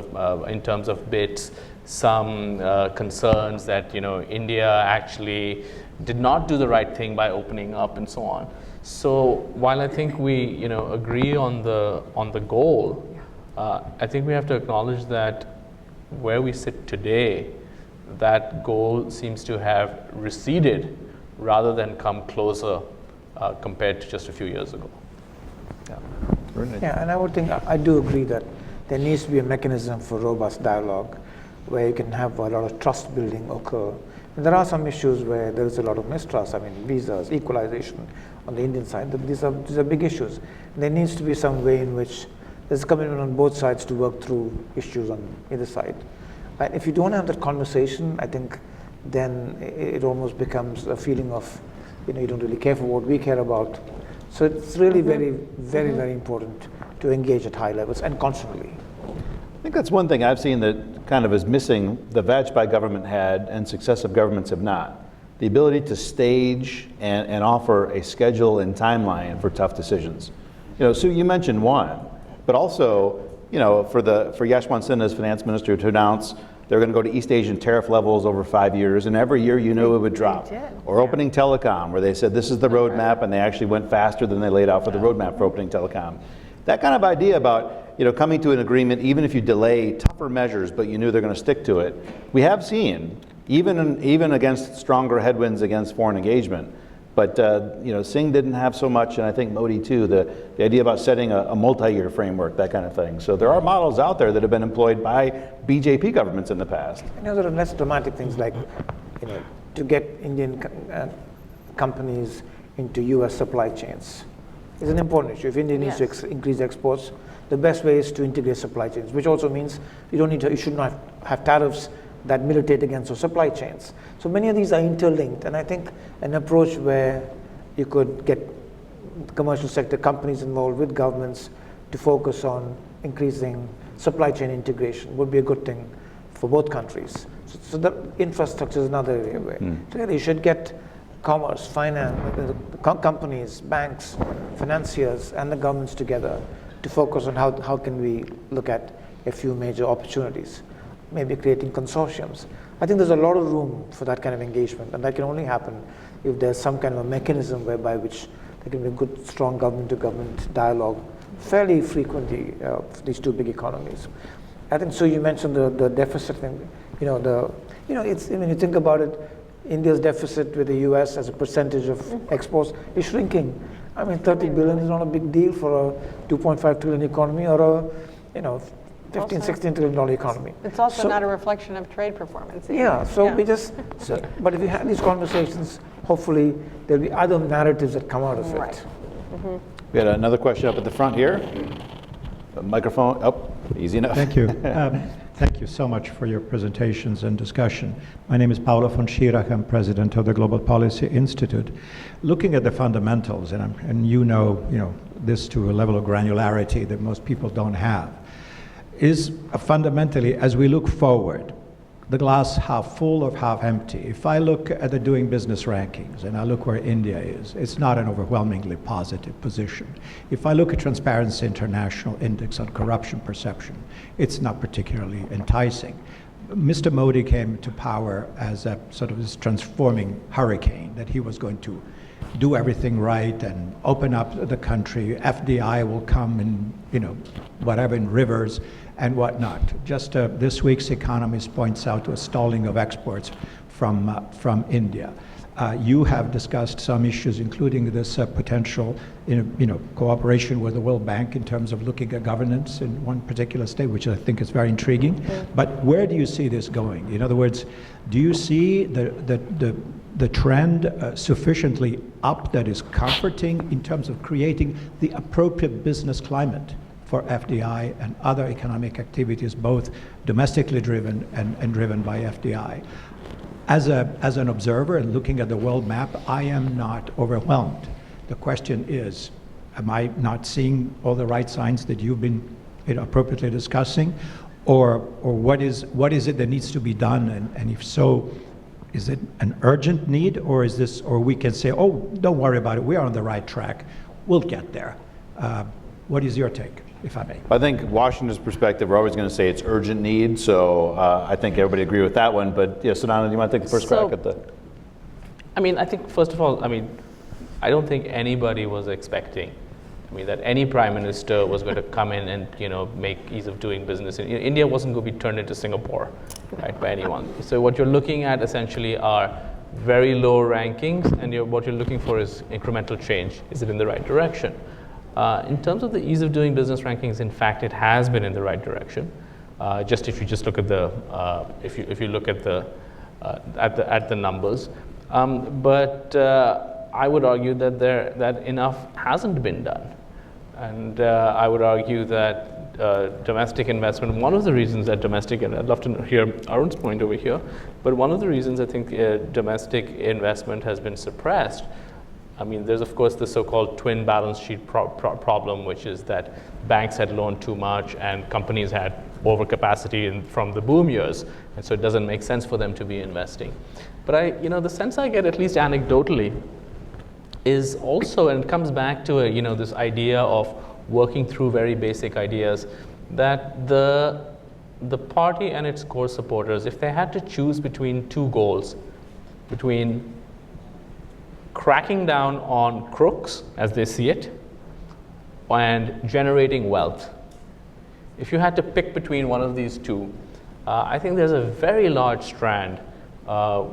of bits, some concerns that India actually did not do the right thing by opening up and so on. So while I think we agree on the goal, I think we have to acknowledge that where we sit today, that goal seems to have receded rather than come closer compared to just a few years ago. Yeah, and I would think, I do agree that there needs to be a mechanism for robust dialogue where you can have a lot of trust building occur. And there are some issues where there is a lot of mistrust. I mean, visas, equalization on the Indian side, these are big issues. And there needs to be some way in which there's a commitment on both sides to work through issues on either side. And if you don't have that conversation, I think then it almost becomes a feeling of, you don't really care for what we care about. So it's really very important to engage at high levels and constantly. I think that's one thing I've seen that kind of is missing, the Vajpayee government had and successive governments have not. The ability to stage and offer a schedule and timeline for tough decisions. Sue, you mentioned one, but also, for Yashwant Sinha as finance minister to announce they're going to go to East Asian tariff levels over 5 years, and every year it would drop. Or opening telecom, where they said this is the roadmap, and they actually went faster than they laid out for the roadmap for opening telecom. That kind of idea about coming to an agreement, even if you delay tougher measures, but you knew they're going to stick to it. We have seen, even against stronger headwinds against foreign engagement, but Singh didn't have so much, and I think Modi too, the idea about setting a multi-year framework, that kind of thing. So there are models out there that have been employed by BJP governments in the past. There are less dramatic things like, to get Indian companies into US supply chains is an important issue. If India needs to increase exports, the best way is to integrate supply chains, which also means you should not have tariffs that militate against those supply chains. So many of these are interlinked, and I think an approach where you could get commercial sector companies involved with governments to focus on increasing supply chain integration would be a good thing for both countries. So the infrastructure is another area where you should get commerce, finance, companies, banks, financiers, and the governments together to focus on how can we look at a few major opportunities, maybe creating consortiums. I think there's a lot of room for that kind of engagement, and that can only happen if there's some kind of a mechanism whereby which there can be a good, strong government-to-government dialogue fairly frequently for these two big economies. I think, so you mentioned the deficit thing. It's, when you think about it, India's deficit with the US as a percentage of exports is shrinking. I mean, 30 billion is not a big deal for a 2.5 trillion economy or a, 15, $16 trillion economy. It's also not a reflection of trade performance. Yeah, so we just, but if you have these conversations, hopefully there'll be other narratives that come out of it. Right. We had another question up at the front here. The microphone, easy enough. Thank you. Thank you so much for your presentations and discussion. My name is Paulo von Schirach. I'm president of the Global Policy Institute. Looking at the fundamentals, and you know this to a level of granularity that most people don't have, is fundamentally, as we look forward, the glass half full or half empty. If I look at the doing business rankings and I look where India is, it's not an overwhelmingly positive position. If I look at Transparency International Index on corruption perception, it's not particularly enticing. Mr. Modi came to power as a sort of this transforming hurricane, that he was going to do everything right and open up the country. FDI will come in, whatever, in rivers and whatnot. Just this week's Economist points out to a stalling of exports from India. You have discussed some issues, including this potential, cooperation with the World Bank in terms of looking at governance in one particular state, which I think is very intriguing. But where do you see this going? In other words, do you see the trend sufficiently up that is comforting in terms of creating the appropriate business climate for FDI and other economic activities, both domestically driven and driven by FDI? As an observer and looking at the world map, I am not overwhelmed. The question is, am I not seeing all the right signs that you've been appropriately discussing? Or what is it that needs to be done? And if so, is it an urgent need, or we can say, oh, don't worry about it, we are on the right track, we'll get there. What is your take, if I may? I think Washington's perspective, we're always going to say it's urgent need, so I think everybody agree with that one. But Sarna, do you want to take the first crack at the? I think, first of all, I don't think anybody was expecting, that any prime minister was going to come in and, make ease of doing business. India wasn't going to be turned into Singapore, right, by anyone. So what you're looking at essentially are very low rankings, and what you're looking for is incremental change. Is it in the right direction? In terms of the ease of doing business rankings, in fact, it has been in the right direction. If you just look at the if you look at the numbers, but I would argue that enough hasn't been done, and I would argue that domestic investment. One of the reasons that domestic, and I'd love to hear Arun's point over here, but one of the reasons I think domestic investment has been suppressed. I mean, there's of course the so-called twin balance sheet problem, which is that banks had loaned too much and companies had overcapacity from the boom years, and so it doesn't make sense for them to be investing. But the sense I get, at least anecdotally, is also, and it comes back to this idea of working through very basic ideas, that the party and its core supporters, if they had to choose between two goals, between cracking down on crooks as they see it and generating wealth, if you had to pick between one of these two, I think there's a very large strand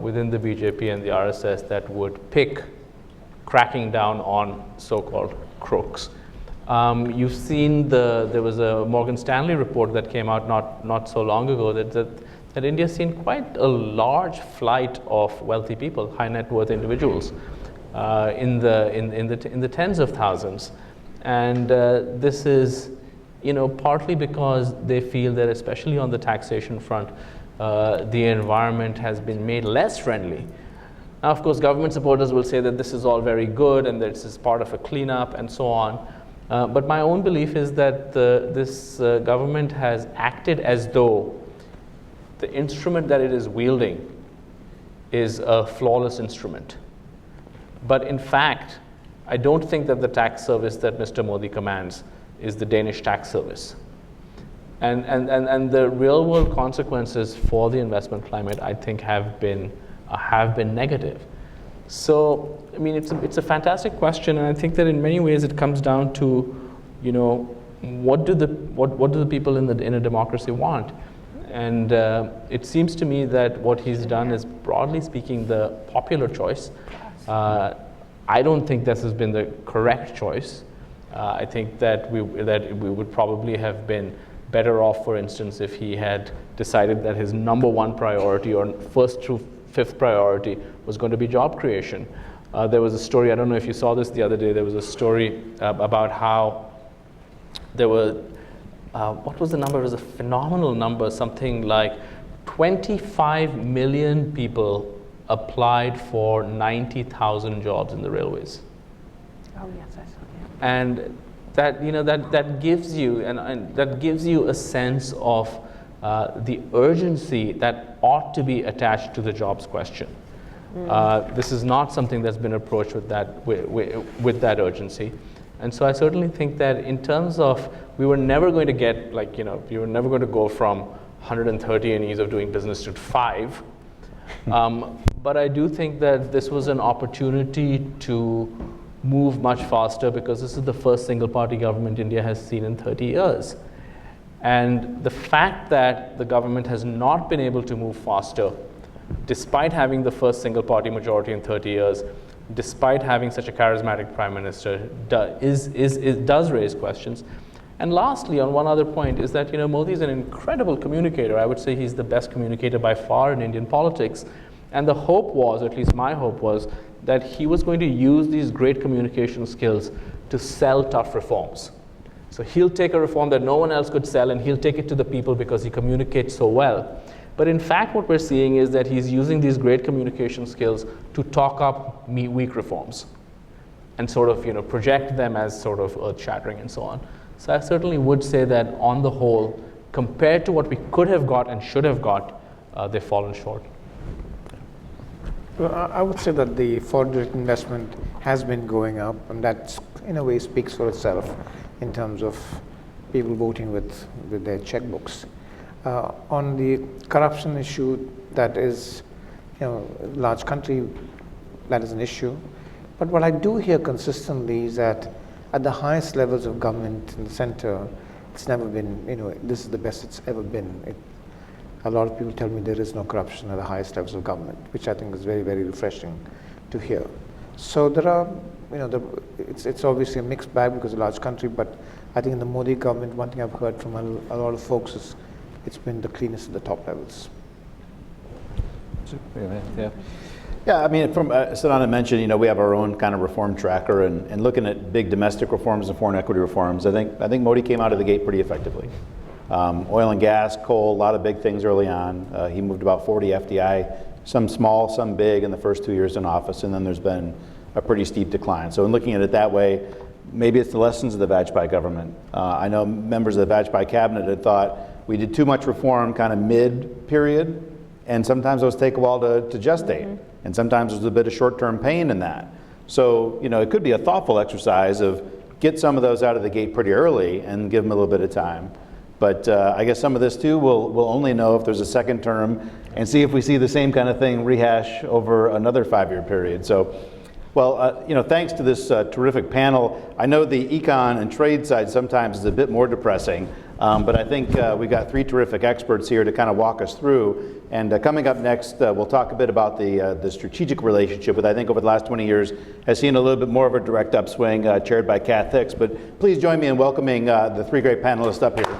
within the BJP and the RSS that would pick cracking down on so-called crooks. You've seen there was a Morgan Stanley report that came out not so long ago that India's seen quite a large flight of wealthy people, high net worth individuals, in the tens of thousands, and this is partly because they feel that, especially on the taxation front, the environment has been made less friendly. Now, of course, government supporters will say that this is all very good and that this is part of a cleanup and so on. But my own belief is that this government has acted as though the instrument that it is wielding is a flawless instrument. But in fact, I don't think that the tax service that Mr. Modi commands is the Danish tax service. And the real world consequences for the investment climate, I think, have been negative. So, I mean, it's a fantastic question, and I think that in many ways it comes down to, what do the people in a democracy want? And it seems to me that what he's done is, broadly speaking, the popular choice. I don't think this has been the correct choice. I think that we would probably have been better off, for instance, if he had decided that his number one priority, or first through fifth priority, was going to be job creation. There was a story, I don't know if you saw this the other day, there was a story about how there were, what was the number? It was a phenomenal number, something like 25 million people applied for 90,000 jobs in the railways. Oh yes, I saw that. And that gives you that gives you a sense of the urgency that ought to be attached to the jobs question. This is not something that's been approached with that urgency, and so I certainly think that in terms of, we were never going to get, we were never going to go from 130 in ease of doing business to 5. But I do think that this was an opportunity to move much faster, because this is the first single party government India has seen in 30 years. And the fact that the government has not been able to move faster, despite having the first single party majority in 30 years, despite having such a charismatic prime minister, does raise questions. And lastly, on one other point, is that Modi is an incredible communicator. I would say he's the best communicator by far in Indian politics. And the hope was, or at least my hope was, that he was going to use these great communication skills to sell tough reforms. So he'll take a reform that no one else could sell, and he'll take it to the people because he communicates so well. But in fact, what we're seeing is that he's using these great communication skills to talk up weak reforms and sort of project them as sort of earth-shattering and so on. So I certainly would say that on the whole, compared to what we could have got and should have got, they've fallen short. Well, I would say that the foreign direct investment has been going up, and that in a way speaks for itself in terms of people voting with their checkbooks. On the corruption issue, that is, a large country, that is an issue. But what I do hear consistently is that at the highest levels of government in the center, it's never been, this is the best it's ever been. a lot of people tell me there is no corruption at the highest levels of government, which I think is very, very refreshing to hear. So there are, it's obviously a mixed bag because it's a large country, but I think in the Modi government, one thing I've heard from a lot of folks is it's been the cleanest at the top levels. Yeah. Yeah, I mean, from Sarna mentioned, we have our own kind of reform tracker, and looking at big domestic reforms and foreign equity reforms, I think Modi came out of the gate pretty effectively. Oil and gas, coal, a lot of big things early on. He moved about 40 FDI, some small, some big in the first 2 years in office, and then there's been a pretty steep decline. So in looking at it that way, maybe it's the lessons of the Vajpayee government. I know members of the Vajpayee cabinet had thought we did too much reform kind of mid-period, and sometimes those take a while to gestate. And sometimes there's a bit of short-term pain in that. So, it could be a thoughtful exercise of get some of those out of the gate pretty early and give them a little bit of time. But I guess some of this too, we'll only know if there's a second term and see if we see the same kind of thing rehash over another 5-year period. So, well, thanks to this terrific panel. I know the econ and trade side sometimes is a bit more depressing, but I think we got 3 terrific experts here to kind of walk us through. And coming up next, we'll talk a bit about the strategic relationship, which I think over the last 20 years has seen a little bit more of a direct upswing, chaired by Kath Hicks. But please join me in welcoming the 3 great panelists up here.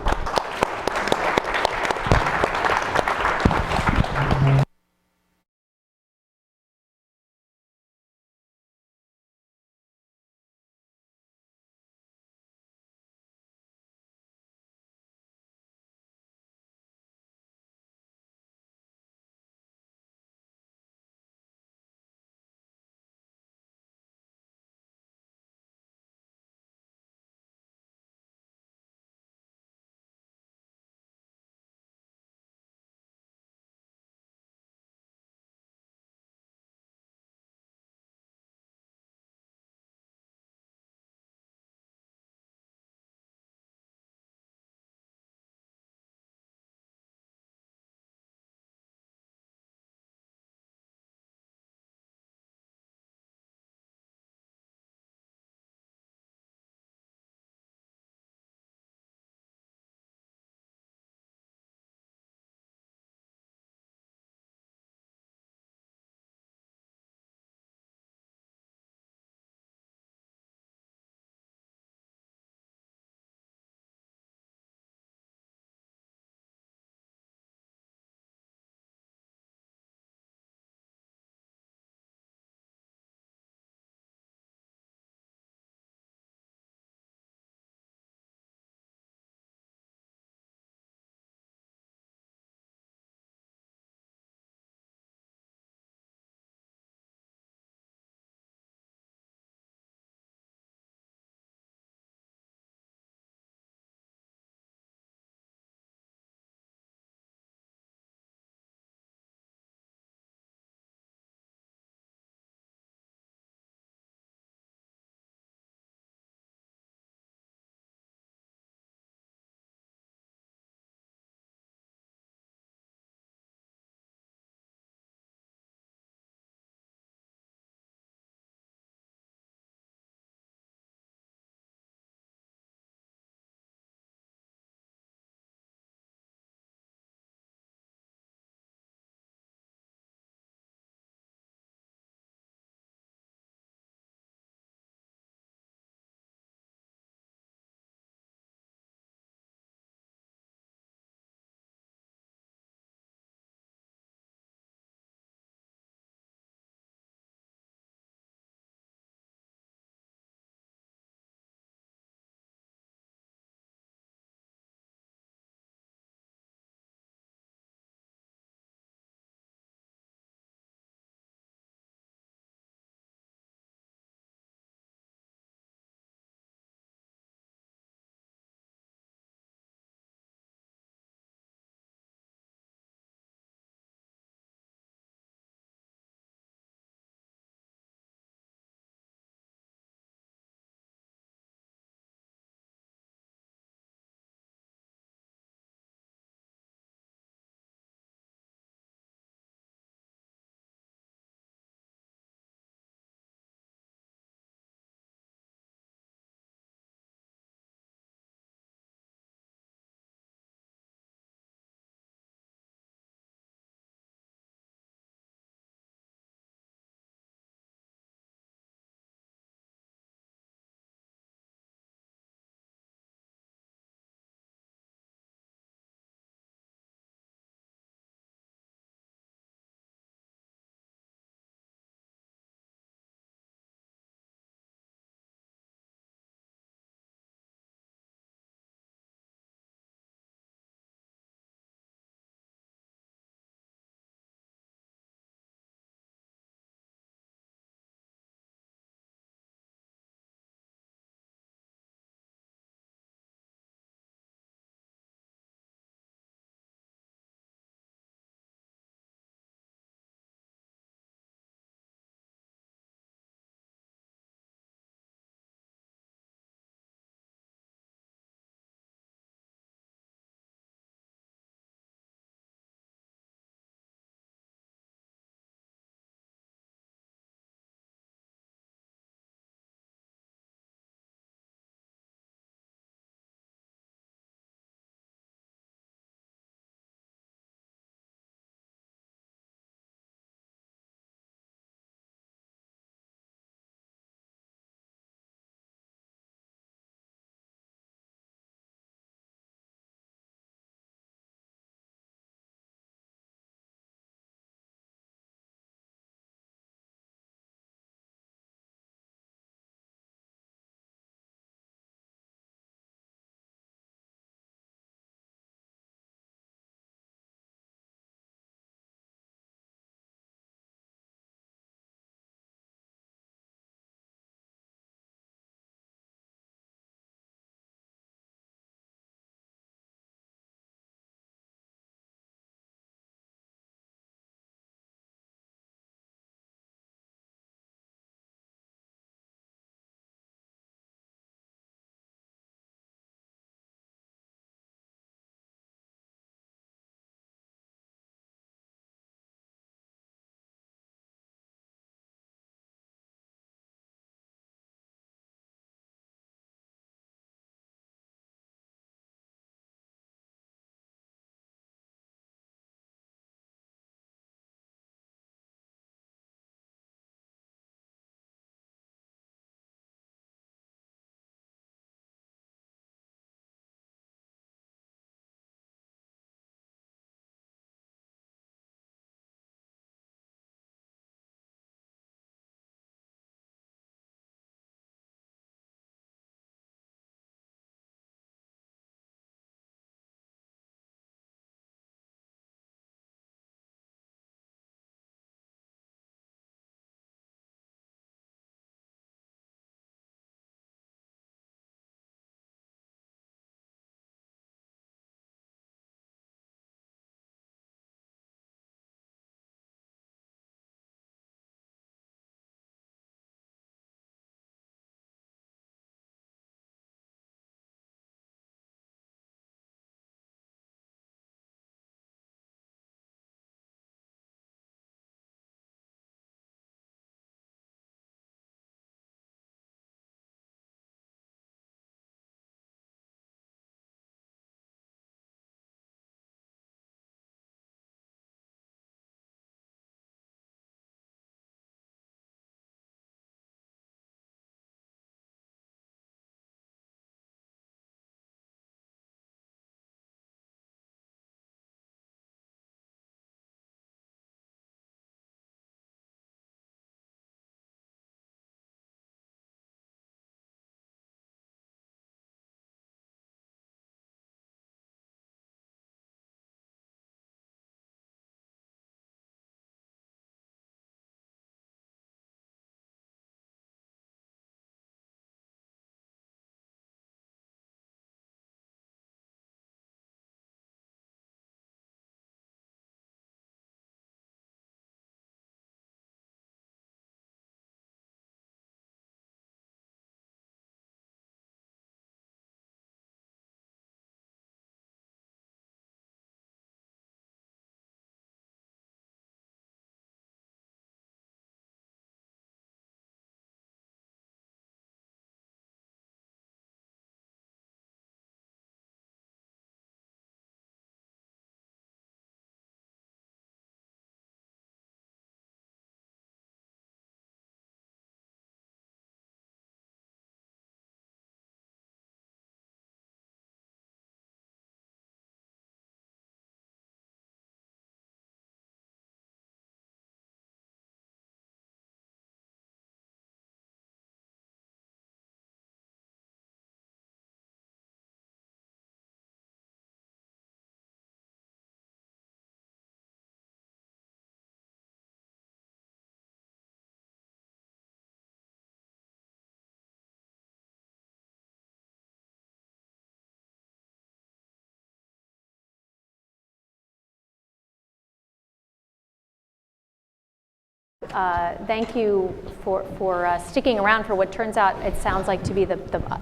Thank you for sticking around for what turns out it sounds like to be the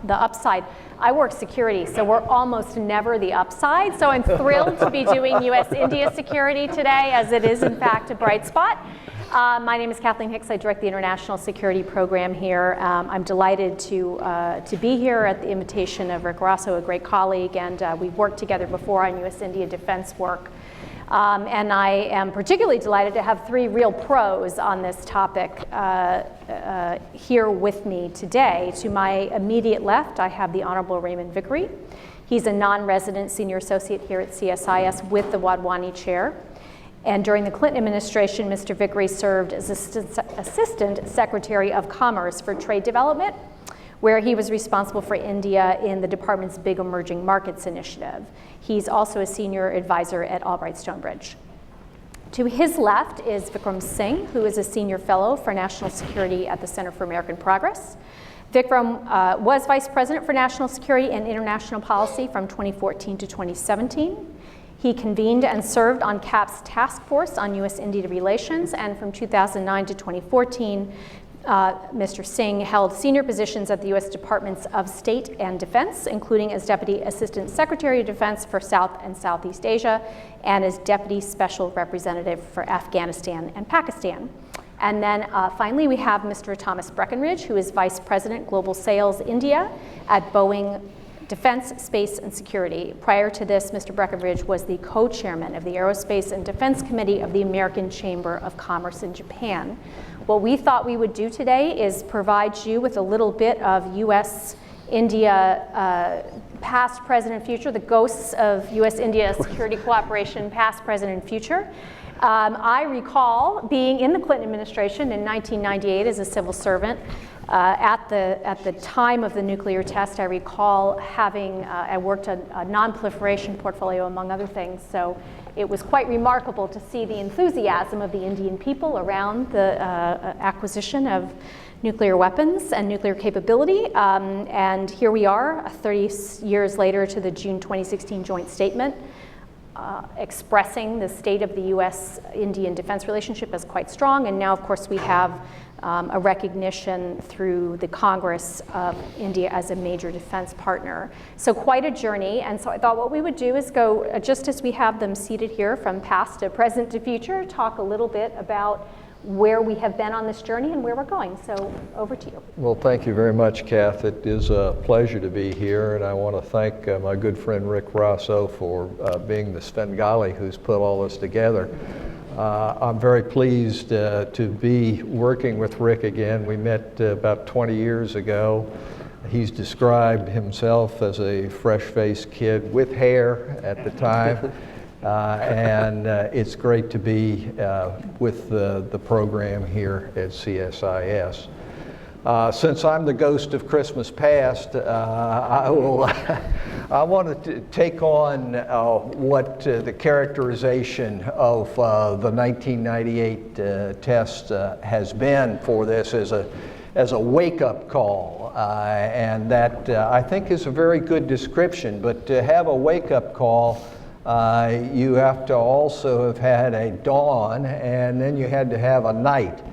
upside. I work security, so we're almost never the upside. So I'm thrilled to be doing U.S.-India security today, as it is in fact a bright spot. My name is Kathleen Hicks. I direct the International Security Program here. I'm delighted to be here at the invitation of Rick Rossow, a great colleague, and we've worked together before on U.S.-India defense work. And I am particularly delighted to have three real pros on this topic here with me today. To my immediate left, I have the Honorable Raymond Vickery. He's a non-resident senior associate here at CSIS with the Wadhwani Chair. And during the Clinton administration, Mr. Vickery served as Assistant Secretary of Commerce for Trade Development, where he was responsible for India in the department's Big Emerging Markets initiative. He's also a senior advisor at Albright Stonebridge. To his left is Vikram Singh, who is a senior fellow for national security at the Center for American Progress. Vikram was Vice President for National Security and International Policy from 2014 to 2017. He convened and served on CAP's task force on U.S.-India relations, and from 2009 to 2014, Mr. Singh held senior positions at the U.S. Departments of State and Defense, including as Deputy Assistant Secretary of Defense for South and Southeast Asia, and as Deputy Special Representative for Afghanistan and Pakistan. And then finally, we have Mr. Thomas Breckenridge, who is Vice President Global Sales India at Boeing Defense, Space, and Security. Prior to this, Mr. Breckenridge was the co-chairman of the Aerospace and Defense Committee of the American Chamber of Commerce in Japan. What we thought we would do today is provide you with a little bit of U.S.-India past, present, and future, the ghosts of U.S.-India security cooperation, past, present, and future. I recall being in the Clinton administration in 1998 as a civil servant. At the time of the nuclear test, I recall having, I worked a non-proliferation portfolio among other things, so it was quite remarkable to see the enthusiasm of the Indian people around the acquisition of nuclear weapons and nuclear capability. And here we are, 30 years later to the June 2016 joint statement, expressing the state of the U.S.-Indian defense relationship as quite strong. And now, of course, we have a recognition through the Congress of India as a major defense partner. So quite a journey. And so I thought what we would do is go, just as we have them seated here from past to present to future, talk a little bit about where we have been on this journey and where we're going. So over to you. Well, thank you very much, Kath. It is a pleasure to be here, and I want to thank my good friend Rick Rossow for being the Svengali who's put all this together. I'm very pleased to be working with Rick again. We met about 20 years ago. He's described himself as a fresh-faced kid with hair at the time. And it's great to be with the program here at CSIS. Since I'm the ghost of Christmas past, I want to take on what the characterization of the 1998 test has been for this as a wake-up call, and that I think is a very good description. But to have a wake-up call, you have to also have had a dawn, and then you had to have a night.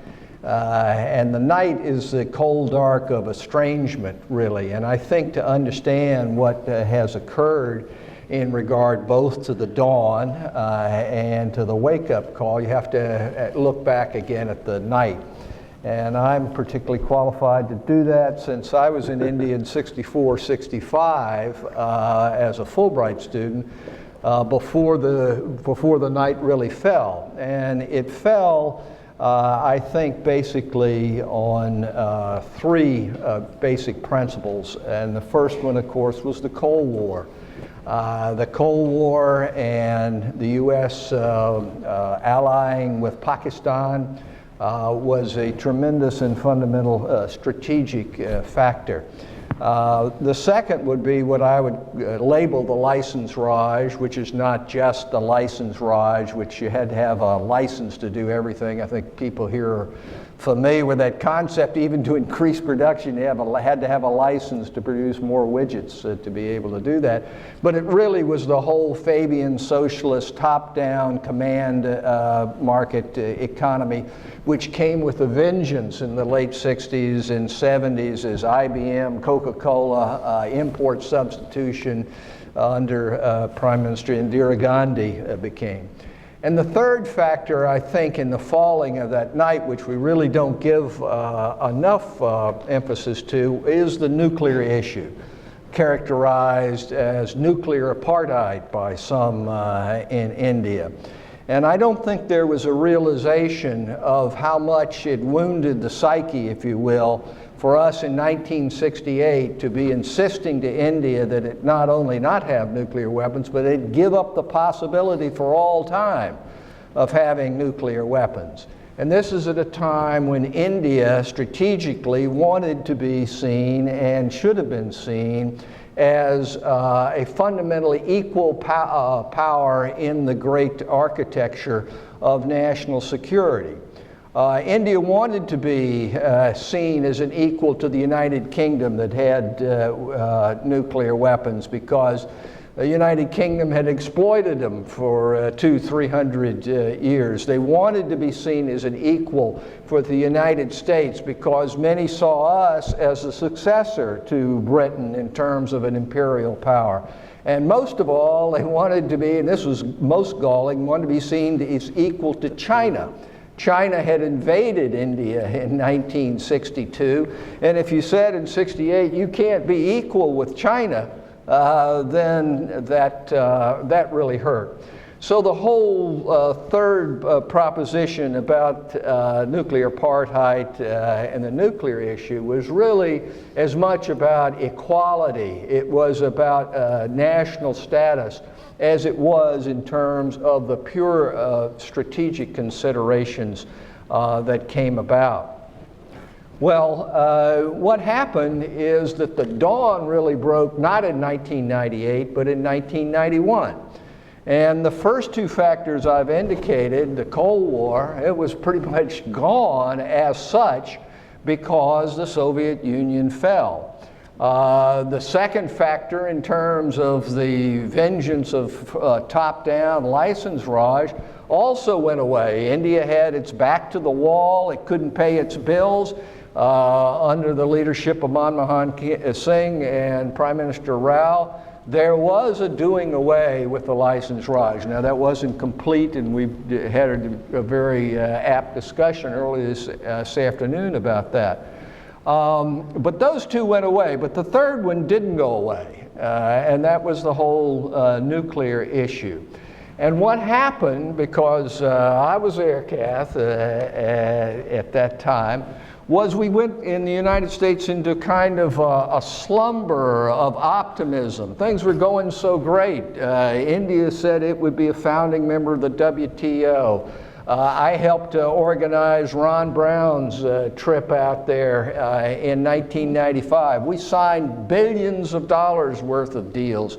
And the night is the cold dark of estrangement, really. And I think to understand what has occurred in regard both to the dawn and to the wake-up call, you have to look back again at the night. And I'm particularly qualified to do that since I was in India in 64, 65 as a Fulbright student before the night really fell. And it fell, I think, basically on three basic principles. And the first one, of course, was the Cold War. The Cold War and the U.S. allying with Pakistan was a tremendous and fundamental strategic factor. The second would be what I would label the license Raj, which is not just the license Raj, which you had to have a license to do everything. I think people here are familiar with that concept. Even to increase production, you had to have a license to produce more widgets to be able to do that. But it really was the whole Fabian socialist top-down command market economy, which came with a vengeance in the late 60s and 70s as IBM, Coca-Cola, import substitution under Prime Minister Indira Gandhi became. And the third factor, I think, in the falling of that night, which we really don't give enough emphasis to, is the nuclear issue, characterized as nuclear apartheid by some in India. And I don't think there was a realization of how much it wounded the psyche, if you will, for us in 1968 to be insisting to India that it not only not have nuclear weapons, but it give up the possibility for all time of having nuclear weapons. And this is at a time when India strategically wanted to be seen and should have been seen as a fundamentally equal power in the great architecture of national security. India wanted to be seen as an equal to the United Kingdom that had nuclear weapons, because the United Kingdom had exploited them for 200-300 years. They wanted to be seen as an equal for the United States because many saw us as a successor to Britain in terms of an imperial power. And most of all, they wanted to be, and this was most galling, wanted to be seen as equal to China. China had invaded India in 1962, and if you said in 68 you can't be equal with China, then that really hurt. So the whole third proposition about nuclear apartheid and the nuclear issue was really as much about equality. It was about national status as it was in terms of the pure strategic considerations that came about. Well, what happened is that the dawn really broke not in 1998, but in 1991. And the first two factors I've indicated, the Cold War, it was pretty much gone as such because the Soviet Union fell. The second factor in terms of the vengeance of top-down license raj also went away. India had its back to the wall. It couldn't pay its bills. Under the leadership of Manmohan Singh and Prime Minister Rao, there was a doing away with the license raj. Now that wasn't complete, and we had a very apt discussion earlier this afternoon about that. But those two went away, but the third one didn't go away, and that was the whole nuclear issue. And what happened, because I was there, Kath, at that time, was we went in the United States into kind of a slumber of optimism. Things were going so great. India said it would be a founding member of the WTO. I helped organize Ron Brown's trip out there in 1995. We signed billions of dollars worth of deals.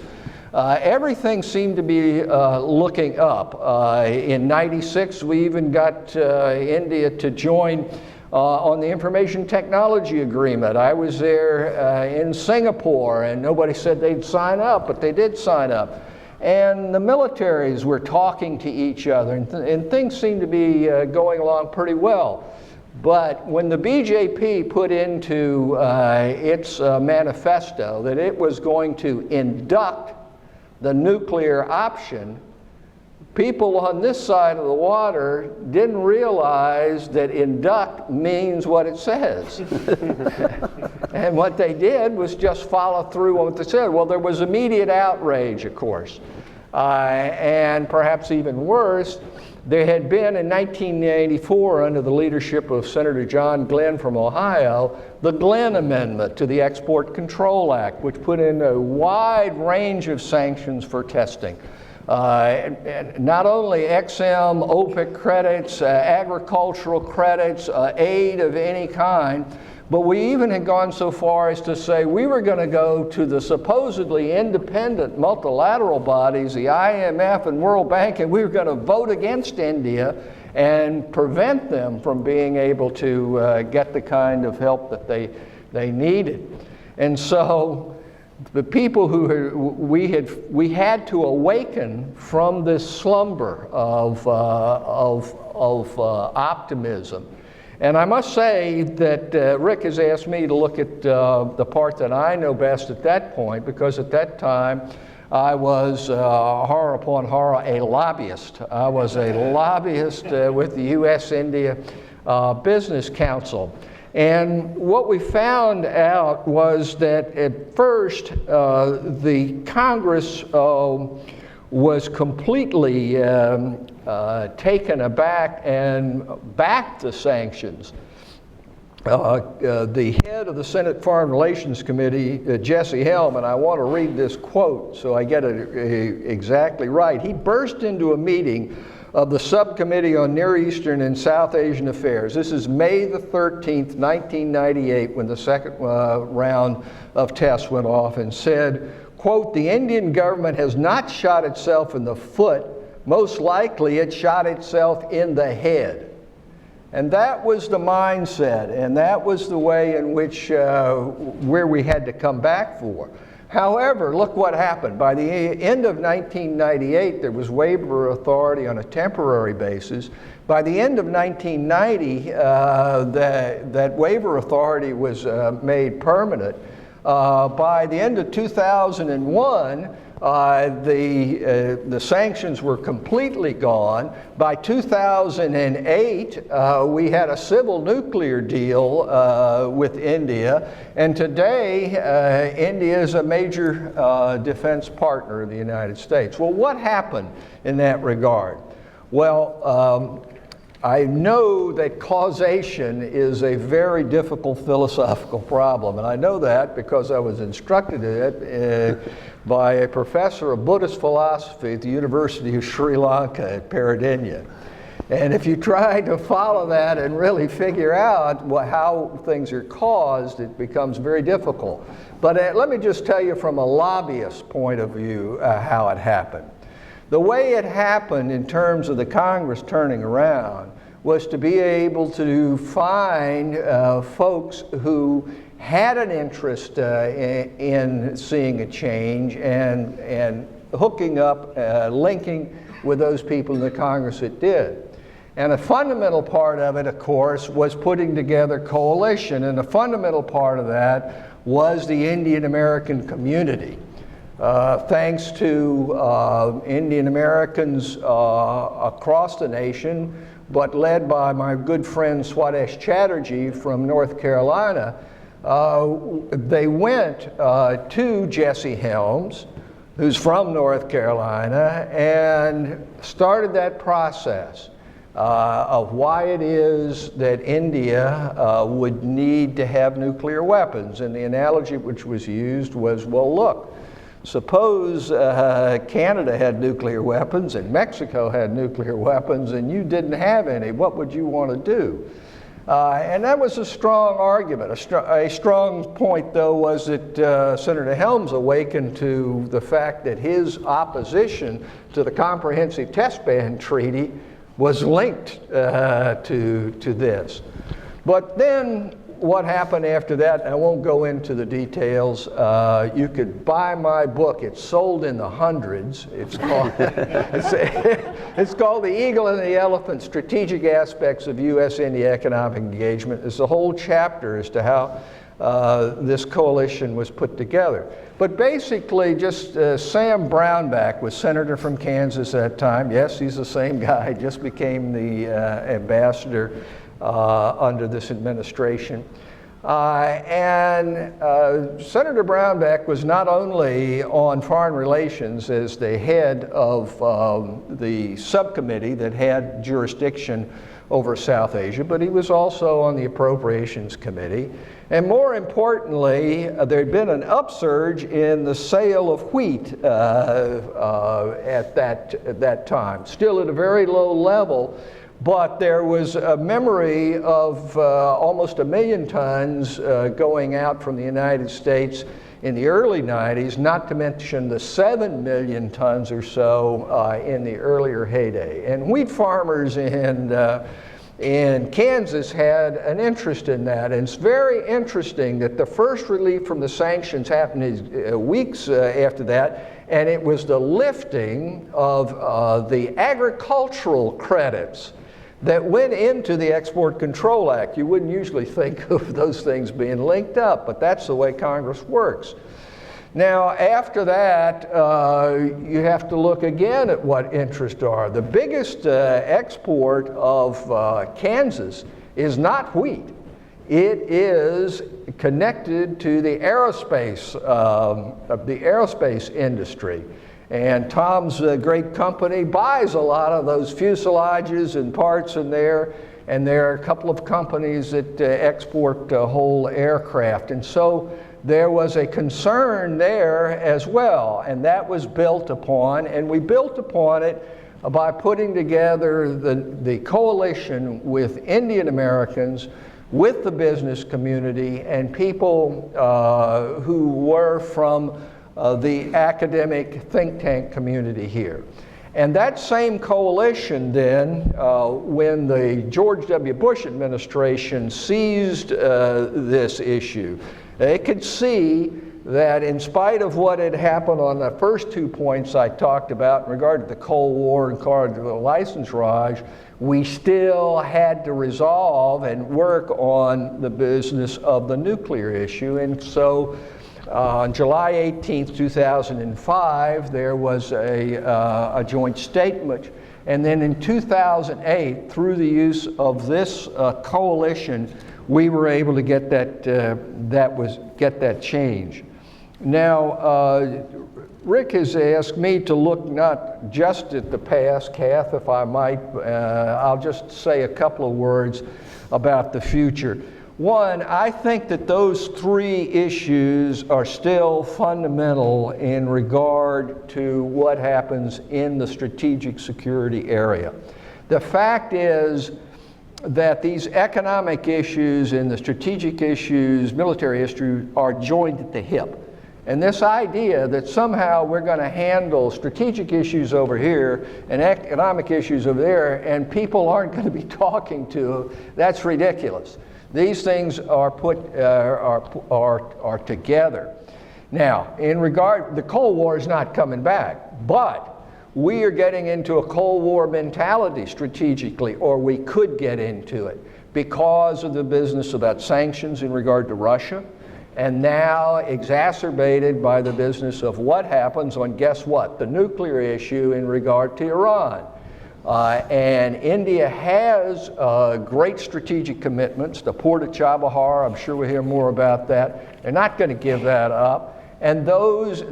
Everything seemed to be looking up. In 96, we even got India to join on the information technology agreement. I was there in Singapore, and nobody said they'd sign up, but they did sign up. And the militaries were talking to each other, and things seemed to be going along pretty well. But when the BJP put into its manifesto that it was going to induct the nuclear option, people on this side of the water didn't realize that induct means what it says. And what they did was just follow through on what they said. Well, there was immediate outrage, of course. And perhaps even worse, there had been in 1984, under the leadership of Senator John Glenn from Ohio, the Glenn Amendment to the Export Control Act, which put in a wide range of sanctions for testing. Not only XM, OPEC credits, agricultural credits, aid of any kind, but we even had gone so far as to say we were going to go to the supposedly independent multilateral bodies, the IMF and World Bank, and we were going to vote against India and prevent them from being able to get the kind of help that they needed. And so the people who we had to awaken from this slumber of optimism. And I must say that Rick has asked me to look at the part that I know best at that point, because at that time I was, horror upon horror, a lobbyist. I was a lobbyist with the U.S.-India Business Council. And what we found out was that at first the Congress was completely taken aback and backed the sanctions. The head of the Senate Foreign Relations Committee, Jesse Helm, and I want to read this quote so I get it exactly right. He burst into a meeting of the Subcommittee on Near Eastern and South Asian Affairs. This is May the 13th, 1998, when the second round of tests went off, and said, quote, "The Indian government has not shot itself in the foot. Most likely it shot itself in the head." And that was the mindset, and that was the way in which where we had to come back for. However, look what happened. By the end of 1998, there was waiver authority on a temporary basis. By the end of 1990, that waiver authority was made permanent. By the end of 2001, the sanctions were completely gone. By 2008, we had a civil nuclear deal with India, and today India is a major defense partner of the United States. Well, what happened in that regard? Well, I know that causation is a very difficult philosophical problem, and I know that because I was instructed in it by a professor of Buddhist philosophy at the University of Sri Lanka at Peradeniya. And if you try to follow that and really figure out how things are caused, it becomes very difficult. But let me just tell you from a lobbyist point of view how it happened. The way it happened in terms of the Congress turning around was to be able to find folks who had an interest in seeing a change and hooking up, linking with those people in the Congress that did. And a fundamental part of it, of course, was putting together coalition, and a fundamental part of that was the Indian American community. Thanks to Indian Americans across the nation, but led by my good friend Swadesh Chatterjee from North Carolina, they went to Jesse Helms, who's from North Carolina, and started that process of why it is that India would need to have nuclear weapons. And the analogy which was used was, well, look, suppose Canada had nuclear weapons and Mexico had nuclear weapons and you didn't have any. What would you want to do? And that was a strong argument. A strong point, though, was that Senator Helms awakened to the fact that his opposition to the Comprehensive Test Ban Treaty was linked to this. But then what happened after that, I won't go into the details. You could buy my book. It's sold in the hundreds. It's called, it's called The Eagle and the Elephant, Strategic Aspects of U.S.-India Economic Engagement. It's a whole chapter as to how this coalition was put together. But basically, just Sam Brownback was senator from Kansas at that time. Yes, he's the same guy, just became the ambassador under this administration. Senator Brownback was not only on foreign relations as the head of the subcommittee that had jurisdiction over South Asia, but he was also on the Appropriations Committee. And more importantly, there had been an upsurge in the sale of wheat at that time, still at a very low level. But there was a memory of almost 1 million tons going out from the United States in the early 90s, not to mention the 7 million tons or so in the earlier heyday. And wheat farmers in Kansas had an interest in that. And it's very interesting that the first relief from the sanctions happened weeks after that, and it was the lifting of the agricultural credits that went into the Export Control Act. You wouldn't usually think of those things being linked up, but that's the way Congress works. Now, after that, you have to look again at what interests are. The biggest export of Kansas is not wheat. It is connected to the aerospace industry. And Tom's great company buys a lot of those fuselages and parts in there. And there are a couple of companies that export whole aircraft. And so there was a concern there as well, and that was built upon, and we built upon it by putting together the coalition with Indian Americans, with the business community, and people who were from the academic think tank community here. And that same coalition then, when the George W. Bush administration seized this issue, they could see that in spite of what had happened on the first 2 points I talked about in regard to the Cold War and regard to the license raj, we still had to resolve and work on the business of the nuclear issue. And so on July 18th, 2005, there was a joint statement. And then in 2008, through the use of this coalition, we were able to get that change. Now, Rick has asked me to look not just at the past, Kath, if I might. I'll just say a couple of words about the future. One, I think that those three issues are still fundamental in regard to what happens in the strategic security area. The fact is that these economic issues and the strategic issues, military issues, are joined at the hip. And this idea that somehow we're going to handle strategic issues over here and economic issues over there and people aren't going to be talking to, that's ridiculous. These things are are together. Now, in regard, the Cold War is not coming back, but we are getting into a Cold War mentality strategically, or we could get into it because of the business about sanctions in regard to Russia, and now exacerbated by the business of what happens on, guess what, the nuclear issue in regard to Iran. And India has great strategic commitments. The port of Chabahar, I'm sure we'll hear more about that. They're not going to give that up. And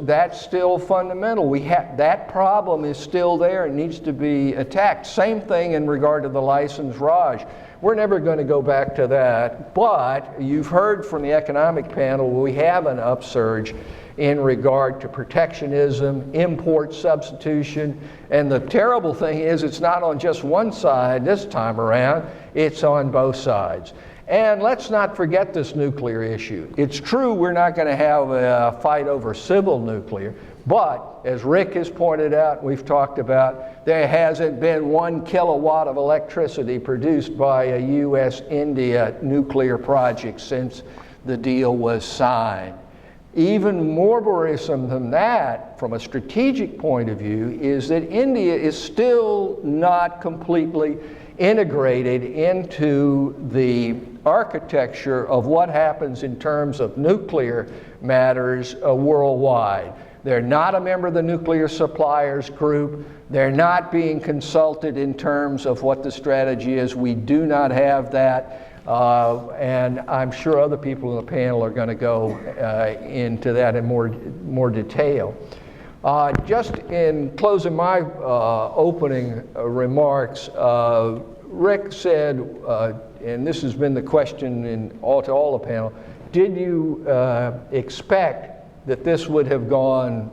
that's still fundamental. That problem is still there and needs to be attacked. Same thing in regard to the license raj. We're never going to go back to that, but you've heard from the economic panel, we have an upsurge in regard to protectionism, import substitution, and the terrible thing is it's not on just one side this time around, it's on both sides. And let's not forget this nuclear issue. It's true we're not going to have a fight over civil nuclear, but as Rick has pointed out, we've talked about, there hasn't been 1 kilowatt of electricity produced by a U.S.-India nuclear project since the deal was signed. Even more worrisome than that, from a strategic point of view, is that India is still not completely integrated into the architecture of what happens in terms of nuclear matters worldwide. They're not a member of the nuclear suppliers group. They're not being consulted in terms of what the strategy is. We do not have that. And I'm sure other people in the panel are going to go into that in more detail. Just in closing my opening remarks, Rick said, and this has been the question to all the panel, did you expect that this would have gone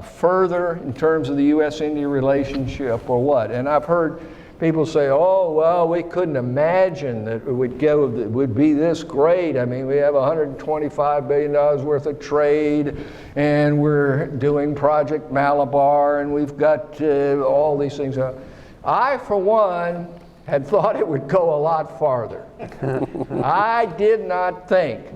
further in terms of the U.S.-India relationship or what? And I've heard people say, oh, well, we couldn't imagine that it would be this great. I mean, we have $125 billion worth of trade, and we're doing Project Malabar, and we've got all these things. I, for one, had thought it would go a lot farther. I did not think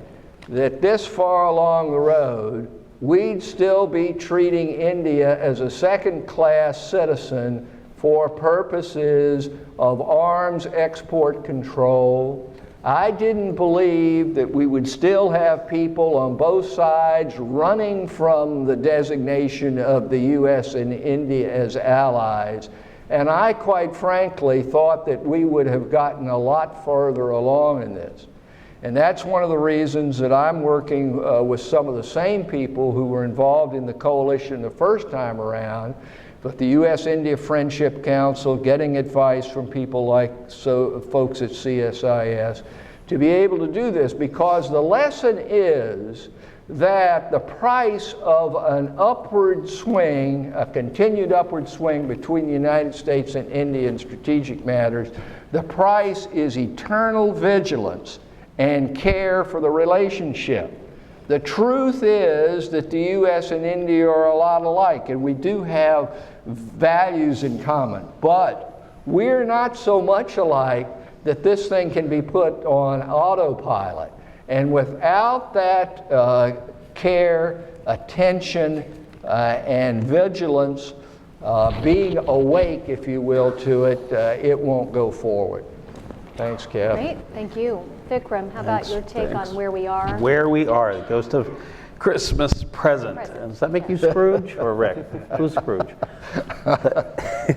that this far along the road, we'd still be treating India as a second-class citizen for purposes of arms export control. I didn't believe that we would still have people on both sides running from the designation of the U.S. and India as allies. And I, quite frankly, thought that we would have gotten a lot further along in this. And that's one of the reasons that I'm working with some of the same people who were involved in the coalition the first time around, but the U.S.-India Friendship Council, getting advice from people like folks at CSIS, to be able to do this, because the lesson is that the price of an upward swing, a continued upward swing between the United States and India in strategic matters, the price is eternal vigilance and care for the relationship. The truth is that the U.S. and India are a lot alike, and we do have values in common, but we're not so much alike that this thing can be put on autopilot. And without that care, attention, and vigilance, being awake, if you will, to it, it won't go forward. Thanks, Kath. Great, thank you. Vikram, how about your take on where we are? Where we are, the ghost of Christmas present. Does that make you Scrooge or Rick? Who's Scrooge?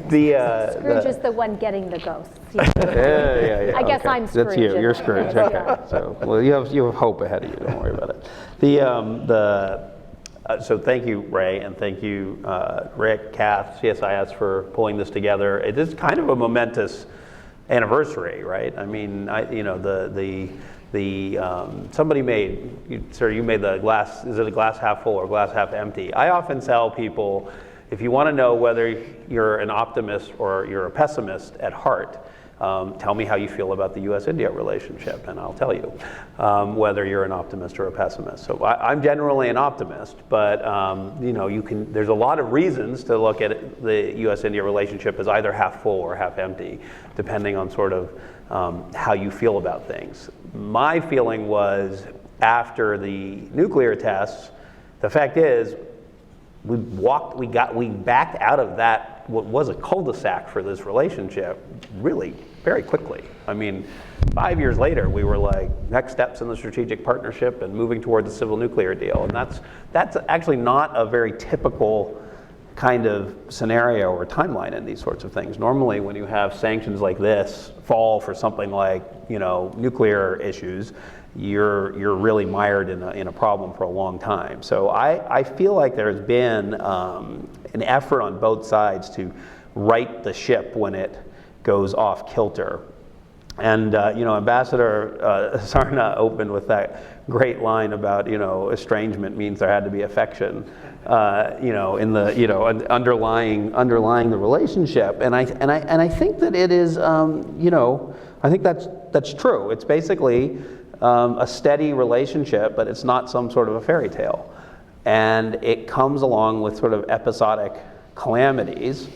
Scrooge is the one getting the ghosts. Yeah. I guess okay. I'm Scrooge. That's you. You're Scrooge. Okay. So, well, you have hope ahead of you. Don't worry about it. So thank you, Ray, and thank you, Rick, Kath, CSIS for pulling this together. It is kind of a momentous anniversary, right? I mean, somebody made, sir, you made the glass, is it a glass half full or glass half empty? I often tell people, if you want to know whether you're an optimist or you're a pessimist at heart, tell me how you feel about the U.S.-India relationship, and I'll tell you whether you're an optimist or a pessimist. So I'm generally an optimist, but there's a lot of reasons to look at the U.S.-India relationship as either half full or half empty, depending on sort of how you feel about things. My feeling was, after the nuclear tests, the fact is, we backed out of that, what was a cul-de-sac for this relationship, really very quickly. I mean, 5 years later, we were like, next steps in the strategic partnership and moving toward the civil nuclear deal. And that's actually not a very typical kind of scenario or timeline in these sorts of things. Normally, when you have sanctions like this fall for something like, nuclear issues, you're really mired in a problem for a long time. So I feel like there's been an effort on both sides to right the ship when it goes off kilter. And Ambassador Sarna opened with that great line about estrangement means there had to be affection, in the underlying the relationship. And I think that it is I think that's true. It's basically a steady relationship, but it's not some sort of a fairy tale. And it comes along with sort of episodic calamities,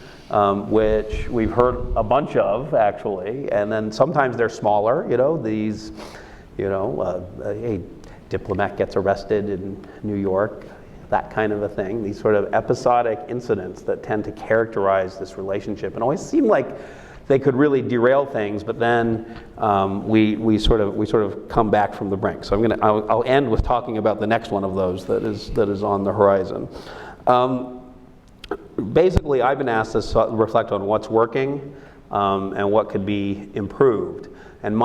which we've heard a bunch of, actually. And then sometimes they're smaller, a diplomat gets arrested in New York, that kind of a thing. These sort of episodic incidents that tend to characterize this relationship and always seem like they could really derail things, but then we sort of come back from the brink. So I'll end with talking about the next one of those that is on the horizon. Basically, I've been asked to reflect on what's working and what could be improved. And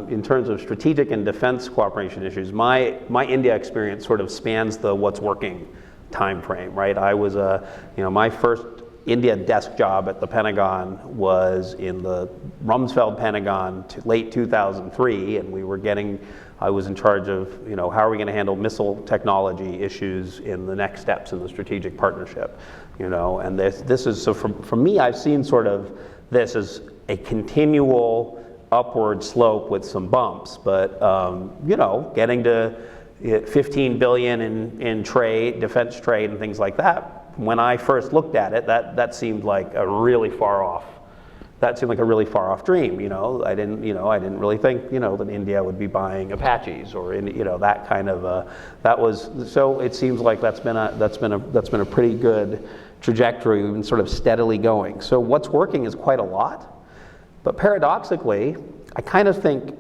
in terms of strategic and defense cooperation issues, my India experience sort of spans the what's working time frame, right? I was my first India desk job at the Pentagon was in the Rumsfeld Pentagon late 2003, and I was in charge of, how are we going to handle missile technology issues in the next steps in the strategic partnership, and this is, so for me, I've seen sort of this as a continual upward slope with some bumps, but you know, getting to 15 billion in trade, defense trade, and things like that. When I first looked at it, that seemed like a really far off. That seemed like a really far off dream. You know, I didn't really think, you know, that India would be buying Apaches or you know, that kind of. That was so. It seems like that's been a pretty good trajectory. We've been sort of steadily going. So what's working is quite a lot. But paradoxically, I kind of think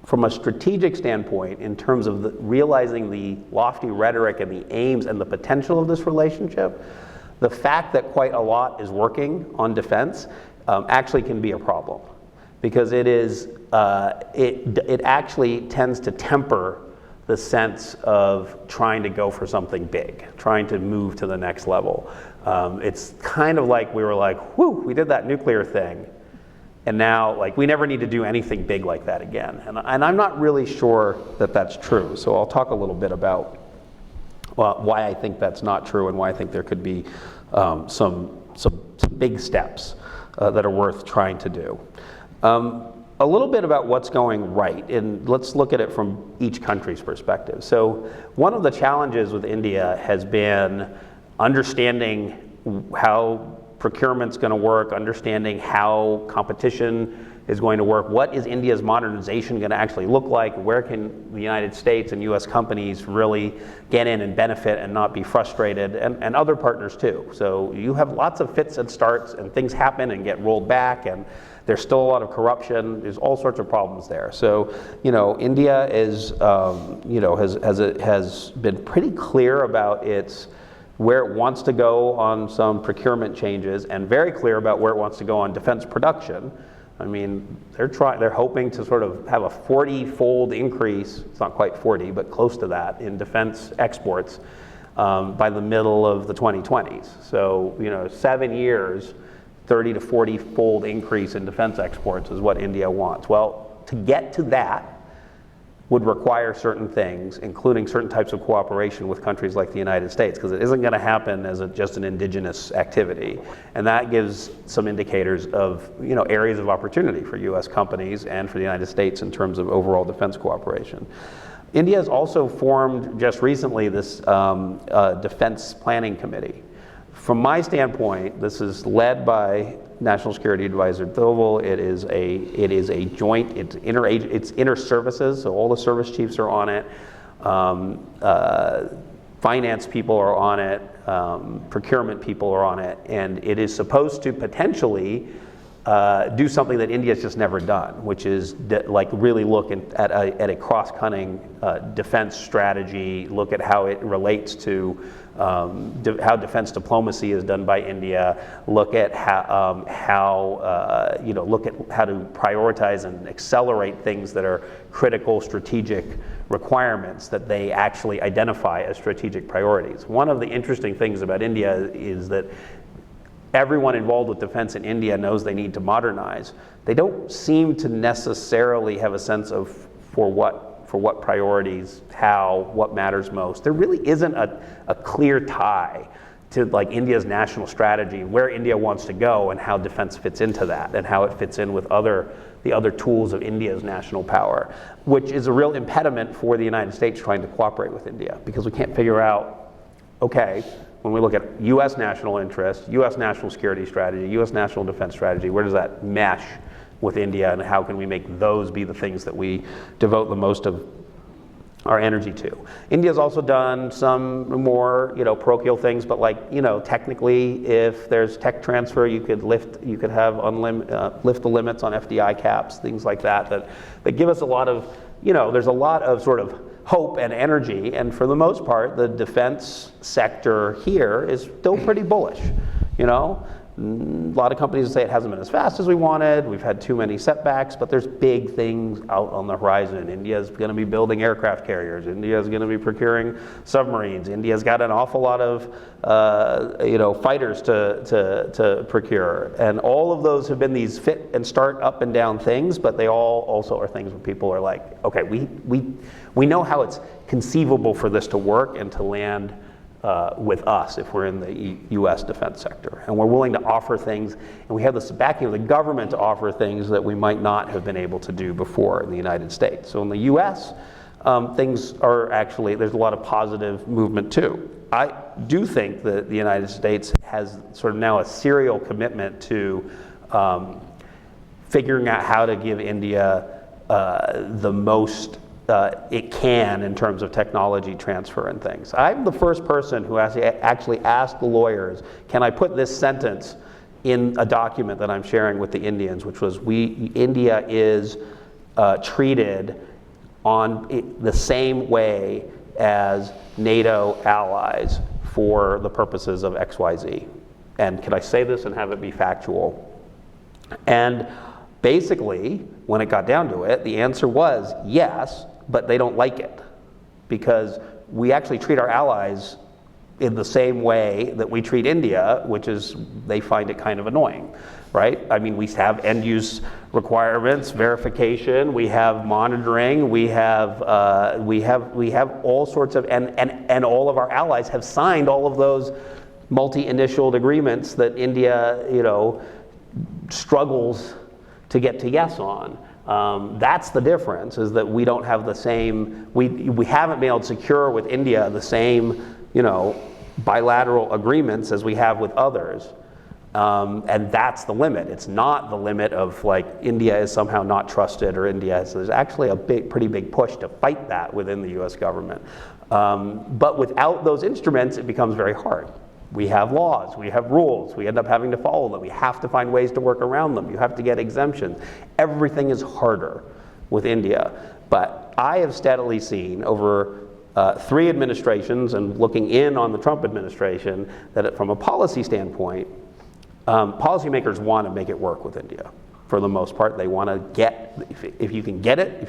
from a strategic standpoint, in terms of realizing the lofty rhetoric and the aims and the potential of this relationship, the fact that quite a lot is working on defense actually can be a problem. Because it is, it actually tends to temper the sense of trying to go for something big, trying to move to the next level. It's kind of like we were like, whew, we did that nuclear thing. And now, like, we never need to do anything big like that again. And I'm not really sure that that's true. So I'll talk a little bit about why I think that's not true and why I think there could be some big steps that are worth trying to do. A little bit about what's going right, and let's look at it from each country's perspective. So one of the challenges with India has been understanding how procurement's going to work, understanding how competition is going to work, what is India's modernization going to actually look like, where can the United States and US companies really get in and benefit and not be frustrated, and other partners too. So you have lots of fits and starts, and things happen and get rolled back, and there's still a lot of corruption. There's all sorts of problems there. So, you know, India is, you know, has been pretty clear about where it wants to go on some procurement changes, and very clear about where it wants to go on defense production. I mean, they're hoping to sort of have a 40-fold increase, it's not quite 40, but close to that, in defense exports by the middle of the 2020s. So, you know, 7 years, 30 to 40-fold increase in defense exports is what India wants. Well, to get to that would require certain things, including certain types of cooperation with countries like the United States, because it isn't going to happen as just an indigenous activity. And that gives some indicators of, you know, areas of opportunity for US companies and for the United States in terms of overall defense cooperation. India has also formed just recently this Defense Planning Committee. From my standpoint, this is led by National Security Advisor Doval. It is a joint, it's inter-services, so all the service chiefs are on it. Finance people are on it. Procurement people are on it. And it is supposed to potentially do something that India's just never done, which is like really look at a cross-cutting defense strategy, look at how it relates to how defense diplomacy is done by India, look at look at how to prioritize and accelerate things that are critical strategic requirements that they actually identify as strategic priorities. One of the interesting things about India is that everyone involved with defense in India knows they need to modernize. They don't seem to necessarily have a sense of for what priorities, what matters most. There really isn't a clear tie to like India's national strategy, where India wants to go and how defense fits into that, and how it fits in with the other tools of India's national power, which is a real impediment for the United States trying to cooperate with India, because we can't figure out, okay, when we look at US national interest, US national security strategy, US national defense strategy, where does that mesh with India, and how can we make those be the things that we devote the most of our energy to? India's also done some more, you know, parochial things, but like, you know, technically, if there's tech transfer, you could lift the limits on FDI caps, things like that give us a lot of, you know, there's a lot of sort of hope and energy, and for the most part, the defense sector here is still pretty bullish, you know? A lot of companies say it hasn't been as fast as we wanted, we've had too many setbacks, but there's big things out on the horizon. India's going to be building aircraft carriers, India's going to be procuring submarines, India's got an awful lot of fighters to procure, and all of those have been these fit and start up and down things, but they all also are things where people are like, okay, we know how it's conceivable for this to work and to land with us if we're in the U.S. defense sector. And we're willing to offer things, and we have the backing of the government to offer things that we might not have been able to do before in the United States. So in the U.S., things are actually, there's a lot of positive movement too. I do think that the United States has sort of now a serial commitment to figuring out how to give India the most it can in terms of technology transfer and things. I'm the first person who actually asked the lawyers, can I put this sentence in a document that I'm sharing with the Indians, which was, India is treated on the same way as NATO allies for the purposes of XYZ. And can I say this and have it be factual? And basically, when it got down to it, the answer was yes, but they don't like it, because we actually treat our allies in the same way that we treat India, which is they find it kind of annoying, right? I mean, we have end-use requirements, verification, we have monitoring, we have all sorts of, and all of our allies have signed all of those multi-initialed agreements that India, struggles to get to yes on. That's the difference, is that we don't have the same, we haven't been able to secure with India the same, bilateral agreements as we have with others. And that's the limit. It's not the limit of like India is somehow not trusted, or there's actually a pretty big push to fight that within the US government. But without those instruments, it becomes very hard. We have laws, we have rules, we end up having to follow them, we have to find ways to work around them, you have to get exemptions. Everything is harder with India. But I have steadily seen over 3 administrations, and looking in on the Trump administration, that from a policy standpoint, policymakers want to make it work with India. For the most part, they want to get, if you can get it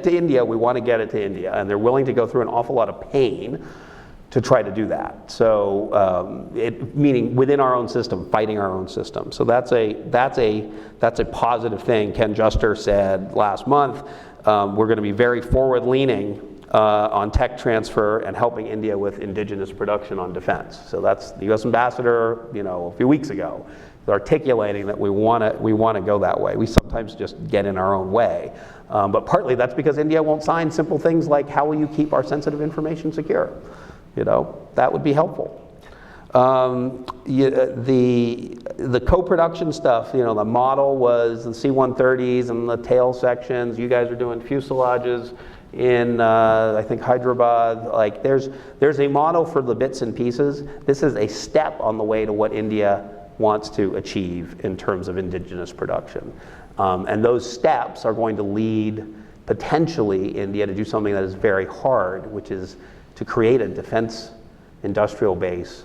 to India, we want to get it to India. And they're willing to go through an awful lot of pain to try to do that. So, meaning within our own system, fighting our own system. So that's a positive thing. Ken Juster said last month, we're going to be very forward-learning on tech transfer and helping India with indigenous production on defense. So that's the U.S. ambassador, a few weeks ago, articulating that we want to go that way. We sometimes just get in our own way, but partly that's because India won't sign simple things like, how will you keep our sensitive information secure? That would be helpful. The co-production stuff, the model was the C-130s and the tail sections. You guys are doing fuselages in, I think, Hyderabad. Like, there's a model for the bits and pieces. This is a step on the way to what India wants to achieve in terms of indigenous production. And those steps are going to lead, potentially, India to do something that is very hard, which is to create a defense industrial base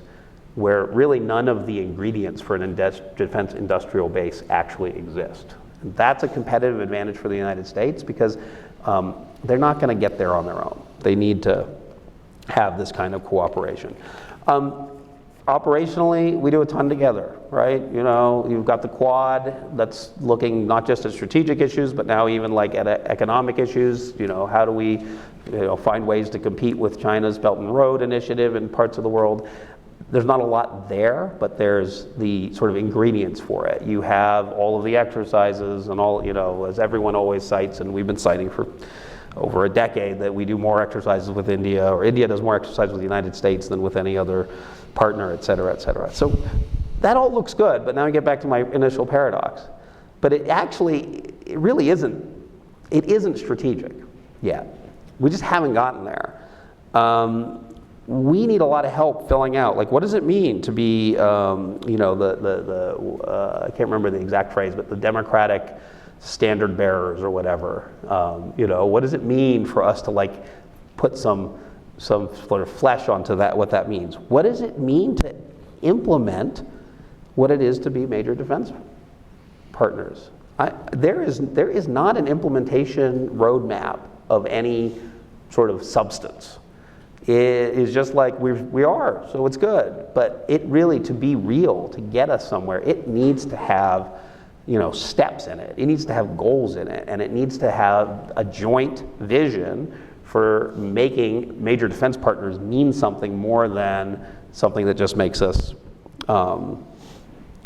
where really none of the ingredients for an defense industrial base actually exist. And that's a competitive advantage for the United States, because they're not going to get there on their own. They need to have this kind of cooperation. Operationally, we do a ton together, right? You've got the Quad that's looking not just at strategic issues, but now even like at economic issues. How do we find ways to compete with China's Belt and Road Initiative in parts of the world? There's not a lot there, but there's the sort of ingredients for it. You have all of the exercises and all, as everyone always cites, and we've been citing for over a decade, that we do more exercises with India, or India does more exercises with the United States than with any other partner, et cetera, et cetera. So that all looks good, but now I get back to my initial paradox. But it really isn't. It isn't strategic yet. We just haven't gotten there. We need a lot of help filling out, like, what does it mean to be, I can't remember the exact phrase, but the democratic standard bearers or whatever. What does it mean for us to put some sort of flesh onto that, what that means? What does it mean to implement what it is to be major defense partners? There is not an implementation roadmap of any sort of substance. It is just like we are, so it's good. But it really, to be real, to get us somewhere, it needs to have steps in it. It needs to have goals in it, and it needs to have a joint vision for making major defense partners mean something more than something that just makes us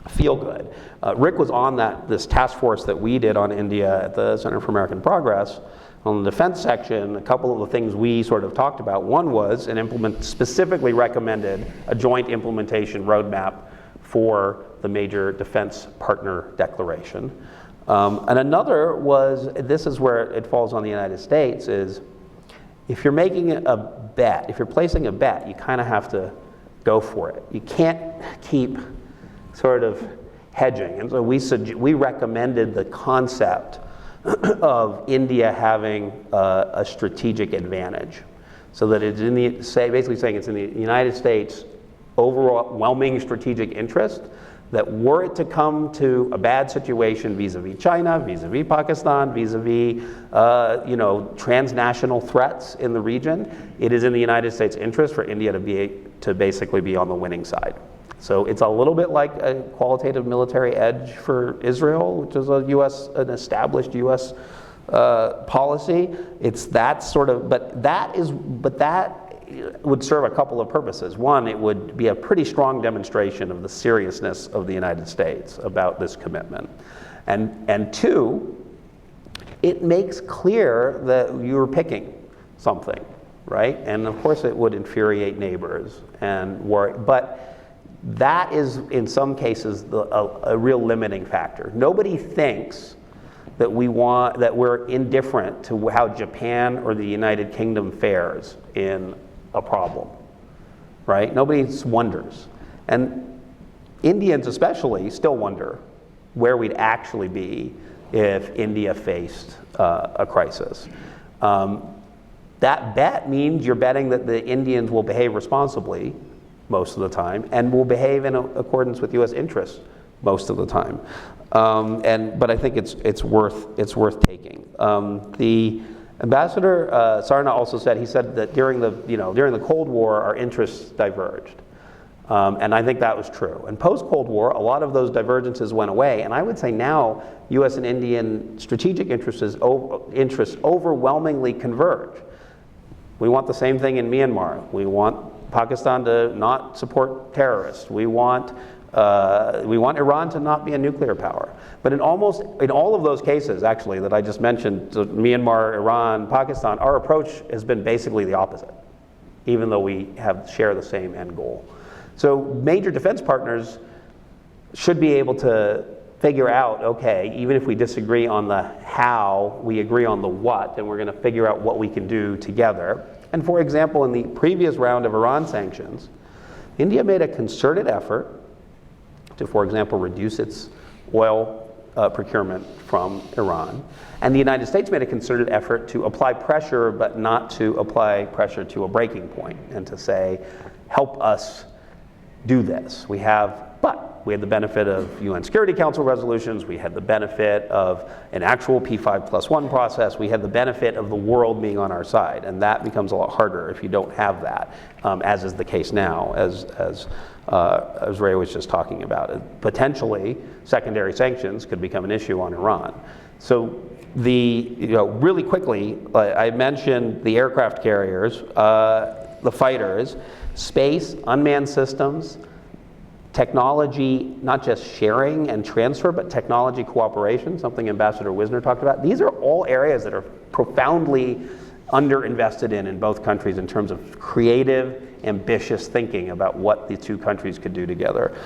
feel good. Rick was on this task force that we did on India at the Center for American Progress. On the defense section, a couple of the things we sort of talked about. One was specifically recommended a joint implementation roadmap for the major defense partner declaration. And another was, this is where it falls on the United States, is if you're making a bet, if you're placing a bet, you kind of have to go for it. You can't keep sort of hedging. And so we recommended the concept of India having a strategic advantage, so that it's basically saying it's in the United States' overwhelming strategic interest that were it to come to a bad situation vis-a-vis China, vis-a-vis Pakistan, vis-a-vis transnational threats in the region, it is in the United States' interest for India to basically be on the winning side. So it's a little bit like a qualitative military edge for Israel, which is an established U.S. Policy. It's that sort of, but that would serve a couple of purposes. One, it would be a pretty strong demonstration of the seriousness of the United States about this commitment. And two, it makes clear that you're picking something, right? And of course it would infuriate neighbors and worry, but that is, in some cases, a real limiting factor. Nobody thinks that we're indifferent to how Japan or the United Kingdom fares in a problem, right? Nobody wonders. And Indians especially still wonder where we'd actually be if India faced a crisis. That bet means you're betting that the Indians will behave responsibly most of the time, and will behave in accordance with U.S. interests most of the time. But I think it's worth taking. The Ambassador Sarna also said, he said that during the Cold War, our interests diverged. And I think that was true. And post-Cold War, a lot of those divergences went away. And I would say now, U.S. and Indian strategic interests overwhelmingly converge. We want the same thing in Myanmar. We want Pakistan to not support terrorists. We want Iran to not be a nuclear power. But in all of those cases, actually, that I just mentioned, Myanmar, Iran, Pakistan, our approach has been basically the opposite, even though we share the same end goal. So major defense partners should be able to figure out, okay, even if we disagree on the how, we agree on the what, and we're going to figure out what we can do together. And for example, in the previous round of Iran sanctions, India made a concerted effort to, for example, reduce its oil procurement from Iran. And the United States made a concerted effort to apply pressure, but not to apply pressure to a breaking point, and to say, help us do this. We had the benefit of UN Security Council resolutions, we had the benefit of an actual P5+1 process, we had the benefit of the world being on our side, and that becomes a lot harder if you don't have that, as is the case now, as Ray was just talking about. Potentially, secondary sanctions could become an issue on Iran. So really quickly, I mentioned the aircraft carriers, the fighters, space, unmanned systems, technology, not just sharing and transfer, but technology cooperation, something Ambassador Wisner talked about. These are all areas that are profoundly underinvested in both countries in terms of creative, ambitious thinking about what the two countries could do together.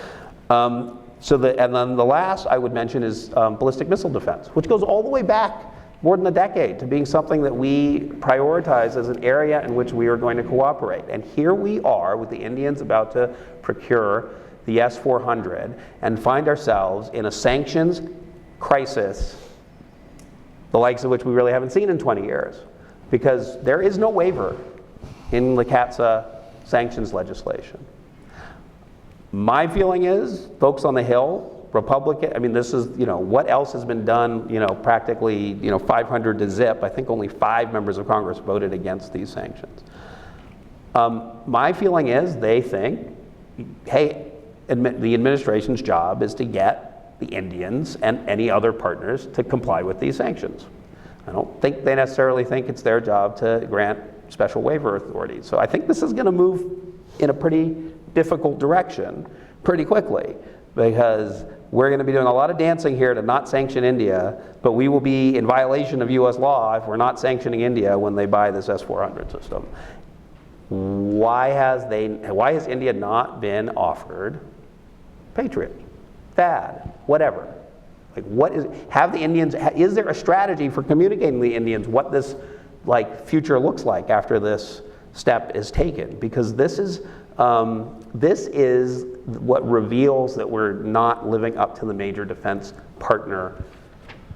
And then the last I would mention is ballistic missile defense, which goes all the way back more than a decade to being something that we prioritize as an area in which we are going to cooperate. And here we are with the Indians about to procure the S-400 and find ourselves in a sanctions crisis, the likes of which we really haven't seen in 20 years, because there is no waiver in the CAATSA sanctions legislation. My feeling is, folks on the Hill, Republican, this is, what else has been done, practically, 500 to zip. I think only 5 members of Congress voted against these sanctions. My feeling is they think, hey, the administration's job is to get the Indians and any other partners to comply with these sanctions. I don't think they necessarily think it's their job to grant special waiver authority. So I think this is going to move in a pretty difficult direction pretty quickly, because we're going to be doing a lot of dancing here to not sanction India, but we will be in violation of US law if we're not sanctioning India when they buy this S-400 system. Why has India not been offered Patriot, THAAD, whatever? Like, what is, have the Indians, is there a strategy for communicating to the Indians what this future looks like after this step is taken? Because this is what reveals that we're not living up to the major defense partner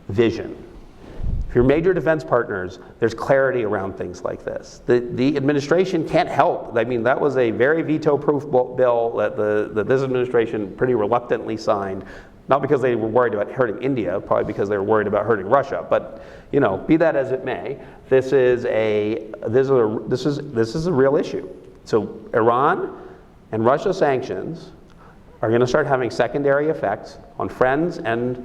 vision. If you're major defense partners, there's clarity around things like this. The administration can't help. I mean, that was a very veto-proof bill that this administration pretty reluctantly signed, not because they were worried about hurting India, probably because they were worried about hurting Russia. But be that as it may, this is a real issue. So Iran and Russia sanctions are going to start having secondary effects on friends and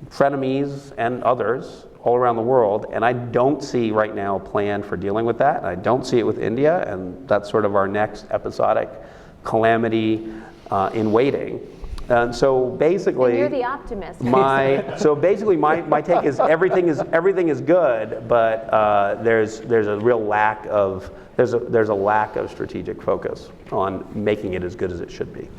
frenemies and others all around the world, and I don't see right now a plan for dealing with that. And I don't see it with India, and that's sort of our next episodic calamity in waiting. And so basically, and you're the optimist. my take is everything is good, but there's a real lack of strategic focus on making it as good as it should be.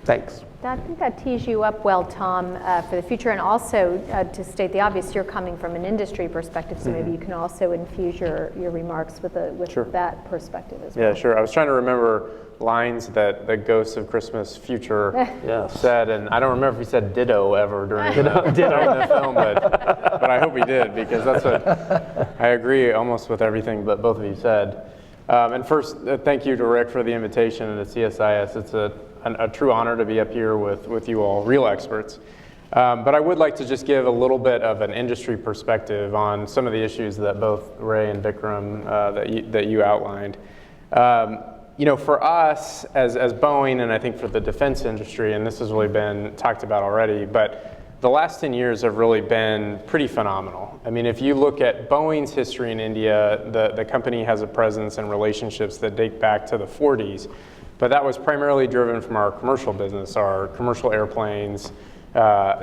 Thanks. I think that tees you up well, Tom, for the future. And also, to state the obvious, you're coming from an industry perspective, so maybe you can also infuse your remarks with Sure. that perspective as well. Yeah, sure. I was trying to remember lines that the Ghosts of Christmas Future said, and I don't remember if he said ditto ever during the film, but I hope he did, because that's what I agree almost with everything that both of you said. And first, thank you to Rick for the invitation and to CSIS. It's a true honor to be up here with you all, real experts. But I would like to just give a little bit of an industry perspective on some of the issues that both Ray and Vikram that you outlined. For us as Boeing, and I think for the defense industry, and this has really been talked about already, but the last 10 years have really been pretty phenomenal. I mean, if you look at Boeing's history in India, the company has a presence and relationships that date back to the 40s. But that was primarily driven from our commercial business, our commercial airplanes.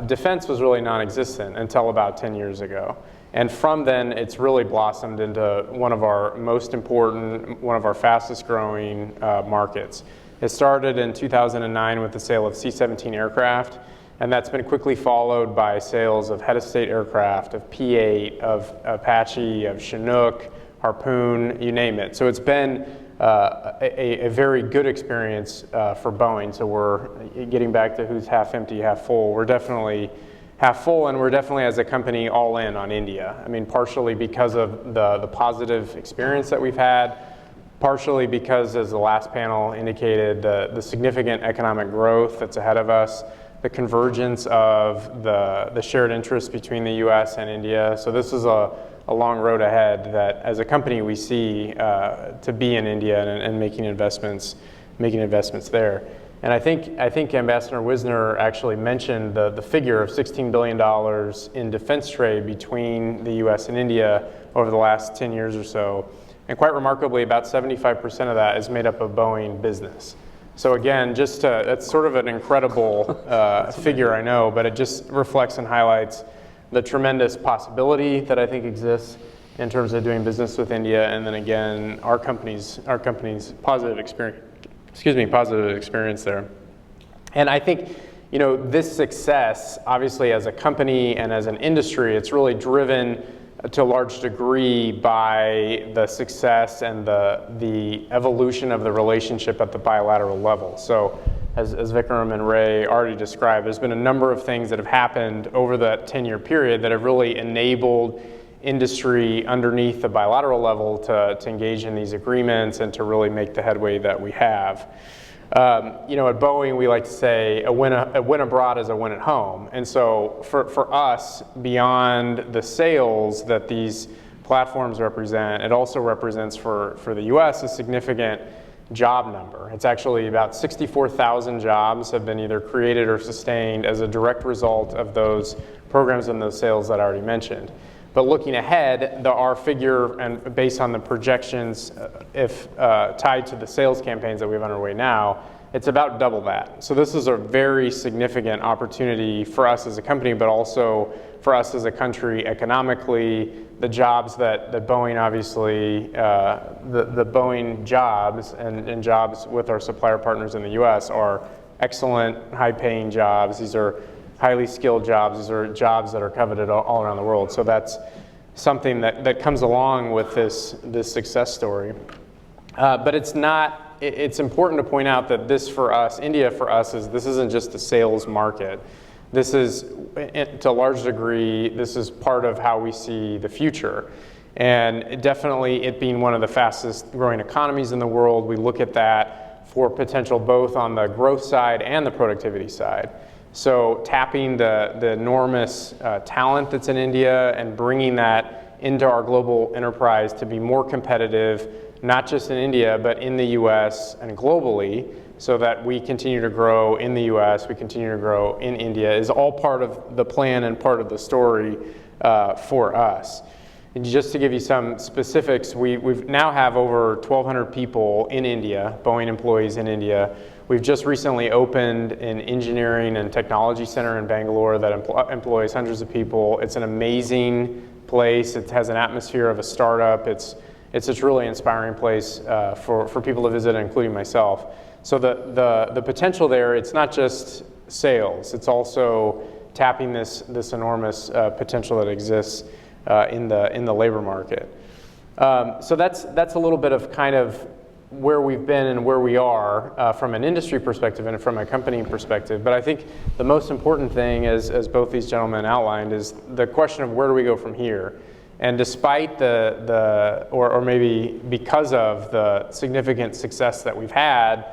Defense was really non-existent until about 10 years ago. And from then, it's really blossomed into one of our most important, one of our fastest growing markets. It started in 2009 with the sale of C-17 aircraft, and that's been quickly followed by sales of head-of-state aircraft, of P-8, of Apache, of Chinook, Harpoon, you name it. So it's been a very good experience for Boeing. So we're getting back to who's half empty, half full. We're definitely half full, and we're definitely, as a company, all in on India. I mean, partially because of the positive experience that we've had, partially because, as the last panel indicated, the significant economic growth that's ahead of us, the convergence of the shared interests between the US and India. So this is a long road ahead that, as a company, we see to be in India and making investments there. And I think Ambassador Wisner actually mentioned the figure of $16 billion in defense trade between the US and India over the last 10 years or so. And quite remarkably, about 75% of that is made up of Boeing business. So again, that's sort of an incredible figure, I know, but it just reflects and highlights the tremendous possibility that I think exists in terms of doing business with India, and then again, our company's positive experience there. And I think, this success, obviously as a company and as an industry, it's really driven to a large degree by the success and the evolution of the relationship at the bilateral level. So as Vikram and Ray already described, there's been a number of things that have happened over that 10-year period that have really enabled industry underneath the bilateral level to engage in these agreements and to really make the headway that we have. At Boeing, we like to say a win abroad is a win at home. And so for us, beyond the sales that these platforms represent, it also represents for the US a significant job number. It's actually about 64,000 jobs have been either created or sustained as a direct result of those programs and those sales that I already mentioned. But looking ahead, our figure, and based on the projections, if tied to the sales campaigns that we have underway now, it's about double that. So this is a very significant opportunity for us as a company, but also for us as a country economically. The jobs that Boeing obviously, the Boeing jobs and jobs with our supplier partners in the US are excellent, high-paying jobs. These are highly skilled jobs. These are jobs that are coveted all around the world. So that's something that comes along with this success story. But it's not. It's important to point out that this for us, India for us, this isn't just a sales market. This is, to a large degree, this is part of how we see the future. And definitely it being one of the fastest growing economies in the world, we look at that for potential both on the growth side and the productivity side. So tapping the enormous talent that's in India and bringing that into our global enterprise to be more competitive, not just in India, but in the US and globally, so that we continue to grow in the US, we continue to grow in India, is all part of the plan and part of the story for us. And just to give you some specifics, we now have over 1,200 people in India, Boeing employees in India. We've just recently opened an engineering and technology center in Bangalore that employs hundreds of people. It's an amazing place. It has an atmosphere of a startup. It's a truly inspiring place for people to visit, including myself. So the potential there, it's not just sales, it's also tapping this enormous potential that exists in the labor market. So that's a little bit of kind of where we've been and where we are from an industry perspective and from a company perspective. But I think the most important thing, as both these gentlemen outlined, is the question of where do we go from here? And despite or maybe because of the significant success that we've had,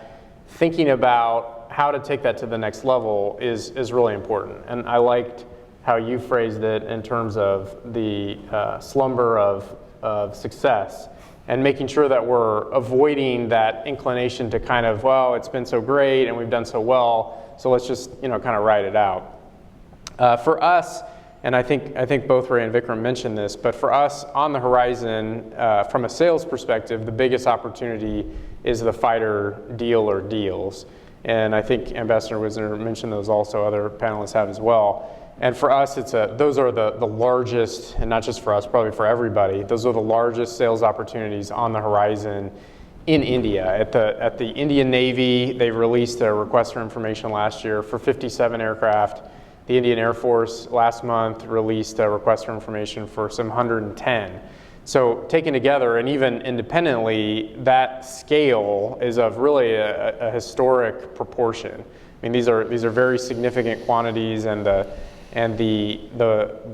thinking about how to take that to the next level is really important. And I liked how you phrased it in terms of the slumber of success and making sure that we're avoiding that inclination to kind of, well, it's been so great and we've done so well, so let's just kind of ride it out. For us, and I think both Ray and Vikram mentioned this, but for us on the horizon, from a sales perspective, the biggest opportunity is the fighter deal or deals. And I think Ambassador Wisner mentioned those also, other panelists have as well. And for us, those are the largest, and not just for us, probably for everybody, those are the largest sales opportunities on the horizon in India. At the Indian Navy, they released a request for information last year for 57 aircraft. The Indian Air Force last month released a request for information for some 110. So taken together and even independently, that scale is of really a historic proportion. I mean, these are very significant quantities, and the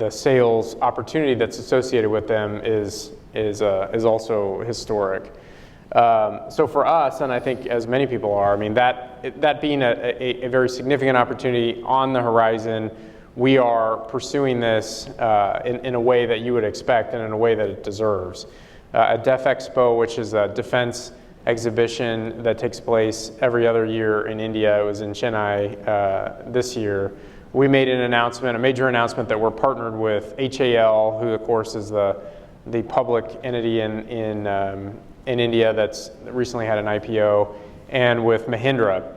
sales opportunity that's associated with them is also historic. So for us, and I think as many people are, I mean, that being a very significant opportunity on the horizon, we are pursuing this in a way that you would expect and in a way that it deserves. At Def Expo, which is a defense exhibition that takes place every other year in India, it was in Chennai this year, we made an announcement, a major announcement, that we're partnered with HAL, who of course is the public entity in India that's recently had an IPO, and with Mahindra.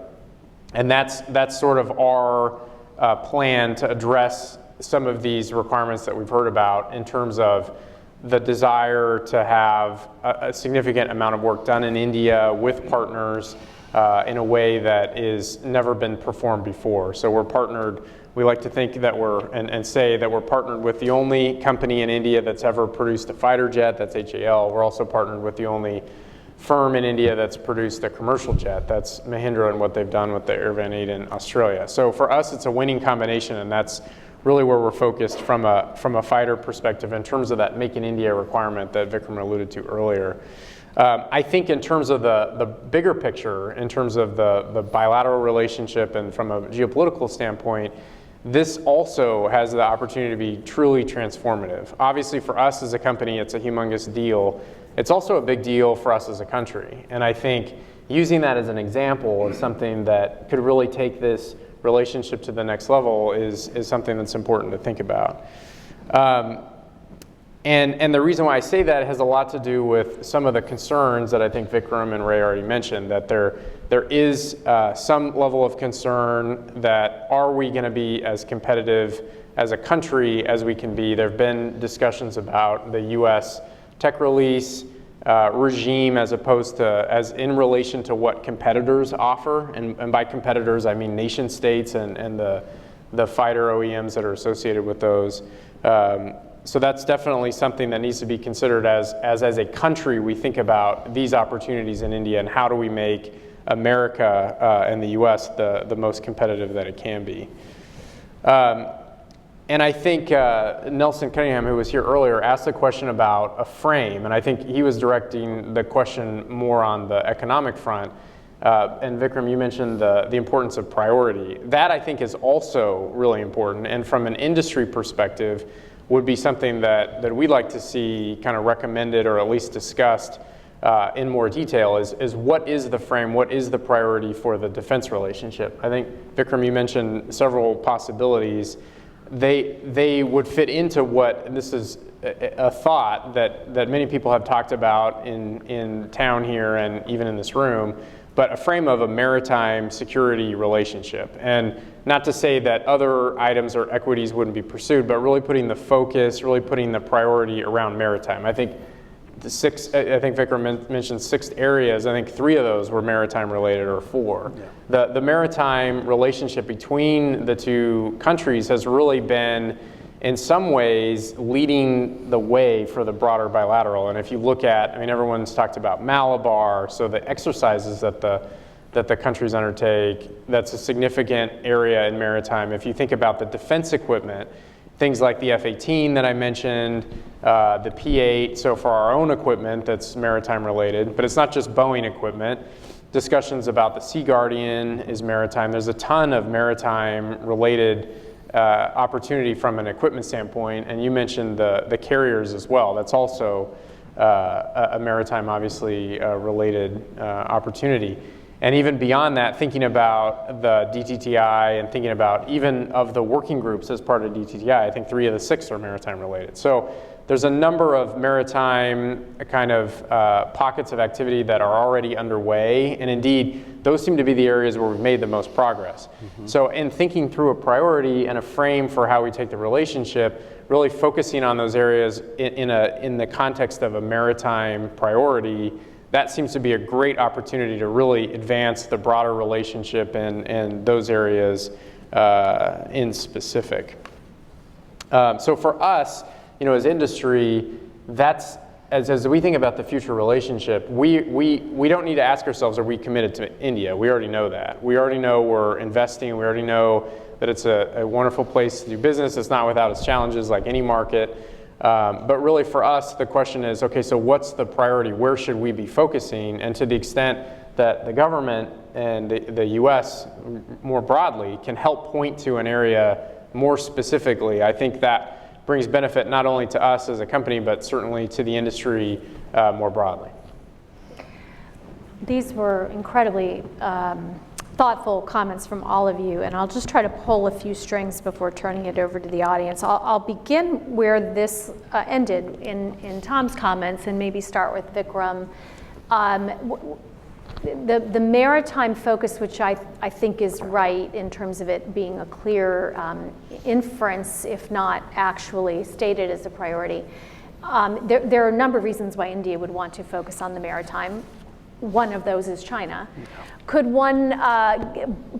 And that's sort of our plan to address some of these requirements that we've heard about in terms of the desire to have a significant amount of work done in India with partners in a way that is never been performed before. So we're partnered. We like to think that and say that we're partnered with the only company in India that's ever produced a fighter jet, that's HAL. We're also partnered with the only firm in India that's produced a commercial jet, that's Mahindra, and what they've done with the Airvan 8 in Australia. So for us, it's a winning combination, and that's really where we're focused from a fighter perspective in terms of that Make in India requirement that Vikram alluded to earlier. I think in terms of the bigger picture, in terms of the bilateral relationship and from a geopolitical standpoint, this also has the opportunity to be truly transformative. Obviously, for us as a company, it's a humongous deal. It's also a big deal for us as a country. And I think using that as an example of something that could really take this relationship to the next level is something that's important to think about. And the reason why I say that has a lot to do with some of the concerns that I think Vikram and Ray already mentioned, that there is some level of concern that are we going to be as competitive as a country as we can be. There have been discussions about the US tech release regime as opposed to, as in relation to what competitors offer. And by competitors, I mean nation states and the fighter OEMs that are associated with those. So that's definitely something that needs to be considered as a country we think about these opportunities in India and how do we make America and the US the most competitive that it can be. And I think Nelson Cunningham, who was here earlier, asked a question about a frame, and I think he was directing the question more on the economic front. And Vikram, you mentioned the importance of priority. That, I think, is also really important, and from an industry perspective, would be something that we'd like to see kind of recommended or at least discussed in more detail is what is the frame, what is the priority for the defense relationship? I think, Vikram, you mentioned several possibilities. They would fit into what, and this is a thought that many people have talked about in town here and even in this room, but a frame of a maritime security relationship. And not to say that other items or equities wouldn't be pursued, but really putting the focus, really putting the priority around maritime. I think Vikram mentioned 6 areas. I think 3 of those were maritime related, or 4. Yeah. The maritime relationship between the two countries has really been, in some ways, leading the way for the broader bilateral. And if you look at, I mean, everyone's talked about Malabar, so the exercises that the countries undertake, that's a significant area in maritime. If you think about the defense equipment, things like the F-18 that I mentioned, the P-8, so for our own equipment that's maritime related, but it's not just Boeing equipment. Discussions about the Sea Guardian is maritime. There's a ton of maritime related opportunity from an equipment standpoint, and you mentioned the carriers as well. That's also a maritime, obviously, related opportunity. And even beyond that, thinking about the DTTI and thinking about even of the working groups as part of DTTI, I think 3 of the 6 are maritime related. So there's a number of maritime kind of pockets of activity that are already underway, and indeed, those seem to be the areas where we've made the most progress. Mm-hmm. So in thinking through a priority and a frame for how we take the relationship, really focusing on those areas in the context of a maritime priority, that seems to be a great opportunity to really advance the broader relationship and those areas in specific. So for us, as industry, that's, as we think about the future relationship, we don't need to ask ourselves, are we committed to India? We already know that. We already know we're investing. We already know that it's a wonderful place to do business. It's not without its challenges like any market. But really for us, the question is, okay, so what's the priority? Where should we be focusing? And to the extent that the government and the US more broadly can help point to an area more specifically, I think that brings benefit not only to us as a company, but certainly to the industry more broadly. These were incredibly thoughtful comments from all of you, and I'll just try to pull a few strings before turning it over to the audience. I'll begin where this ended in Tom's comments and maybe start with Vikram. The maritime focus, which I think is right in terms of it being a clear inference, if not actually stated as a priority. There are a number of reasons why India would want to focus on the maritime. One of those is China. Could one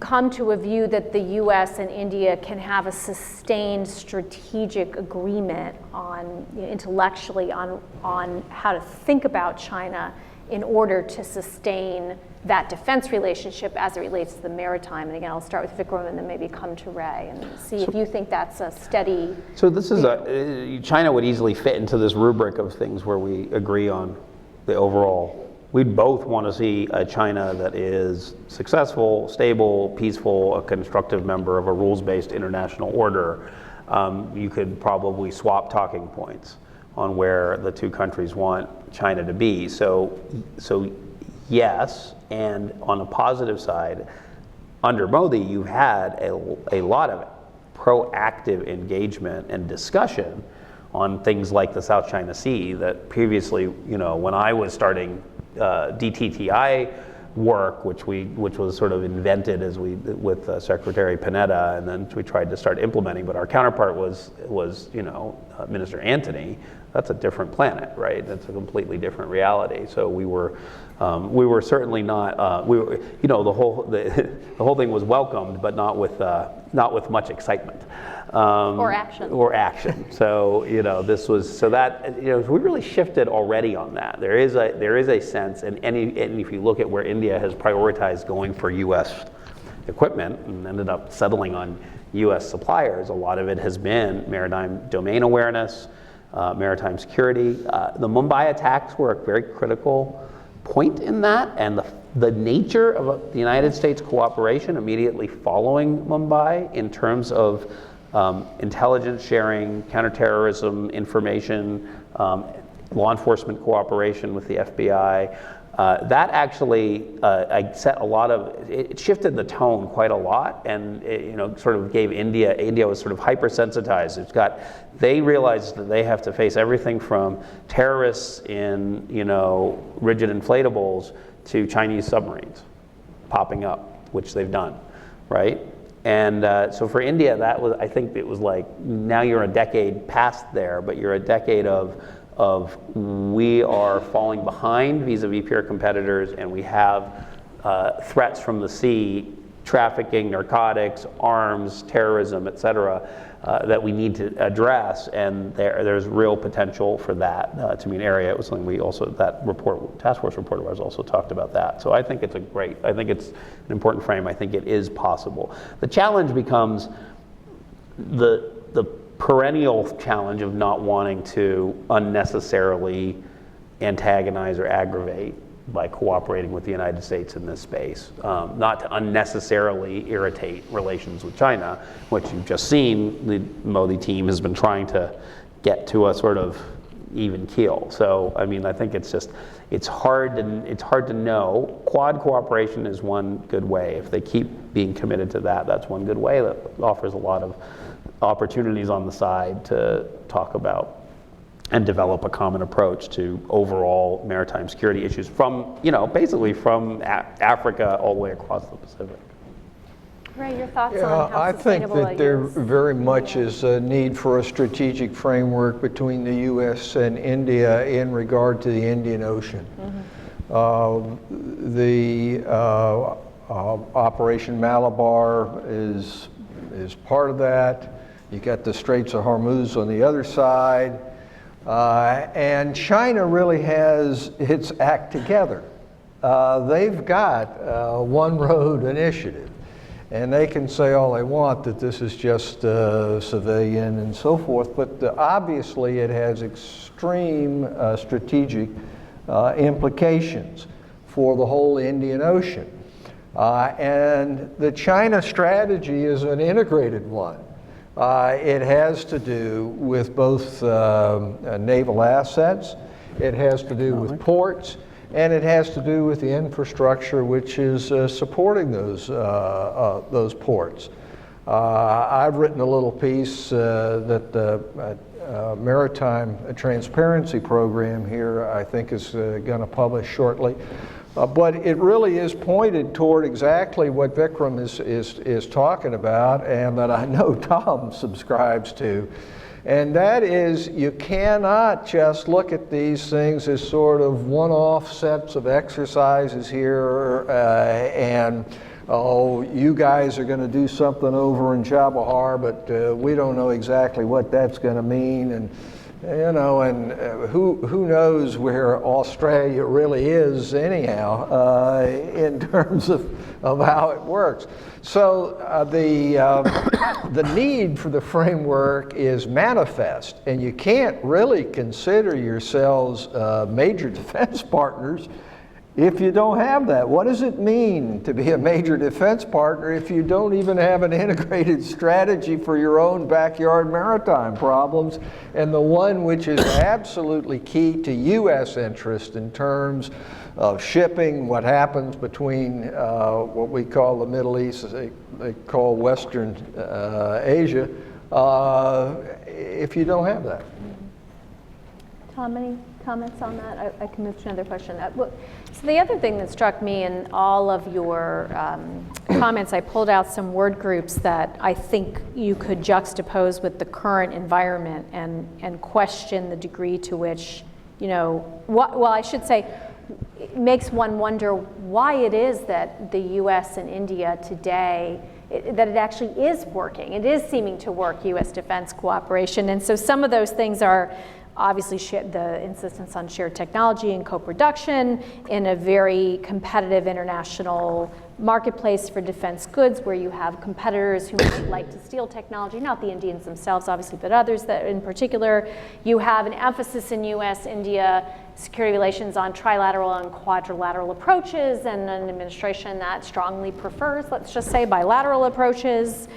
come to a view that the US and India can have a sustained strategic agreement intellectually on how to think about China in order to sustain that defense relationship as it relates to the maritime? And again, I'll start with Vikram and then maybe come to Ray and see if you think that's a steady. So this is China would easily fit into this rubric of things where we agree on the overall. We'd both want to see a China that is successful, stable, peaceful, a constructive member of a rules-based international order. You could probably swap talking points on where the two countries want China to be. So yes, and on a positive side, under Modi, you had a lot of proactive engagement and discussion on things like the South China Sea that previously, when I was starting DTTI work, which was sort of invented with Secretary Panetta, and then we tried to start implementing. But our counterpart was Minister Antony. That's a different planet, right? That's a completely different reality. So we were certainly not. The whole thing was welcomed, but not with much excitement. Or action. Or action. So this was we really shifted already on that. There is a sense, and if you look at where India has prioritized going for U.S. equipment and ended up settling on U.S. suppliers, a lot of it has been maritime domain awareness, maritime security. The Mumbai attacks were a very critical point in that, and the nature of the United States cooperation immediately following Mumbai in terms of intelligence sharing, counterterrorism information, law enforcement cooperation with the FBI. That actually set a lot of, it shifted the tone quite a lot, and it, sort of gave India was sort of hypersensitized. They realized that they have to face everything from terrorists in rigid inflatables to Chinese submarines popping up, which they've done, right? And so for India, I think it was like, now you're a decade past there, but you're a decade of we are falling behind vis-a-vis peer competitors, and we have threats from the sea, trafficking, narcotics, arms, terrorism, et cetera, that we need to address, and there's real potential for that to be an area. It was something task force report of ours also talked about that. So I think it's an important frame. I think it is possible. The challenge becomes the perennial challenge of not wanting to unnecessarily antagonize or aggravate by cooperating with the United States in this space, not to unnecessarily irritate relations with China, which you've just seen. The Modi team has been trying to get to a sort of even keel. So I mean, I think it's hard to know. Quad cooperation is one good way. If they keep being committed to that, that's one good way. That offers a lot of opportunities on the side to talk about and develop a common approach to overall maritime security issues from, basically from Africa all the way across the Pacific. Ray, your thoughts on how I think sustainable that there is? very much is a need for a strategic framework between the U.S. and India in regard to the Indian Ocean. Operation Malabar is part of that. You got the Straits of Hormuz on the other side. And China really has its act together. They've got one road initiative, and they can say all they want that this is just civilian and so forth, but obviously it has extreme strategic implications for the whole Indian Ocean. And the China strategy is an integrated one. It has to do with both naval assets, it has to do with ports, and it has to do with the infrastructure which is supporting those ports. I've written a little piece that the Maritime Transparency Program here, I think, is going to publish shortly. But it really is pointed toward exactly what Vikram is talking about, and that I know Tom subscribes to. And that is, you cannot just look at these things as sort of one-off sets of exercises here and, oh, you guys are going to do something over in Chabahar, but we don't know exactly what that's going to mean. And who knows where Australia really is anyhow in terms of how it works. So the need for the framework is manifest, and you can't really consider yourselves major defense partners if you don't have that. What does it mean to be a major defense partner if you don't even have an integrated strategy for your own backyard maritime problems, and the one which is absolutely key to U.S. interest in terms of shipping, what happens between what we call the Middle East, they call Western Asia, if you don't have that? Tom, any comments on that? I can move to another question. So the other thing that struck me in all of your comments, I pulled out some word groups that I think you could juxtapose with the current environment and question the degree to which, well, I should say, it makes one wonder why it is that the US and India today, that it actually is working. It is seeming to work, US defense cooperation. And so some of those things are obviously the insistence on shared technology and co-production in a very competitive international marketplace for defense goods where you have competitors who might like to steal technology, not the Indians themselves obviously, but others that in particular. You have an emphasis in US-India security relations on trilateral and quadrilateral approaches, and an administration that strongly prefers, let's just say, bilateral approaches.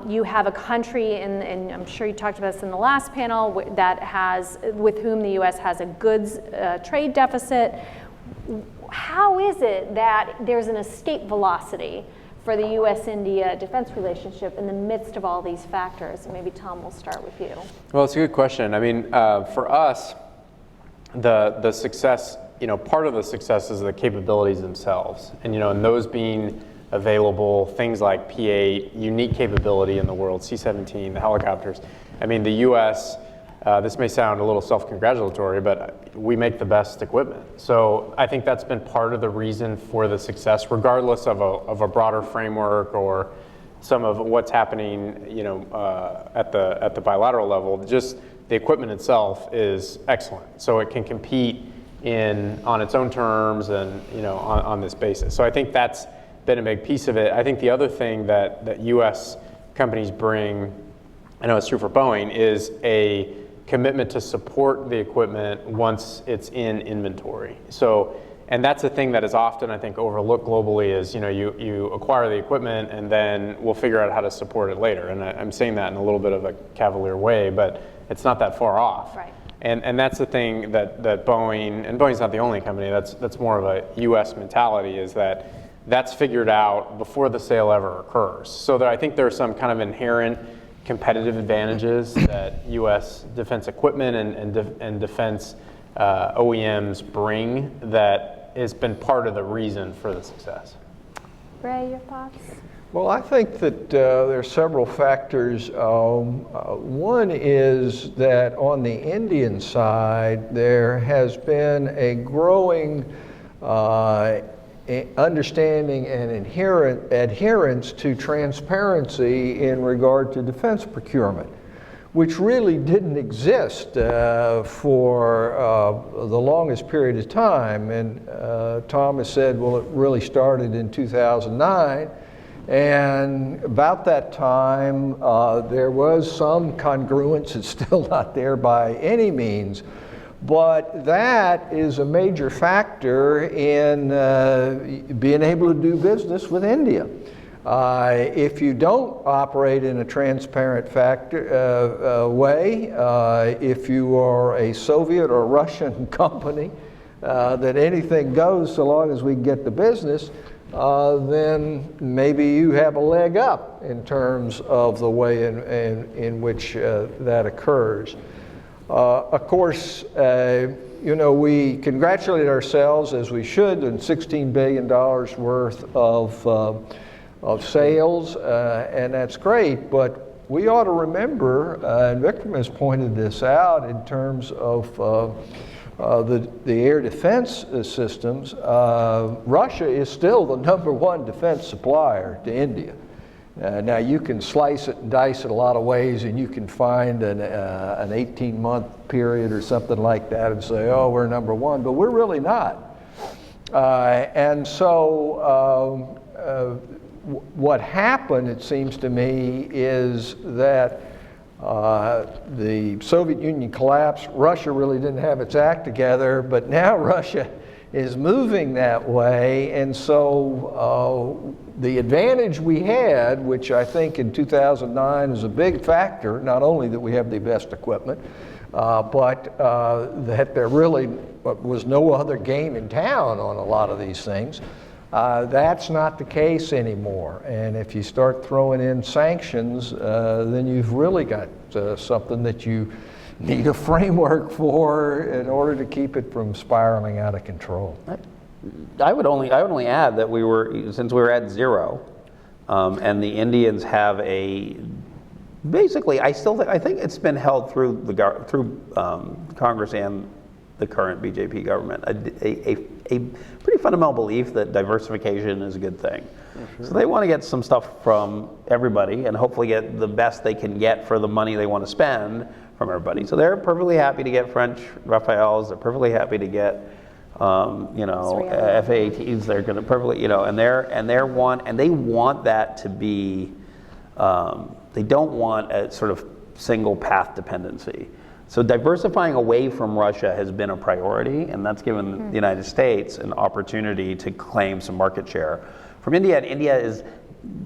You have a country, and I'm sure you talked about this in the last panel, with whom the US has a goods trade deficit. How is it that there's an escape velocity for the US-India defense relationship in the midst of all these factors? And maybe Tom, we'll start with you. Well, it's a good question. I mean, for us, the success, part of the success is the capabilities themselves, and and those being available, things like P-8, unique capability in the world, C-17, the helicopters. I mean, the U.S. This may sound a little self-congratulatory, but we make the best equipment. So I think that's been part of the reason for the success, regardless of a broader framework or some of what's happening, at the bilateral level. Just the equipment itself is excellent, so it can compete on its own terms and on this basis. So I think that's been a big piece of it. I think the other thing that U.S. companies bring, I know it's true for Boeing, is a commitment to support the equipment once it's in inventory. So, and that's a thing that is often, I think, overlooked globally is, you acquire the equipment and then we'll figure out how to support it later. And I'm saying that in a little bit of a cavalier way, but it's not that far off. Right. And that's the thing that Boeing, and Boeing's not the only company, that's more of a U.S. mentality, is that's figured out before the sale ever occurs. So I think there are some kind of inherent competitive advantages that U.S. defense equipment and defense OEMs bring that has been part of the reason for the success. Ray, your thoughts? Well, I think that there are several factors. One is that on the Indian side, there has been a growing understanding and adherence to transparency in regard to defense procurement, which really didn't exist for the longest period of time. And Tom has said, well, it really started in 2009. And about that time, there was some congruence. It's still not there by any means. But that is a major factor in being able to do business with India. If you don't operate in a transparent way, if you are a Soviet or Russian company, that anything goes so long as we get the business, then maybe you have a leg up in terms of the way in which that occurs. Of course, we congratulate ourselves, as we should, on $16 billion worth of sales, and that's great, but we ought to remember, and Vikram has pointed this out in terms of the air defense systems, Russia is still the #1 defense supplier to India. Now you can slice it and dice it a lot of ways, and you can find an 18-month period or something like that and say, oh, we're #1, but we're really not. And so what happened, it seems to me, is that the Soviet Union collapsed. Russia really didn't have its act together, but now Russia is moving that way, and so the advantage we had, which I think in 2009 is a big factor, not only that we have the best equipment, but that there really was no other game in town on a lot of these things. That's not the case anymore, and if you start throwing in sanctions, then you've really got something that you need a framework for in order to keep it from spiraling out of control. I would only add that since we were at 0, and the Indians have basically, I think it's been held through Congress and the current BJP government, a pretty fundamental belief that diversification is a good thing. So they want to get some stuff from everybody and hopefully get the best they can get for the money they want to spend from everybody. So they're perfectly happy to get French Rafales. They're perfectly happy to get F/A-18s. They're going to perfectly, and they want that to be. They don't want a sort of single path dependency. So diversifying away from Russia has been a priority, and that's given the United States an opportunity to claim some market share from India. And India has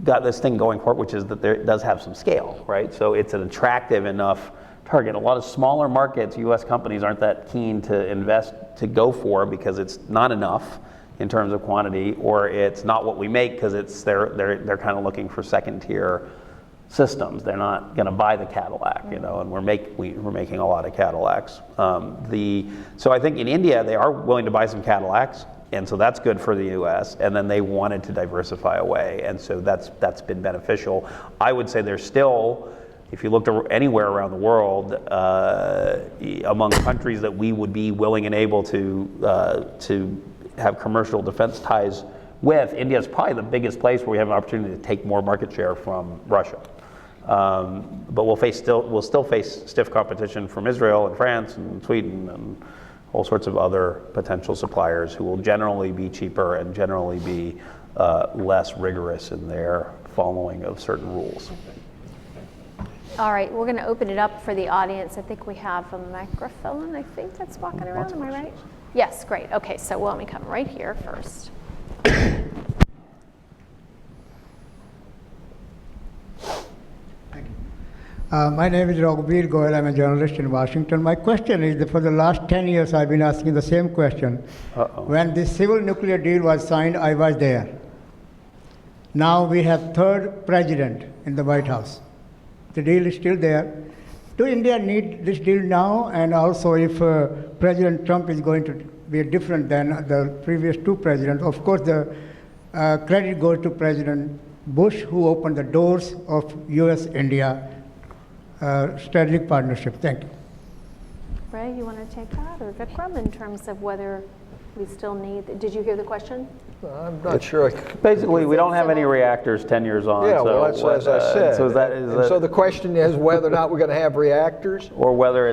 got this thing going for it, which is that it does have some scale, right? So it's an attractive enough target. A lot of smaller markets, U.S. companies aren't that keen to invest, to go for, because it's not enough in terms of quantity, or it's not what we make because they're kind of looking for second tier systems. They're not going to buy the Cadillac, and we're making a lot of Cadillacs. So I think in India they are willing to buy some Cadillacs, and so that's good for the U.S. And then they wanted to diversify away, and so that's been beneficial. I would say there's still, if you looked anywhere around the world, among countries that we would be willing and able to have commercial defense ties with, India is probably the biggest place where we have an opportunity to take more market share from Russia. But we'll still face stiff competition from Israel and France and Sweden and all sorts of other potential suppliers who will generally be cheaper and generally be less rigorous in their following of certain rules. All right, we're going to open it up for the audience. I think we have a microphone, I think, that's walking around. Am I right? Yes, great. Okay, so let me come right here first. My name is Raghubir Goyal. I'm a journalist in Washington. My question is that for the last 10 years, I've been asking the same question. When the civil nuclear deal was signed, I was there. Now we have third president in the White House. The deal is still there. Do India need this deal now? And also, if President Trump is going to be different than the previous two presidents, of course, the credit goes to President Bush, who opened the doors of U.S.-India strategic partnership. Thank you. Ray, you want to take that, or Vikram, in terms of whether we still need, did you hear the question? I'm not sure. Basically, we don't have any reactors 10 years on. Yeah, so well, that's as I said. So the question is whether or not we're going to have reactors, or whether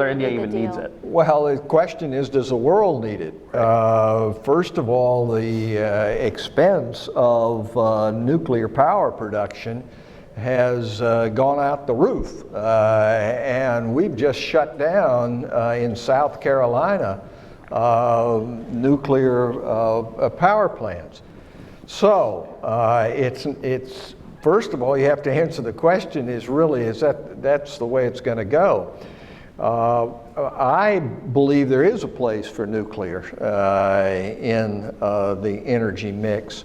India even needs it. Well, the question is, does the world need it? First of all, the expense of nuclear power production has gone out the roof, and we've just shut down in South Carolina nuclear power plants. So it's first of all, you have to answer the question: that's the way it's going to go? I believe there is a place for nuclear in the energy mix.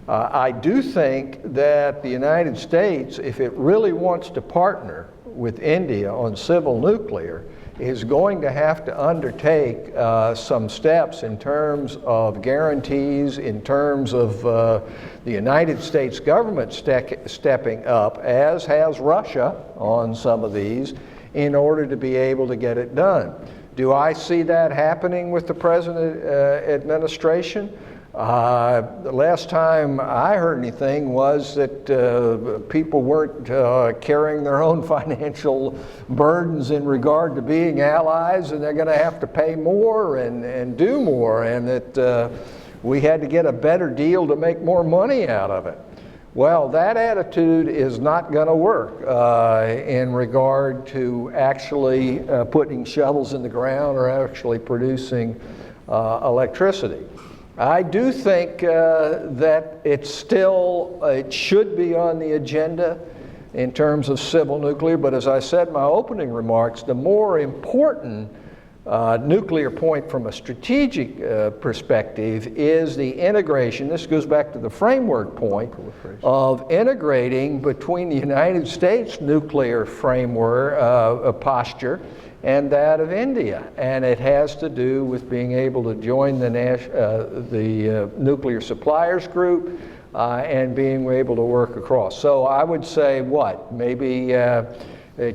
I do think that the United States, if it really wants to partner with India on civil nuclear, is going to have to undertake some steps in terms of guarantees, in terms of the United States government stepping up, as has Russia on some of these, in order to be able to get it done. Do I see that happening with the present administration? The last time I heard anything was that people weren't carrying their own financial burdens in regard to being allies, and they're going to have to pay more and do more, and that we had to get a better deal to make more money out of it. Well, that attitude is not going to work in regard to actually putting shovels in the ground or actually producing electricity. I do think that it should be on the agenda in terms of civil nuclear, but as I said in my opening remarks, the more important nuclear point from a strategic perspective is the integration. This goes back to the framework point of integrating between the United States nuclear framework posture and that of India. And it has to do with being able to join the nuclear suppliers group and being able to work across. So I would say what? Maybe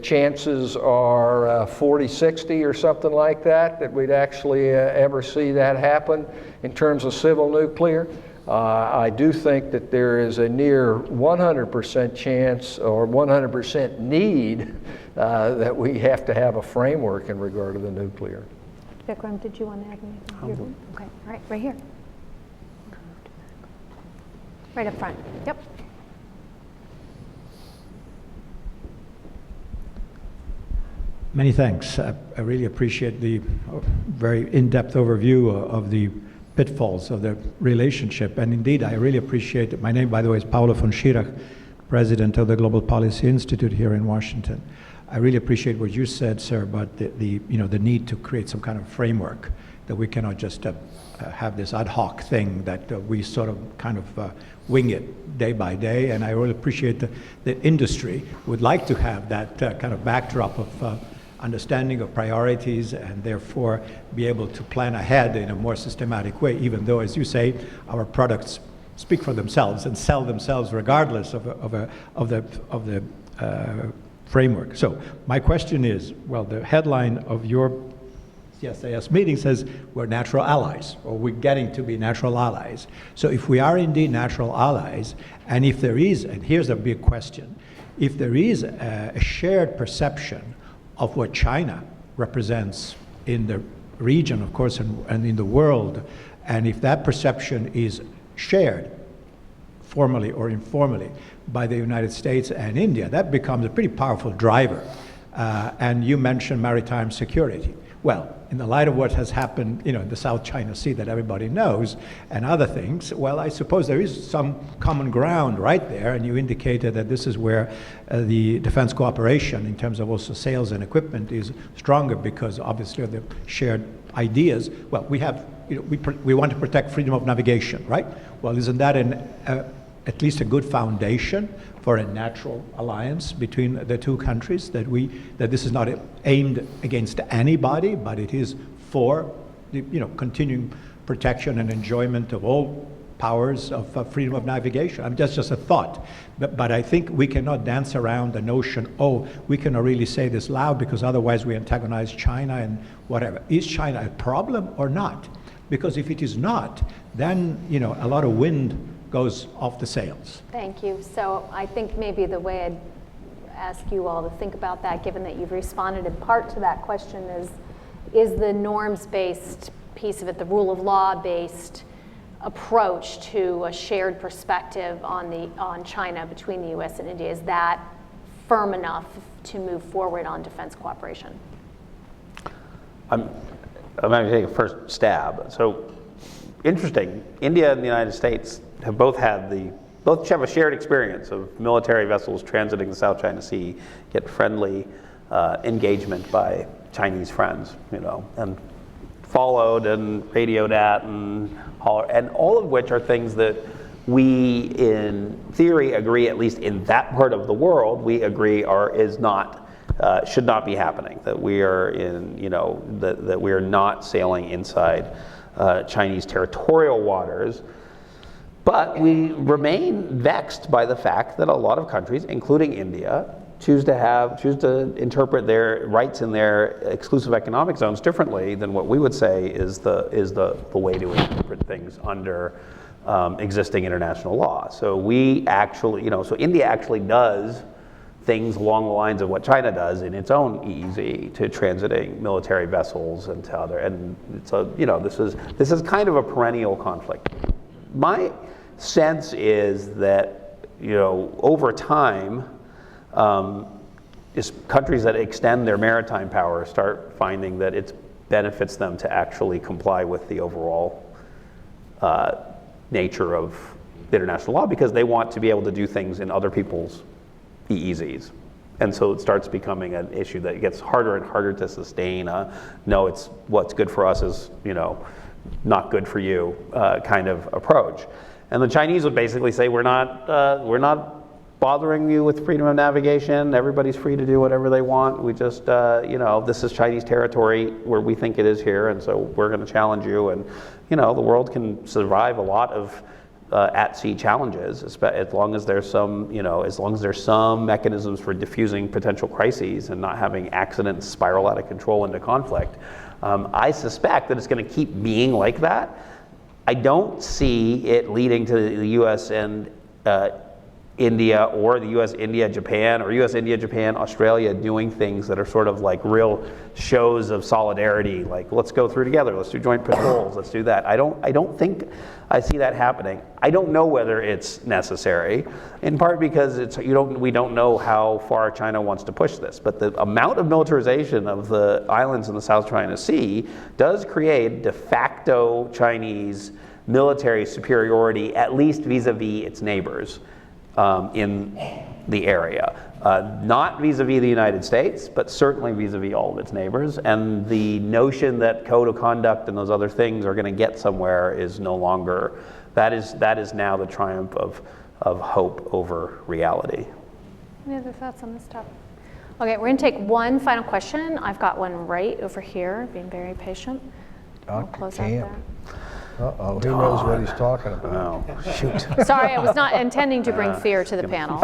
chances are 40-60 or something like that, that we'd actually ever see that happen in terms of civil nuclear. I do think that there is a near 100% chance or 100% need that we have to have a framework in regard to the nuclear. Vikram, did you want to add anything? Okay, all right, right here. Right up front, yep. Many thanks. I really appreciate the very in-depth overview of the pitfalls of the relationship. And indeed, I really appreciate it. My name, by the way, is Paulo von Schirach, president of the Global Policy Institute here in Washington. I really appreciate what you said, sir, about the need to create some kind of framework, that we cannot just have this ad hoc thing that we sort of kind of wing it day by day. And I really appreciate the industry would like to have that kind of backdrop of understanding of priorities, and therefore be able to plan ahead in a more systematic way, even though, as you say, our products speak for themselves and sell themselves regardless of the framework. So my question is, well, the headline of your CSIS meeting says we're natural allies, or we're getting to be natural allies. So if we are indeed natural allies, and if there is, and here's a big question, if there is a shared perception of what China represents in the region, of course, and in the world, and if that perception is shared, formally or informally, by the United States and India, that becomes a pretty powerful driver. And you mentioned maritime security. Well, in the light of what has happened, in the South China Sea that everybody knows, and other things, well, I suppose there is some common ground right there, and you indicated that this is where the defense cooperation, in terms of also sales and equipment, is stronger, because obviously of the shared ideas. Well, we have, we want to protect freedom of navigation, right? Well, isn't that at least a good foundation for a natural alliance between the two countries, that this is not aimed against anybody, but it is for the continuing protection and enjoyment of all powers of freedom of navigation. That's just a thought. But I think we cannot dance around the notion, we cannot really say this loud because otherwise we antagonize China and whatever. Is China a problem or not? Because if it is not, then a lot of wind goes off the sails. Thank you. So I think maybe the way I'd ask you all to think about that, given that you've responded in part to that question, is the norms-based piece of it, the rule of law-based approach to a shared perspective on China between the U.S. and India, is that firm enough to move forward on defense cooperation? I'm going to take a first stab. So, interesting. India and the United States have both have a shared experience of military vessels transiting the South China Sea, get friendly engagement by Chinese friends, and followed and radioed at and all of which are things that we, in theory, agree, at least in that part of the world, we agree should not be happening. That we are that we are not sailing inside Chinese territorial waters. But we remain vexed by the fact that a lot of countries, including India, choose to interpret their rights in their exclusive economic zones differently than what we would say is the way to interpret things under existing international law. So we actually, so India actually does things along the lines of what China does in its own EEZ to transiting military vessels and to other, and so this is kind of a perennial conflict. My sense is that over time, countries that extend their maritime power start finding that it benefits them to actually comply with the overall nature of international law, because they want to be able to do things in other people's EEZs. And so it starts becoming an issue that gets harder and harder to sustain. No, it's what's good for us is not good for you kind of approach. And the Chinese would basically say we're not bothering you with freedom of navigation. Everybody's free to do whatever they want. We just, this is Chinese territory where we think it is here, and so we're going to challenge you. And, the world can survive a lot of at-sea challenges, as long as there's some, mechanisms for diffusing potential crises and not having accidents spiral out of control into conflict. I suspect that it's going to keep being like that. I don't see it leading to the U.S. and India, or the U.S., India, Japan, or U.S., India, Japan, Australia doing things that are sort of like real shows of solidarity, like let's go through together, let's do joint patrols, let's do that. I don't think I see that happening. I don't know whether it's necessary, in part because we don't know how far China wants to push this. But the amount of militarization of the islands in the South China Sea does create de facto Chinese military superiority, at least vis-a-vis its neighbors. In the area. Not vis-a-vis the United States, but certainly vis-a-vis all of its neighbors. And the notion that code of conduct and those other things are going to get somewhere is no longer, that is now the triumph of hope over reality. Any other thoughts on this topic? Okay, we're going to take one final question. I've got one right over here, being very patient. We'll close out there. Uh-oh, who knows what he's talking about? Oh, shoot. Sorry, I was not intending to bring fear to the panel.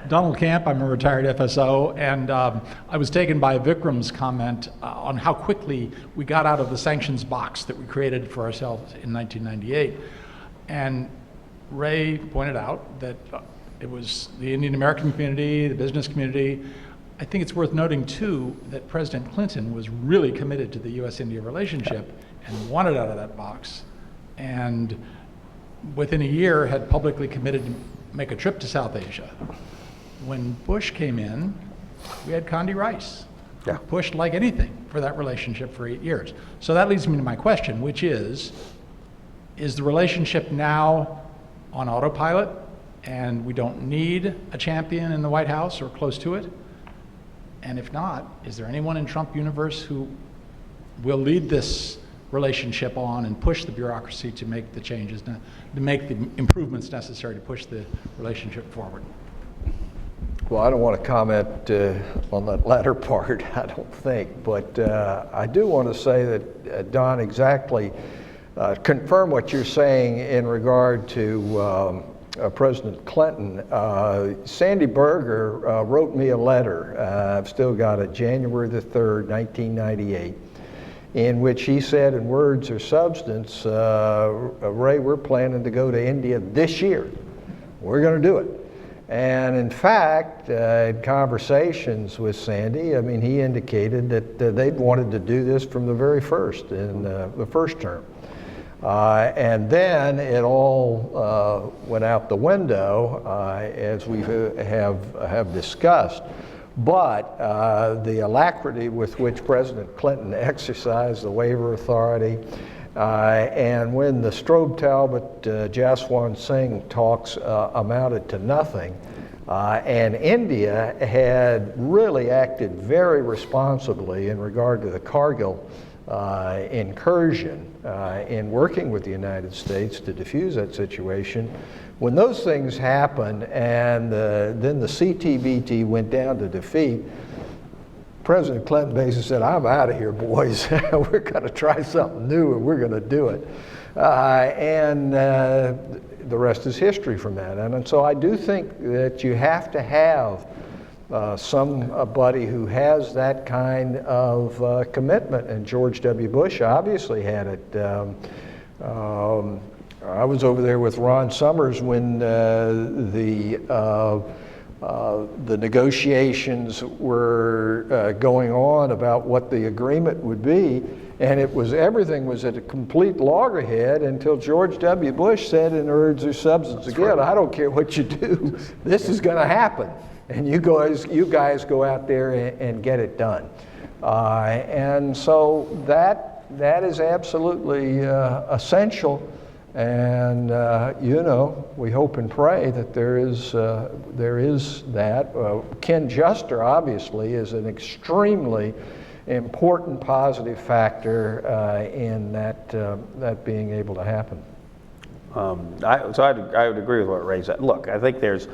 Donald Camp, I'm a retired FSO, and I was taken by Vikram's comment on how quickly we got out of the sanctions box that we created for ourselves in 1998. And Ray pointed out that it was the Indian American community, the business community. I think it's worth noting, too, that President Clinton was really committed to the U.S.-India relationship and wanted out of that box, and within a year had publicly committed to make a trip to South Asia. When Bush came in, we had Condi Rice, who pushed like anything for that relationship for 8 years. So that leads me to my question, which is the relationship now on autopilot and we don't need a champion in the White House or close to it? And if not, is there anyone in Trump universe who will lead this relationship on and push the bureaucracy to make the changes, to make the improvements necessary to push the relationship forward? Well, I don't want to comment on that latter part, I don't think, but I do want to say that, Don, exactly confirm what you're saying in regard to President Clinton. Sandy Berger wrote me a letter, I've still got it, January the 3rd, 1998, in which he said, in words or substance, Ray, we're planning to go to India this year. We're going to do it. And in fact, in conversations with Sandy, I mean, he indicated that they'd wanted to do this from the very first, in the first term. And then it all went out the window, as we have discussed. But the alacrity with which President Clinton exercised the waiver authority, and when the Strobe Talbot, Jaswant Singh talks amounted to nothing, and India had really acted very responsibly in regard to the Kargil incursion in working with the United States to defuse that situation. When those things happened and then the CTBT went down to defeat, President Clinton basically said, I'm out of here, boys. We're going to try something new and we're going to do it. And the rest is history from that. And so I do think that you have to have somebody who has that kind of commitment, and George W. Bush obviously had it. I was over there with Ron Summers when the negotiations were going on about what the agreement would be, and everything was at a complete loggerhead until George W. Bush said in words or substance again, I don't care what you do, this is going to happen, and you guys go out there and get it done. And so that is absolutely essential. And we hope and pray that there is that. Ken Juster obviously is an extremely important positive factor in that being able to happen. So I would agree with what Ray said. Look, I think there's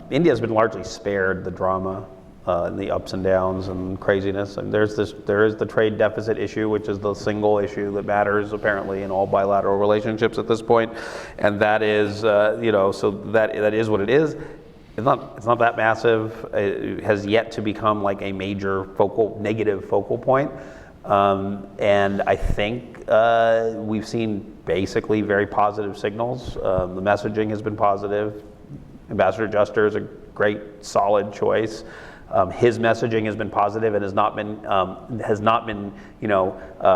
India's been largely spared the drama and the ups and downs and craziness. And there is the trade deficit issue, which is the single issue that matters apparently in all bilateral relationships at this point, and that is so that is what it is. It's not that massive. It has yet to become like a major negative focal point. And I think we've seen basically very positive signals. The messaging has been positive. Ambassador Juster is a great, solid choice. His messaging has been positive and has not been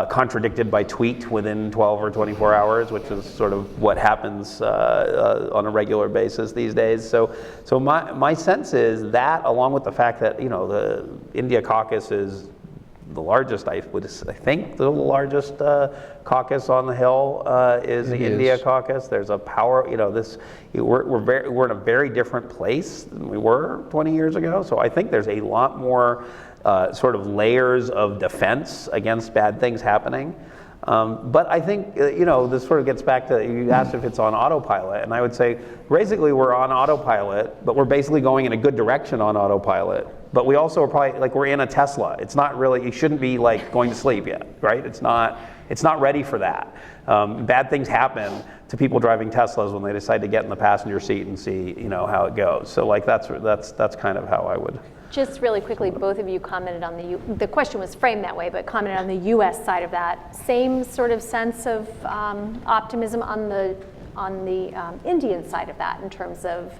contradicted by tweet within 12 or 24 hours, which is sort of what happens on a regular basis these days. So my sense is that, along with the fact that the India caucus is the largest, I think the largest caucus on the Hill is the India caucus. There's a power, we're in a very different place than we were 20 years ago. So I think there's a lot more sort of layers of defense against bad things happening. But I think, this sort of gets back to, you asked if it's on autopilot, and I would say, basically we're on autopilot, but we're basically going in a good direction on autopilot. But we also are probably, we're in a Tesla. It's not really, you shouldn't be going to sleep yet, right? It's not ready for that. Bad things happen to people driving Teslas when they decide to get in the passenger seat and see, how it goes. So that's kind of how I would. Just really quickly, both of you commented on the question was framed that way, but commented on the U.S. side of that. Same sort of sense of optimism on the Indian side of that, in terms of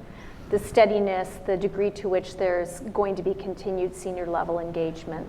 the steadiness, the degree to which there's going to be continued senior level engagement.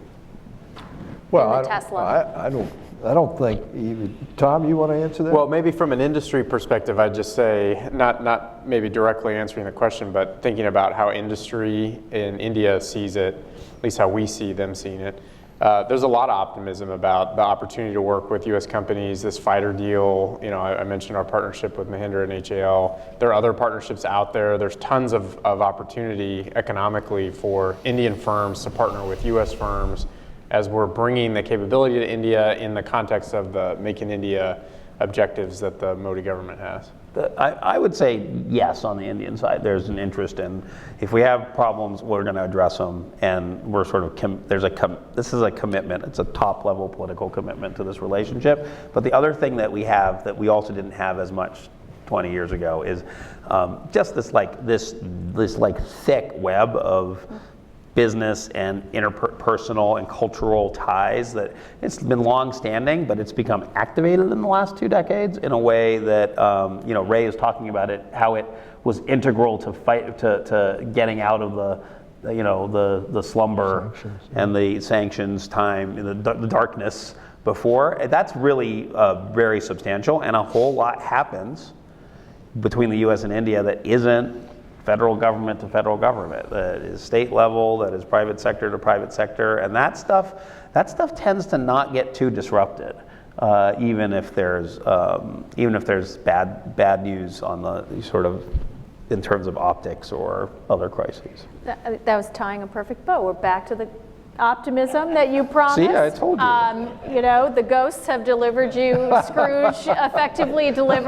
Well, in the Tesla. I don't think even Tom, you want to answer that? Well, maybe from an industry perspective, I'd just say, not maybe directly answering the question, but thinking about how industry in India sees it, at least how we see them seeing it. There's a lot of optimism about the opportunity to work with U.S. companies, this fighter deal. I mentioned our partnership with Mahindra and HAL. There are other partnerships out there. There's tons of opportunity economically for Indian firms to partner with U.S. firms as we're bringing the capability to India in the context of the Make in India objectives that the Modi government has. I would say yes on the Indian side. There's an interest in, if we have problems, we're going to address them, and we're sort of this is a commitment. It's a top level political commitment to this relationship. But the other thing that we have that we also didn't have as much 20 years ago is just this thick web of business and interpersonal and cultural ties that it's been long-standing, but it's become activated in the last 2 decades in a way that Ray is talking about it, how it was integral to getting out of the slumber and the sanctions time, the darkness before. That's really very substantial, and a whole lot happens between the U.S. and India that isn't federal government to federal government, that is state level, that is private sector to private sector, and that stuff tends to not get too disrupted, even if there's bad news on the sort of in terms of optics or other crises. That was tying a perfect bow. We're back to the optimism that you promised. See, I told you. The ghosts have delivered you. Scrooge effectively delivered.